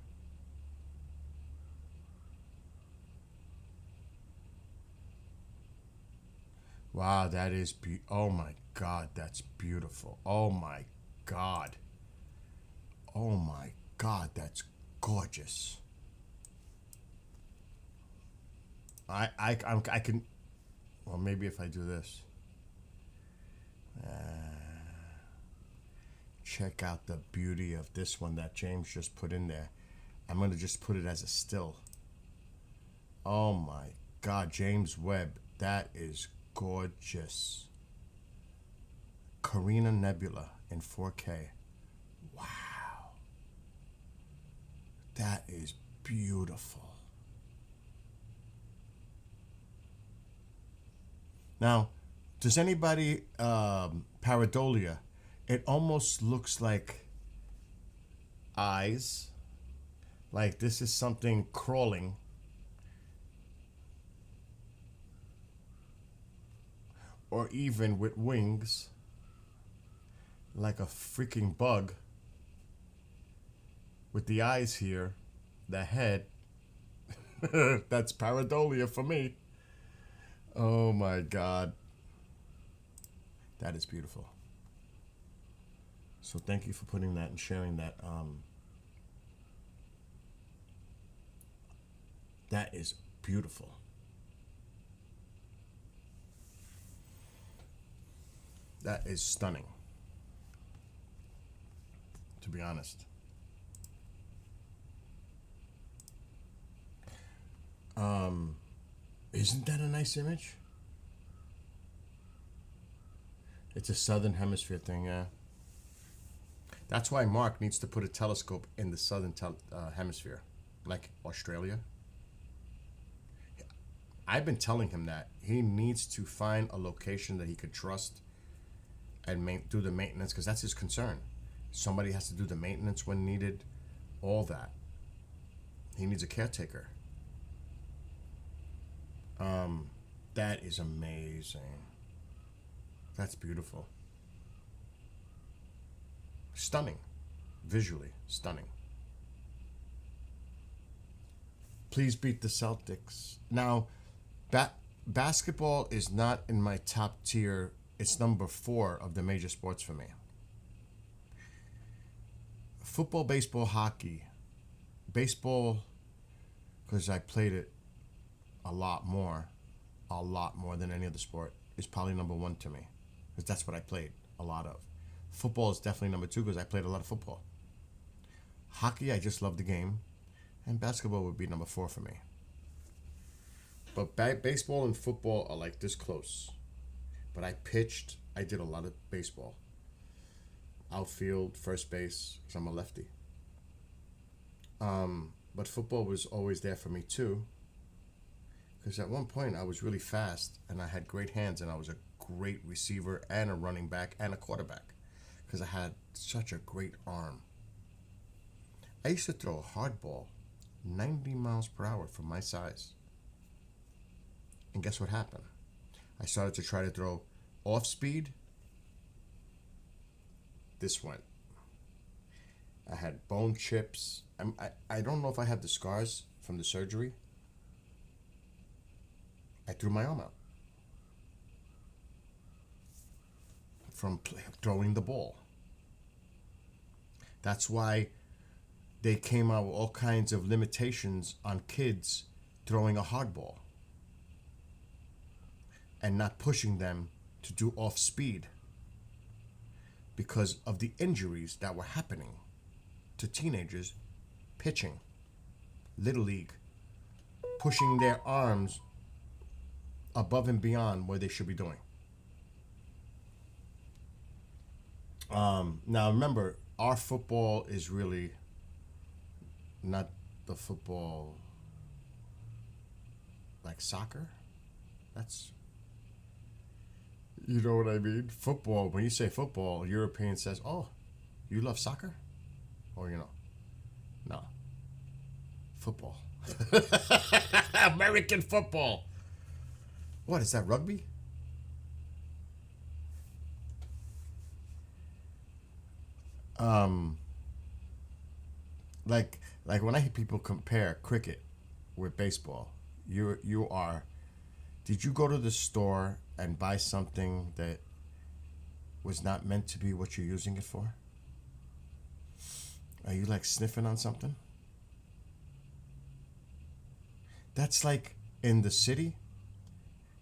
Wow, that is oh my God, that's beautiful. Oh my God. Oh my God, that's gorgeous. I can, well, maybe if I do this. Check out the beauty of this one that James just put in there. I'm gonna just put it as a still. Oh my God, James Webb, that is gorgeous. Carina Nebula in 4K. Wow. That is beautiful. Now, does anybody, pareidolia, it almost looks like eyes. Like this is something crawling. Or even with wings. Like a freaking bug. With the eyes here. The head. That's pareidolia for me. Oh my God. That is beautiful. So thank you for putting that and sharing that. That is beautiful. That is stunning. To be honest. Isn't that a nice image? It's a southern hemisphere thing, yeah. That's why Mark needs to put a telescope in the southern hemisphere, like Australia. I've been telling him that he needs to find a location that he could trust and do the maintenance, because that's his concern. Somebody has to do the maintenance when needed, all that. He needs a caretaker. That is amazing. That's beautiful. Stunning. Visually stunning. Please beat the Celtics. Now, basketball is not in my top tier. It's number 4 of the major sports for me. Football, baseball, hockey. Baseball, because I played it a lot more than any other sport, is probably number 1 to me. Because that's what I played a lot of. Football is definitely number 2 because I played a lot of football. Hockey, I just love the game. And basketball would be number 4 for me. But baseball and football are like this close. But I pitched. I did a lot of baseball. Outfield, first base, because I'm a lefty. But football was always there for me too. Because at one point I was really fast and I had great hands and I was a great receiver and a running back and a quarterback. Because I had such a great arm. I used to throw a hard ball 90 miles per hour for my size. And guess what happened? I started to try to throw off speed. This went. I had bone chips. I don't know if I had the scars from the surgery. I threw my arm out. From throwing the ball. That's why they came out with all kinds of limitations on kids throwing a hard ball. And not pushing them to do off speed. Because of the injuries that were happening to teenagers pitching. Little league. Pushing their arms above and beyond what they should be doing. Now remember, our football is really not the football like soccer. That's, you know what I mean? Football, when you say football, European says, oh, you love soccer? Or, you know, no. Football. American football. What, is that rugby? like when I hear people compare cricket with baseball, you are. Did you go to the store and buy something that was not meant to be what you're using it for? Are you like sniffing on something? That's like in the city.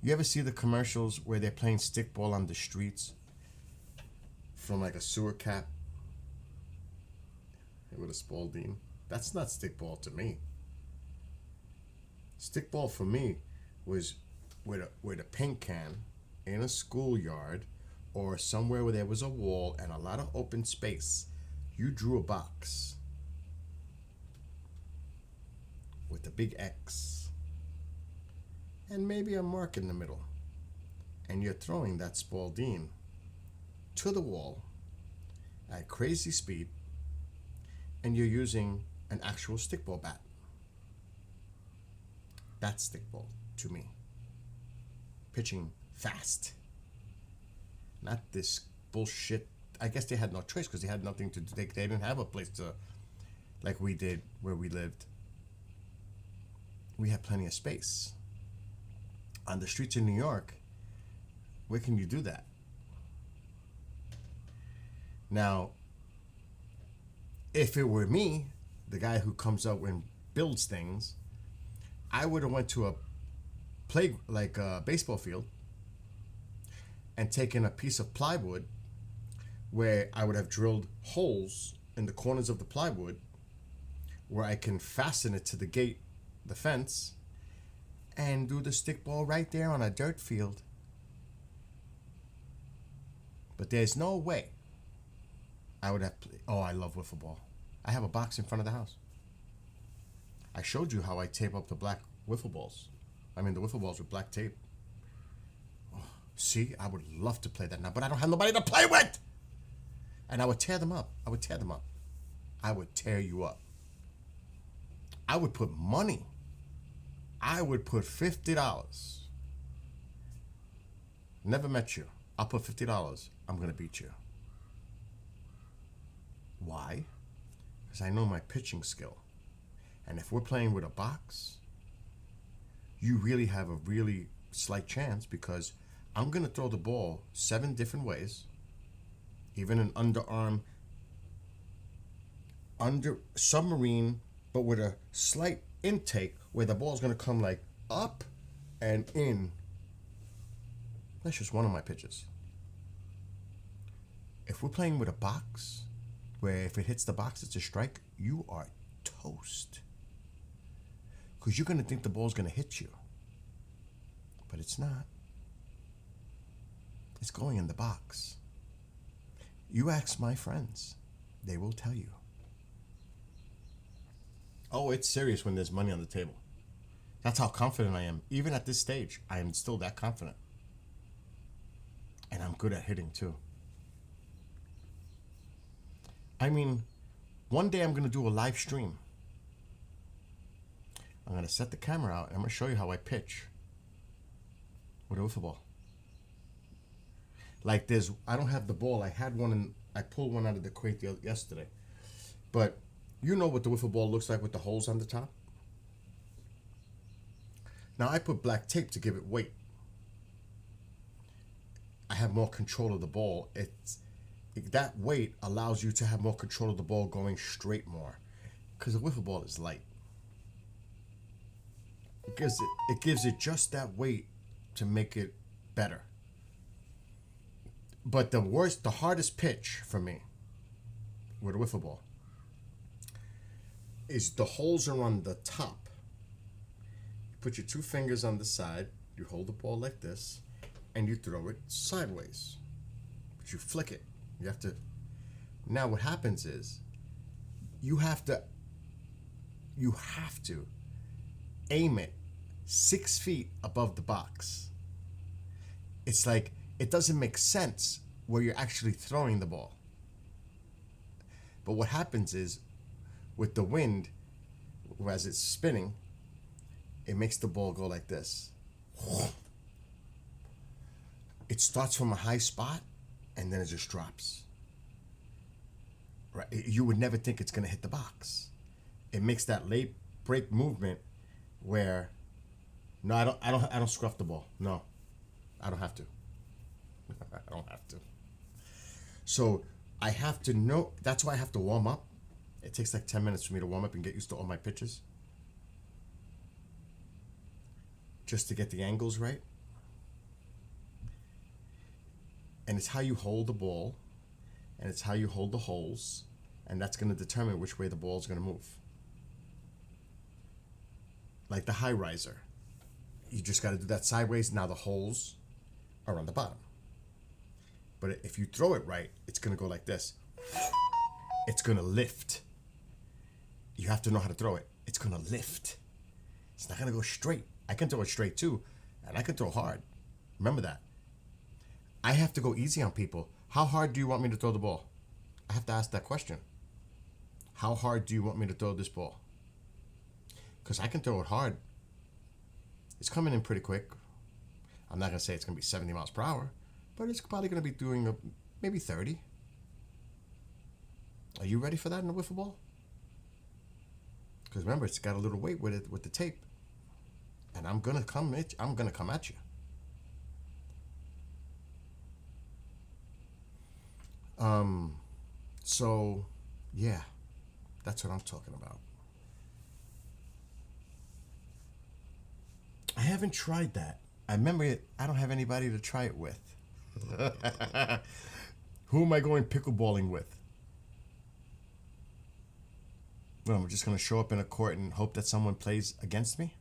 You ever see the commercials where they're playing stickball on the streets from like a sewer cap with a Spalding? That's not stickball to me. Stickball for me was with a paint can in a schoolyard or somewhere where there was a wall and a lot of open space. You drew a box with a big X and maybe a mark in the middle, and you're throwing that Spalding to the wall at crazy speed, and you're using an actual stickball bat. That's stickball to me. Pitching fast. Not this bullshit. I guess they had no choice because they had nothing to do. They didn't have a place to, like we did where we lived. We had plenty of space. On the streets in New York, where can you do that? Now, if it were me, the guy who comes up and builds things, I would have went to a baseball field and taken a piece of plywood where I would have drilled holes in the corners of the plywood where I can fasten it to the gate, the fence, and do the stickball right there on a dirt field. But there's no way I would have I love wiffle ball. I have a box in front of the house. I showed you how I tape up the black wiffle balls. I mean the wiffle balls with black tape. Oh, see, I would love to play that now, but I don't have nobody to play with. And I would tear them up. I would tear them up. I would tear you up. I would put money. I would put $50. Never met you. I'll put $50. I'm going to beat you. Why? Because I know my pitching skill. And if we're playing with a box, you really have a really slight chance because I'm going to throw the ball 7 different ways, even an underarm, under submarine, but with a slight intake where the ball's going to come like up and in. That's just one of my pitches. If we're playing with a box, where if it hits the box, it's a strike, you are toast. Because you're going to think the ball's going to hit you. But it's not. It's going in the box. You ask my friends. They will tell you. Oh, it's serious when there's money on the table. That's how confident I am. Even at this stage, I am still that confident. And I'm good at hitting too. I mean, one day I'm going to do a live stream. I'm going to set the camera out and I'm going to show you how I pitch with a wiffle ball. Like I don't have the ball. I had one and I pulled one out of the crate yesterday. But you know what the wiffle ball looks like with the holes on the top? Now I put black tape to give it weight. I have more control of the ball. That weight allows you to have more control of the ball going straight more. Because the wiffle ball is light. It gives it just that weight to make it better. But the hardest pitch for me with a wiffle ball is the holes are on the top. You put your 2 fingers on the side, you hold the ball like this, and you throw it sideways. But you flick it. You have to. Now what happens is you have to aim it 6 feet above the box. It's like it doesn't make sense where you're actually throwing the ball. But what happens is with the wind, as it's spinning, it makes the ball go like this. It starts from a high spot and then it just drops. right? You would never think it's gonna hit the box. It makes that late break movement where, no, I don't scruff the ball. No, I don't have to. I don't have to. So I have to know. That's why I have to warm up. It takes like 10 minutes for me to warm up and get used to all my pitches, just to get the angles right. And it's how you hold the ball, and it's how you hold the holes, and that's going to determine which way the ball is going to move. Like the high riser, you just got to do that sideways. Now the holes are on the bottom. But if you throw it right, it's going to go like this. It's going to lift. You have to know how to throw it. It's going to lift. It's not going to go straight. I can throw it straight too, and I can throw hard. Remember that. I have to go easy on people. How hard do you want me to throw the ball? I have to ask that question. How hard do you want me to throw this ball? Because I can throw it hard. It's coming in pretty quick. I'm not going to say it's going to be 70 miles per hour, but it's probably going to be doing maybe 30. Are you ready for that in a wiffle ball? Because remember, it's got a little weight with it, with the tape. And I'm going to come at you. So, yeah, that's what I'm talking about. I haven't tried that. I remember it. I don't have anybody to try it with. Who am I going pickleballing with? Well, I'm just going to show up in a court and hope that someone plays against me?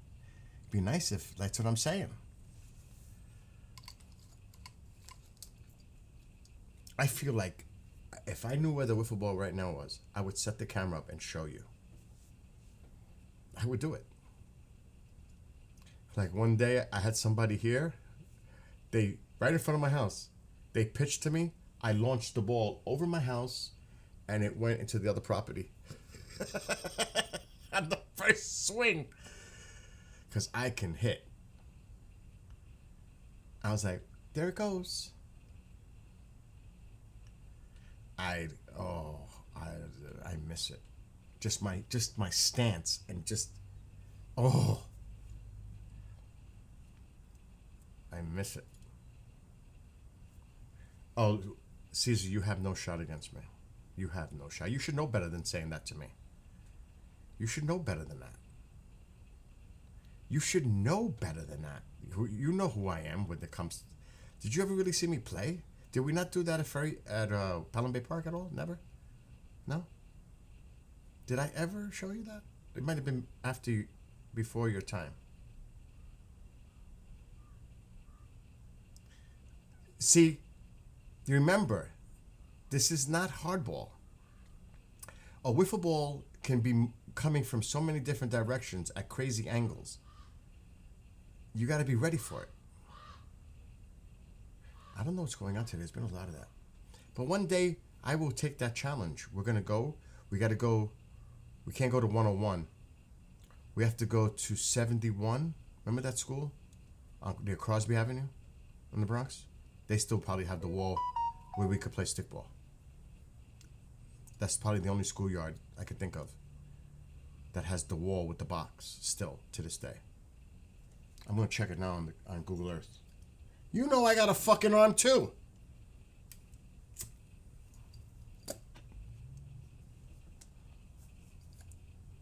It'd be nice if that's what I'm saying. I feel like if I knew where the wiffle ball right now was, I would set the camera up and show you. I would do it. Like one day I had somebody here, right in front of my house, they pitched to me. I launched the ball over my house and it went into the other property. On the first swing. Because I can hit. I was like, there it goes. I miss it. Just my stance and I miss it. Oh, Caesar, you have no shot against me. You have no shot. You should know better than saying that to me. You should know better than that. You should know better than that. You know who I am when it comes. Did you ever really see me play? Did we not do that at Pelham Bay Park at all? Never? No? Did I ever show you that? It might have been before your time. See, remember, this is not hardball. A wiffle ball can be coming from so many different directions at crazy angles. You got to be ready for it. I don't know what's going on today. There's been a lot of that. But one day, I will take that challenge. We're going to go. We got to go. We can't go to 101. We have to go to 71. Remember that school? Near Crosby Avenue in the Bronx? They still probably have the wall where we could play stickball. That's probably the only schoolyard I could think of that has the wall with the box still to this day. I'm going to check it now on Google Earth. You know I got a fucking arm too.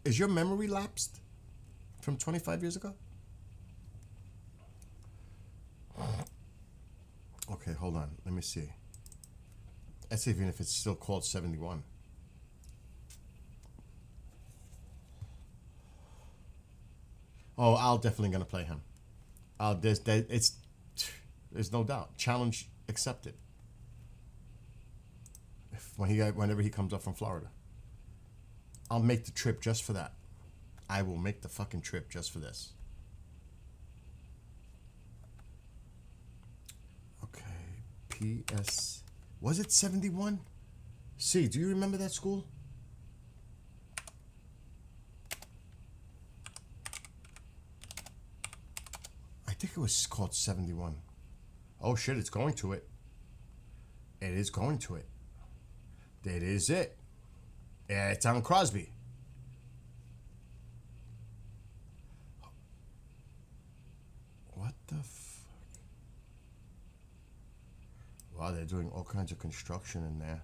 Is your memory lapsed from 25 years ago? Okay, hold on. Let me see. Let's see even if it's still called 71. Oh, I'll definitely gonna play him. There's no doubt. Challenge accepted. Whenever he comes up from Florida, I'll make the trip just for that. I will make the fucking trip just for this. Okay, PS. Was it 71? C, do you remember that school? I think it was called 71. Oh shit, it's going to it. It is going to it. That is it. Yeah, it's on Crosby. What the fuck? Wow, they're doing all kinds of construction in there.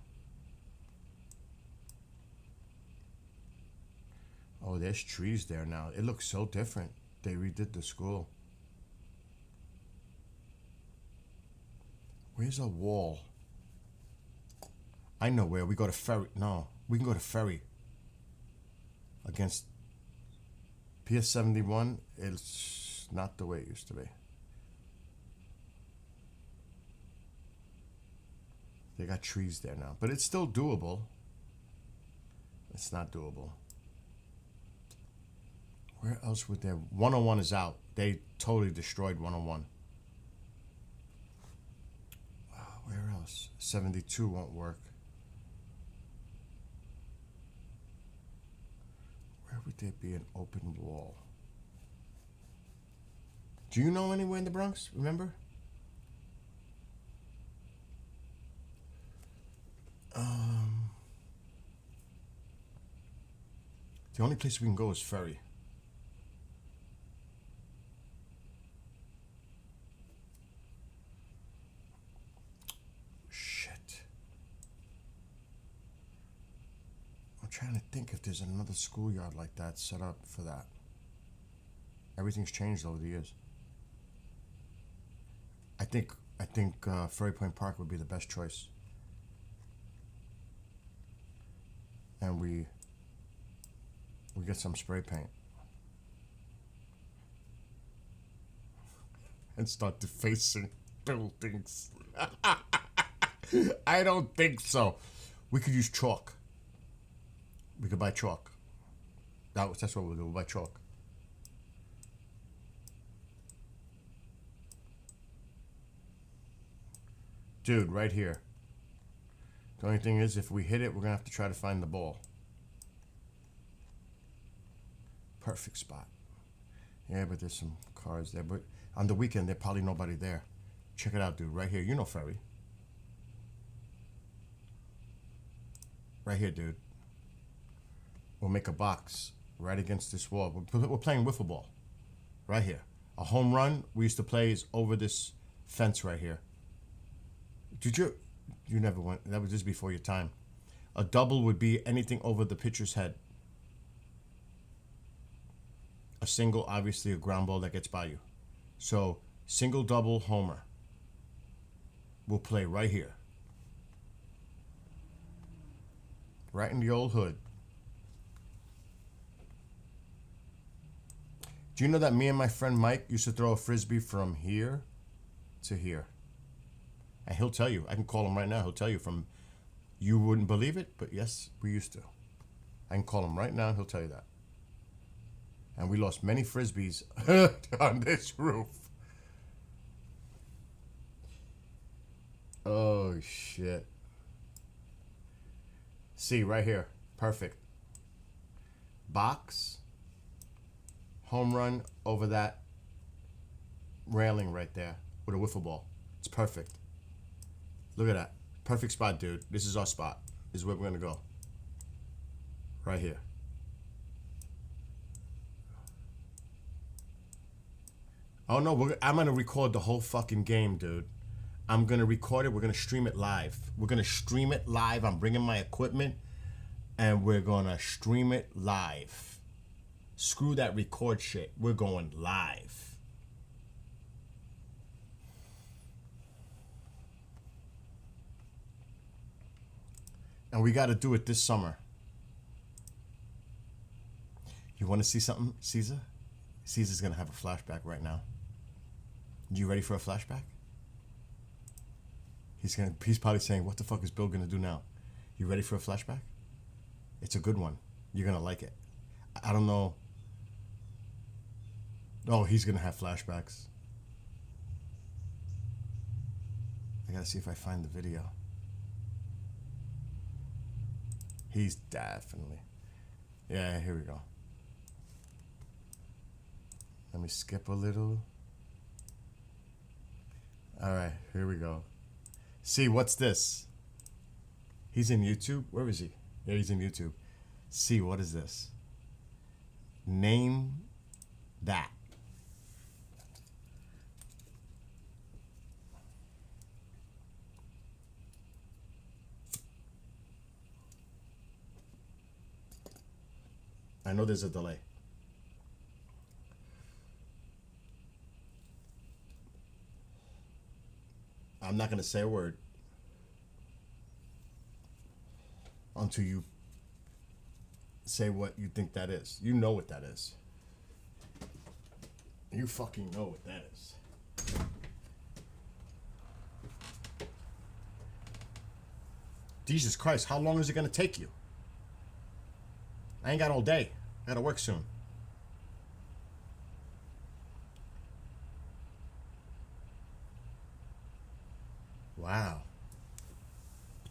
Oh, there's trees there now. It looks so different. They redid the school. Where's a wall? I know where. We go to Ferry. No, we can go to Ferry. Against PS 71, it's not the way it used to be. They got trees there now, but it's still doable. It's not doable. Where else would there? 101 is out. They totally destroyed 101. Where else? 72 won't work. Where would there be an open wall? Do you know anywhere in the Bronx? Remember? The only place we can go is Ferry. Shit. I'm trying to think if there's another schoolyard like that set up for that. Everything's changed over the years. I think Ferry Point Park would be the best choice. And we get some spray paint and start defacing buildings. I don't think so. We could use chalk. We could buy chalk. That's what we'll do. We'll buy chalk. Dude, right here. The only thing is, if we hit it, we're going to have to try to find the ball. Perfect spot. Yeah, but there's some cars there. But on the weekend, there's probably nobody there. Check it out, dude. Right here. You know Ferry. Right here, dude. We'll make a box right against this wall. We're playing wiffle ball. Right here. A home run we used to play is over this fence right here. Did you? You never went. That was just before your time. A double would be anything over the pitcher's head. A single, obviously, a ground ball that gets by you. So, single, double, homer. We'll play right here. Right in the old hood. Do you know that me and my friend Mike used to throw a frisbee from here to here? And he'll tell you. I can call him right now. He'll tell you from... You wouldn't believe it, but yes, we used to. I can call him right now and he'll tell you that. And we lost many frisbees on this roof. Oh, shit. See, right here. Perfect. Box. Home run over that railing right there with a wiffle ball. It's perfect. Look at that. Perfect spot, dude. This is our spot. This is where we're going to go. Right here. Oh, no. I'm going to record the whole fucking game, dude. I'm going to record it. We're going to stream it live. We're going to stream it live. I'm bringing my equipment, and we're going to stream it live. Screw that record shit. We're going live. And we got to do it this summer. You want to see something, Caesar? Caesar's going to have a flashback right now. You ready for a flashback? He's probably saying, what the fuck is Bill going to do now? You ready for a flashback? It's a good one. You're going to like it. I don't know. Oh, he's going to have flashbacks. I got to see if I find the video. He's definitely. Yeah, here we go. Let me skip a little. All right, here we go. See, what's this? He's in YouTube. Where is he? Yeah, he's in YouTube. see, what is this? Name that. I know there's a delay. I'm not going to say a word until you say what you think that is. You know what that is. You fucking know what that is. Jesus Christ, how long is it going to take you? I ain't got all day. I gotta work soon. Wow.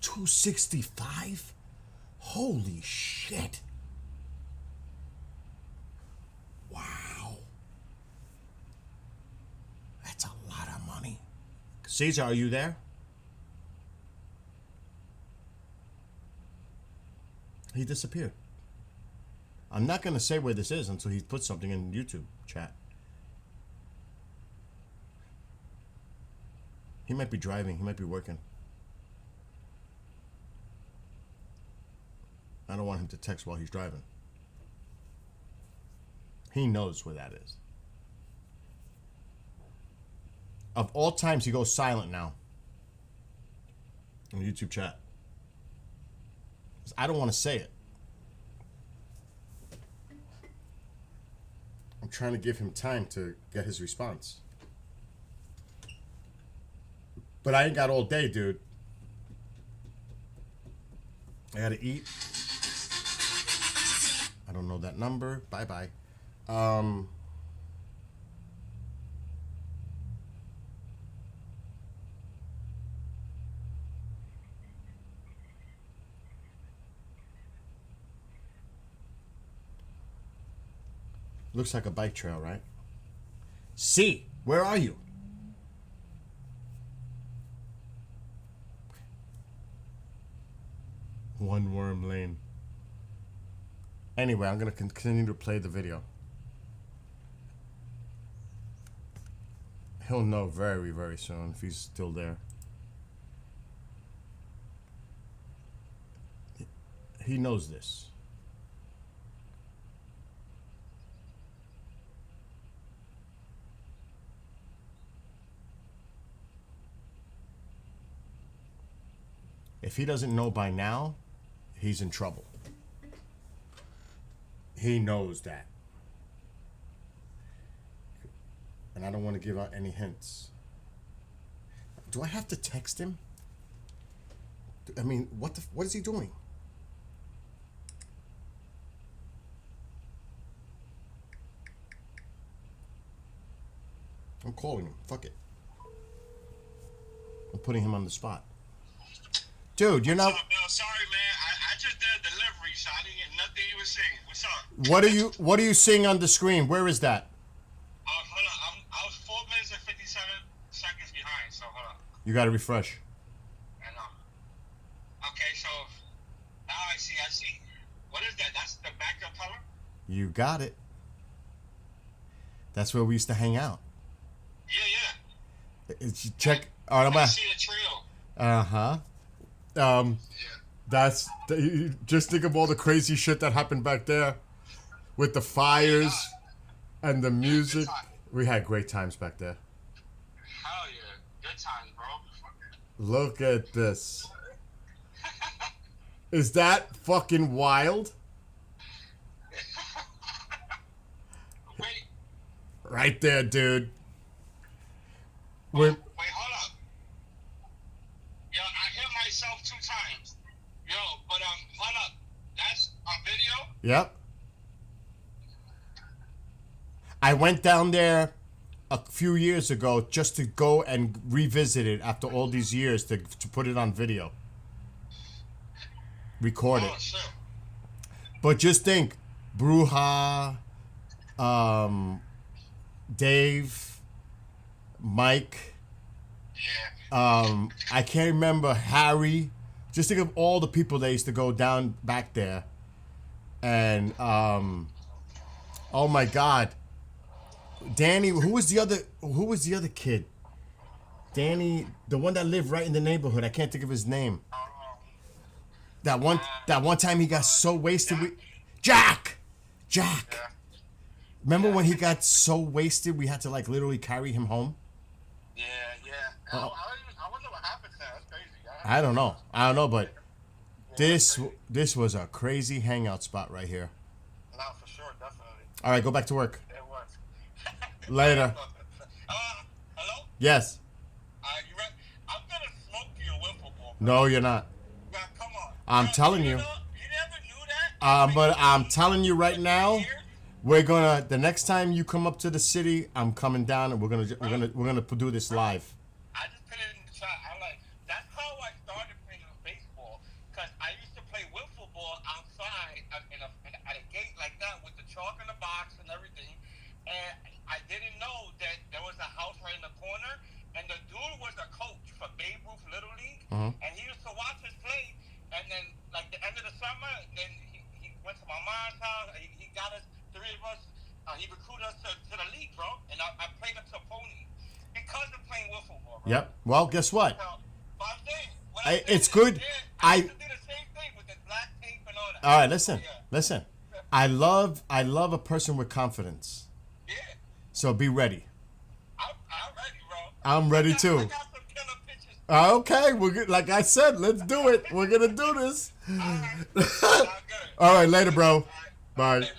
265? Holy shit. Wow. That's a lot of money. Caesar, are you there? He disappeared. I'm not going to say where this is until he puts something in YouTube chat. He might be driving. He might be working. I don't want him to text while he's driving. He knows where that is. Of all times, he goes silent now. In YouTube chat. 'Cause I don't want to say it. I'm trying to give him time to get his response. But I ain't got all day, dude. I gotta eat. I don't know that number. Bye-bye. Looks like a bike trail, right? C, where are you? One Worm Lane. Anyway, I'm going to continue to play the video. He'll know very, very soon if he's still there. He knows this. If he doesn't know by now, he's in trouble. He knows that. And I don't want to give out any hints. Do I have to text him? I mean, what is he doing? I'm calling him. Fuck it. I'm putting him on the spot. Dude, you're not. What's up, Bill? Sorry, man. I just did a delivery, so I didn't get nothing you were saying. What's up? What are you seeing on the screen? Where is that? Hold on. I was 4 minutes and 57 seconds behind, so hold on. You gotta refresh. I know. Okay, so now I see. What is that? That's the backup color? You got it. That's where we used to hang out. Yeah. Check. All right, I see the trail. Uh-huh. Just think of all the crazy shit that happened back there with the fires and the music. We had great times back there. Hell yeah. Good times, bro. Look at this. Is that fucking wild? Wait, Right there, dude. hold up. Yo, I hit myself 2 times. Yo, but hold up. That's on video? Yep. I went down there a few years ago just to go and revisit it after all these years to put it on video. Record it. Oh, shit. But just think, Bruja, Dave, Mike, Yeah. I can't remember, Harry. Just think of all the people that used to go down back there And oh my God, Danny. Who was the other kid? Danny, the one that lived right in the neighborhood. I can't think of his name. That one time he got so wasted. Jack. Yeah. Remember when he got so wasted we had to like literally carry him home? Yeah. I wonder what happened to that. That's crazy. I don't know, but this was a crazy hangout spot right here. No, for sure, definitely. All right, go back to work. It was. Later. Hello? Yes. You ready? I'm gonna smoke you a wiffle ball. No, you're not. Yeah, come on. I'm telling you. You never knew that? But I'm telling you right now, the next time you come up to the city, I'm coming down and we're gonna do this live. I just put it in the chat. That's how I started playing baseball. Cause I used to play wiffle ball outside at a gate like that with the chalk in the box and everything. And I didn't know that there was a house right in the corner. And the dude was a coach for Babe Ruth Little League. And he used to watch us play. And then, like, the end of the summer, then he went to my mom's house. He got us, three of us. He recruited us to the league, bro. And I played up to Pony because of playing wiffle ball, bro. Yep. Well, guess what? So, but I'm saying, what I'm It's saying good. is, I used to do the same thing with the black tape and all that. All right, listen. Yeah. Listen. I love a person with confidence. Yeah. So be ready. I'm ready, bro. I'm ready I too. got some killer pictures. Okay, we're good. Like I said, let's do it. We're gonna do this. Sound good. All right, later, bro. Bye. Later,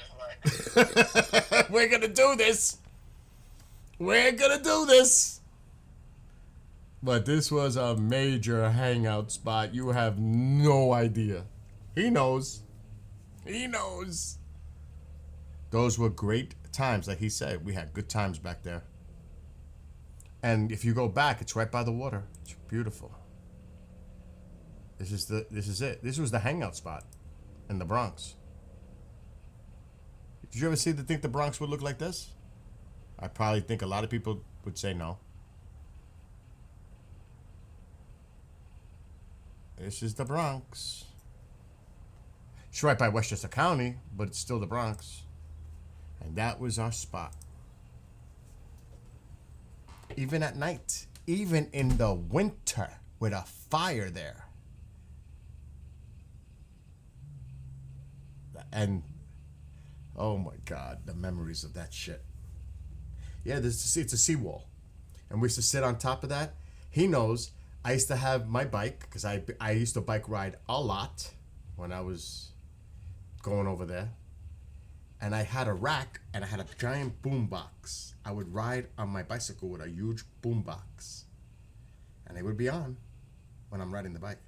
right. We're gonna do this. We're gonna do this. But this was a major hangout spot. You have no idea. He knows. He knows. Those were great times, like he said. We had good times back there. And if you go back, it's right by the water. It's beautiful. This is it. This was the hangout spot in the Bronx. Did you ever think the Bronx would look like this? I probably think a lot of people would say no. This is the Bronx. It's right by Westchester County, but it's still the Bronx. And that was our spot. Even at night, even in the winter, with a fire there. And oh my God, the memories of that shit. Yeah, it's a seawall. And we used to sit on top of that. He knows I used to have my bike, because I used to bike ride a lot when I was going over there. And I had a rack and I had a giant boom box. I would ride on my bicycle with a huge boom box. And it would be on when I'm riding the bike.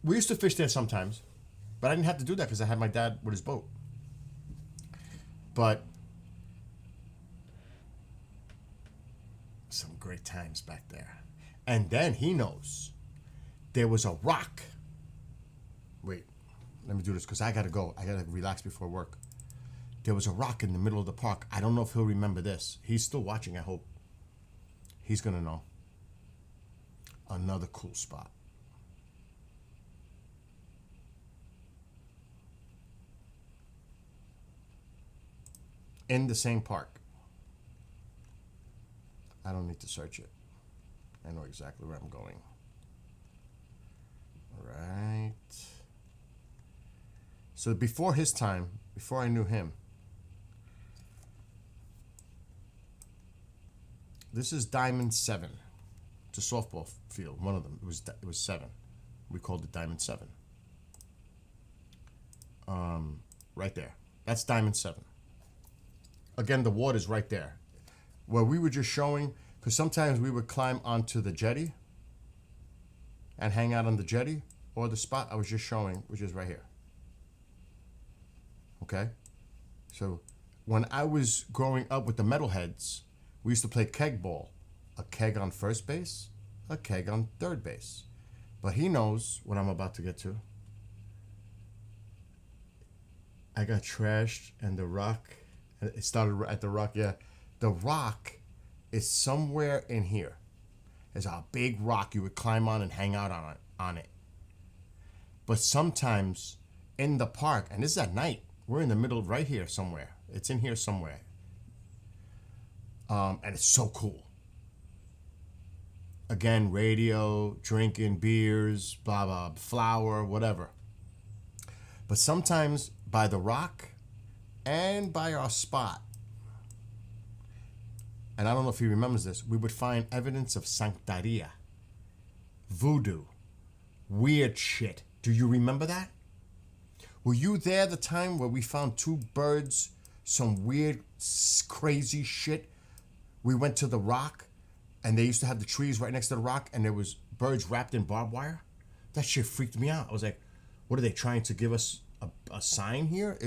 We used to fish there sometimes, but I didn't have to do that because I had my dad with his boat. But some great times back there. And then he knows there was a rock. Wait, let me do this because I gotta go. I gotta relax before work. There was a rock in the middle of the park. I don't know if he'll remember this. He's still watching, I hope. He's gonna know. Another cool spot. In the same park. I don't need to search it. I know exactly where I'm going. All right. So before his time, before I knew him, this is Diamond 7. It's a softball field, one of them. It was 7. We called it Diamond 7. Right there. That's Diamond 7. Again, the water's right there. Where we were just showing, because sometimes we would climb onto the jetty and hang out on the jetty, or the spot I was just showing, which is right here. Okay? So when I was growing up with the metalheads, we used to play keg ball. A keg on first base, a keg on third base. But he knows what I'm about to get to. I got trashed, and the rock, it started at the rock, yeah. The rock is somewhere in here. There's a big rock you would climb on and hang out on it. But sometimes in the park, and this is at night, we're in the middle right here somewhere. It's in here somewhere. And it's so cool. Again, radio, drinking beers, blah, blah, flour, whatever. But sometimes by the rock and by our spot, and I don't know if he remembers this, we would find evidence of Santeria, voodoo, weird shit. Do you remember that? Were you there the time where we found two birds, some weird, crazy shit? We went to the rock, and they used to have the trees right next to the rock, and there was birds wrapped in barbed wire. That shit freaked me out. I was like, what are they trying to give us a sign here?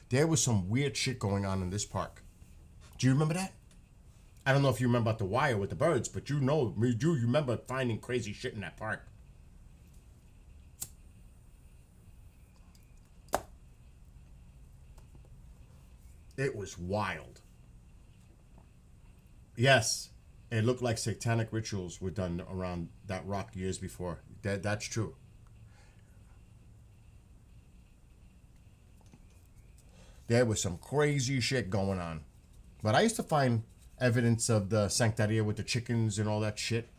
There was some weird shit going on in this park. Do you remember that? I don't know if you remember about the wire with the birds, but you remember finding crazy shit in that park. It was wild. Yes, it looked like satanic rituals were done around that rock years before. That's true. There was some crazy shit going on. But I used to find evidence of the Santeria with the chickens and all that shit.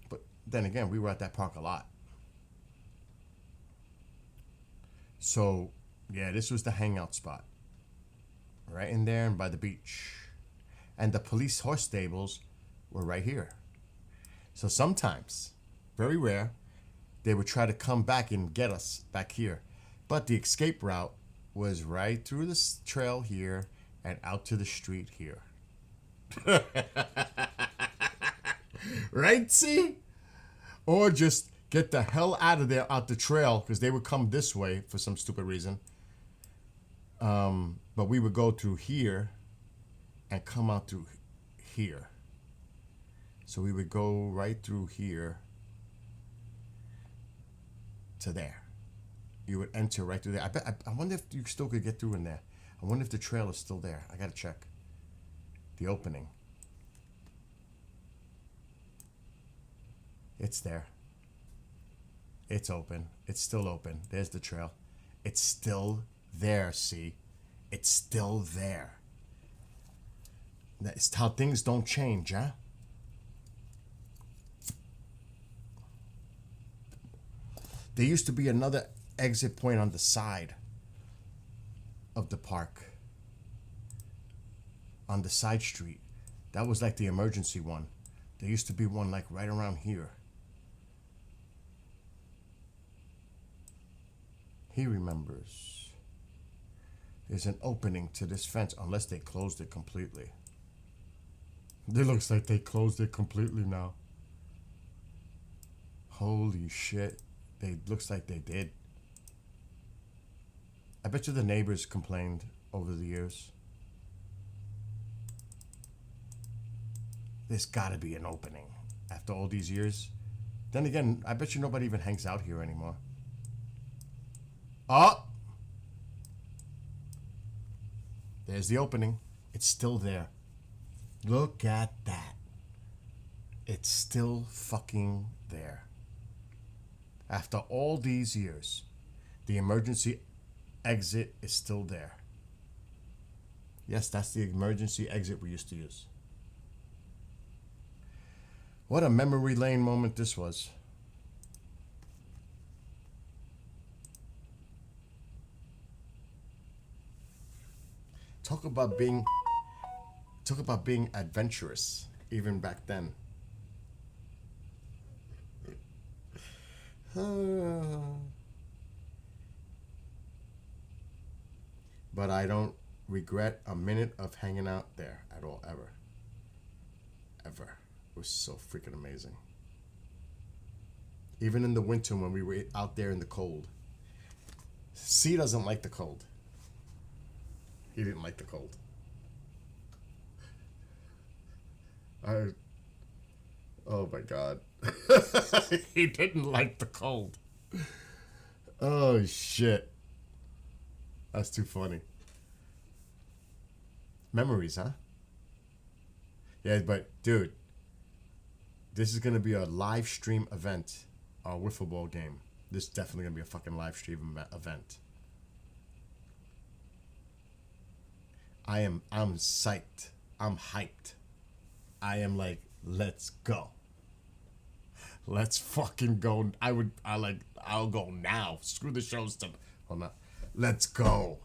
But then again, we were at that park a lot. So, yeah, this was the hangout spot. Right in there and by the beach. And the police horse stables were right here. So sometimes, very rare, they would try to come back and get us back here. But the escape route was right through this trail here and out to the street here. Right, see? Or just get the hell out of there, out the trail, because they would come this way for some stupid reason. But we would go through here and come out through here. So we would go right through here to there. You would enter right through there. I wonder if you still could get through in there. I wonder if the trail is still there. I gotta check. The opening. It's there. It's open. It's still open. There's the trail. It's still there, see? It's still there. That's how things don't change, huh? There used to be another exit point on the side of the park. On the side street. That was like the emergency one. There used to be one like right around here. He remembers. There's an opening to this fence unless they closed it completely. It looks like they closed it completely now. Holy shit. Looks like they did. I bet you the neighbors complained over the years. There's gotta be an opening after all these years. Then again, I bet you nobody even hangs out here anymore. Oh! There's the opening. It's still there. Look at that. It's still fucking there. After all these years, the emergency exit is still there. Yes, that's the emergency exit we used to use. What a memory lane moment this was. Talk about being adventurous even back then. But I don't regret a minute of hanging out there at all, ever. Ever. It was so freaking amazing. Even in the winter when we were out there in the cold. C doesn't like the cold. He didn't like the cold. Oh my God. He didn't like the cold. Oh shit. That's too funny. Memories, huh? Yeah, but dude, this is gonna be a live stream event, our wiffle ball game. This is definitely gonna be a fucking live stream event. I'm psyched. I'm hyped. I am like, let's go. Let's fucking go. I'll go now. Screw the shows to, hold on. Let's go.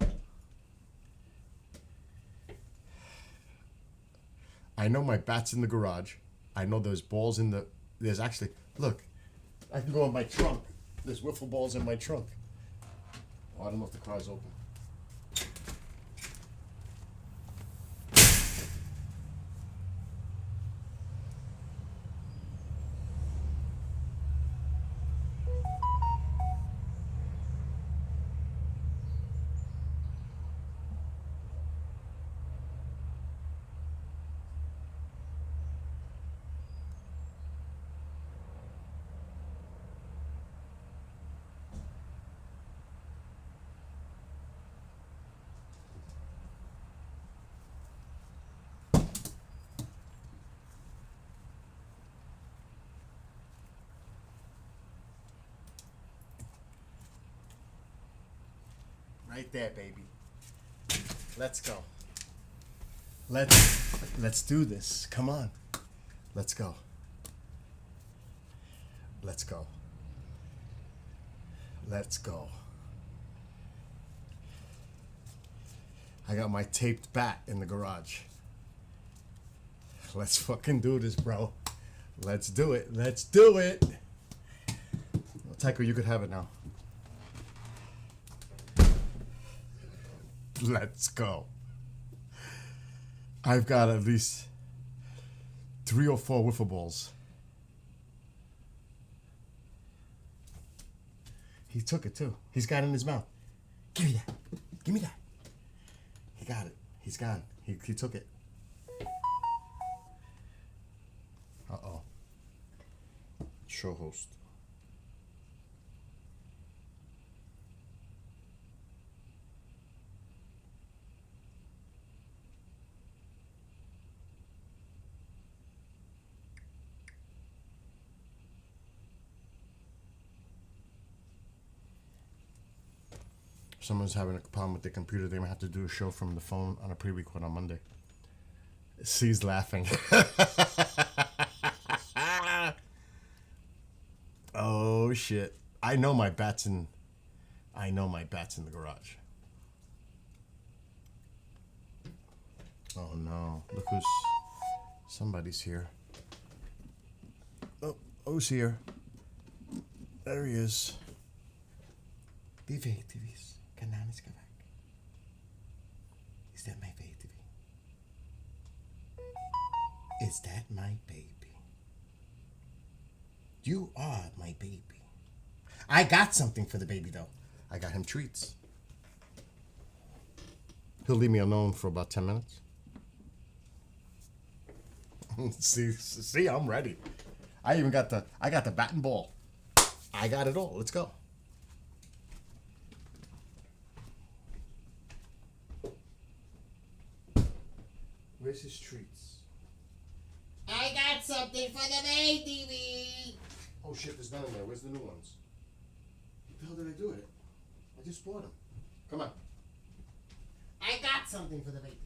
I know my bat's in the garage. I know there's balls in the, there's actually, look, I can go in my trunk. There's wiffle balls in my trunk. Oh, I don't know if the car's open. Right there, baby. Let's go. Let's do this. Come on. Let's go. Let's go. Let's go. I got my taped bat in the garage. Let's fucking do this, bro. Let's do it. Let's do it. Tycho, you could have it now. Let's go. I've got at least 3 or 4 wiffle balls. He took it too. He's got it in his mouth. Give me that. Give me that. He got it. He's gone. He took it. Uh-oh. Show host. If someone's having a problem with their computer, they might have to do a show from the phone on a pre-record on Monday. C's laughing. Oh shit. I know my bat's in the garage. Oh no. Look somebody's here. Oh, who's here? There he is. Die VTV's. Kanan is weg. Is that my VTV? Is that my baby? You are my baby. I got something for the baby though. I got him treats. He'll leave me alone for about 10 minutes. see, I'm ready. I got the bat and ball. I got it all. Let's go. Where's his treats? I got something for the baby. Oh shit, there's none in there. Where's the new ones? What the hell did I do with it? I just bought them. Come on. I got something for the baby.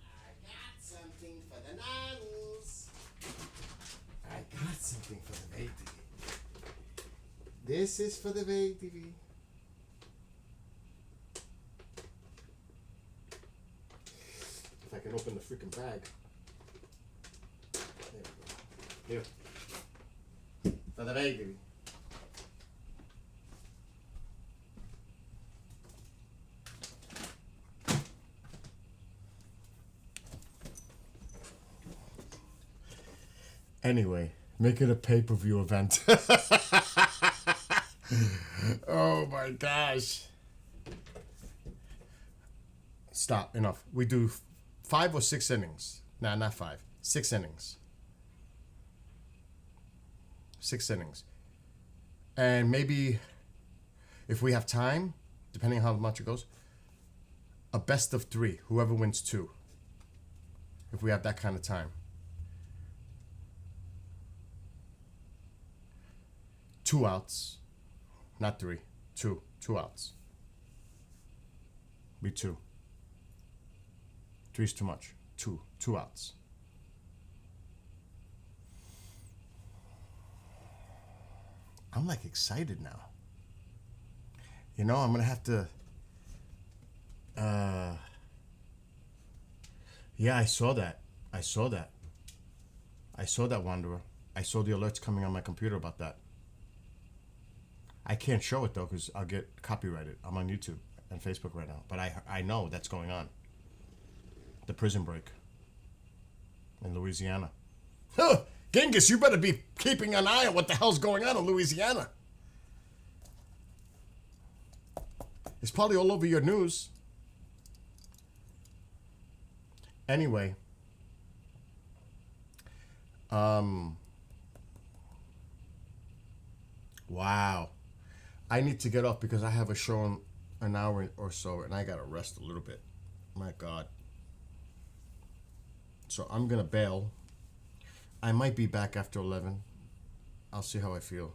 I got something for the nannies. I got something for the baby. This is for the baby. If I can open the freaking bag. There we go. Here. For the baby. Anyway, make it a pay-per-view event. Oh my gosh. Stop. Enough. We do 5 or 6 innings. Nah, not 5. 6 innings. 6 innings. And maybe if we have time, depending on how much it goes, a best of 3. Whoever wins 2. If we have that kind of time. 2 outs. Not 3. 2. 2 outs. Be 2. 3's too much. 2. 2 outs. I'm like excited now. You know, I'm gonna have to. Yeah, I saw that. I saw that, Wanderer. I saw the alerts coming on my computer about that. I can't show it though because I'll get copyrighted. I'm on YouTube and Facebook right now, but I know that's going on. The prison break in Louisiana. Huh, Genghis, you better be keeping an eye on what the hell's going on in Louisiana. It's probably all over your news. Anyway, wow. I need to get off because I have a show in an hour or so and I gotta rest a little bit. My God. So I'm gonna bail. I might be back after 11. I'll see how I feel.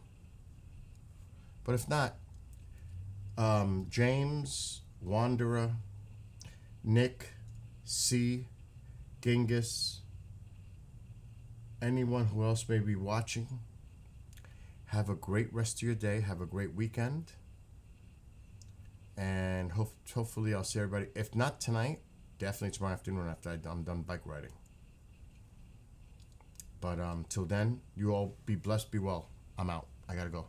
But if not, James, Wanderer, Nick, C, Genghis, anyone who else may be watching, have a great rest of your day. Have a great weekend. And hopefully I'll see everybody. If not tonight, definitely tomorrow afternoon after I'm done bike riding. But till then, you all be blessed, be well. I'm out. I gotta go.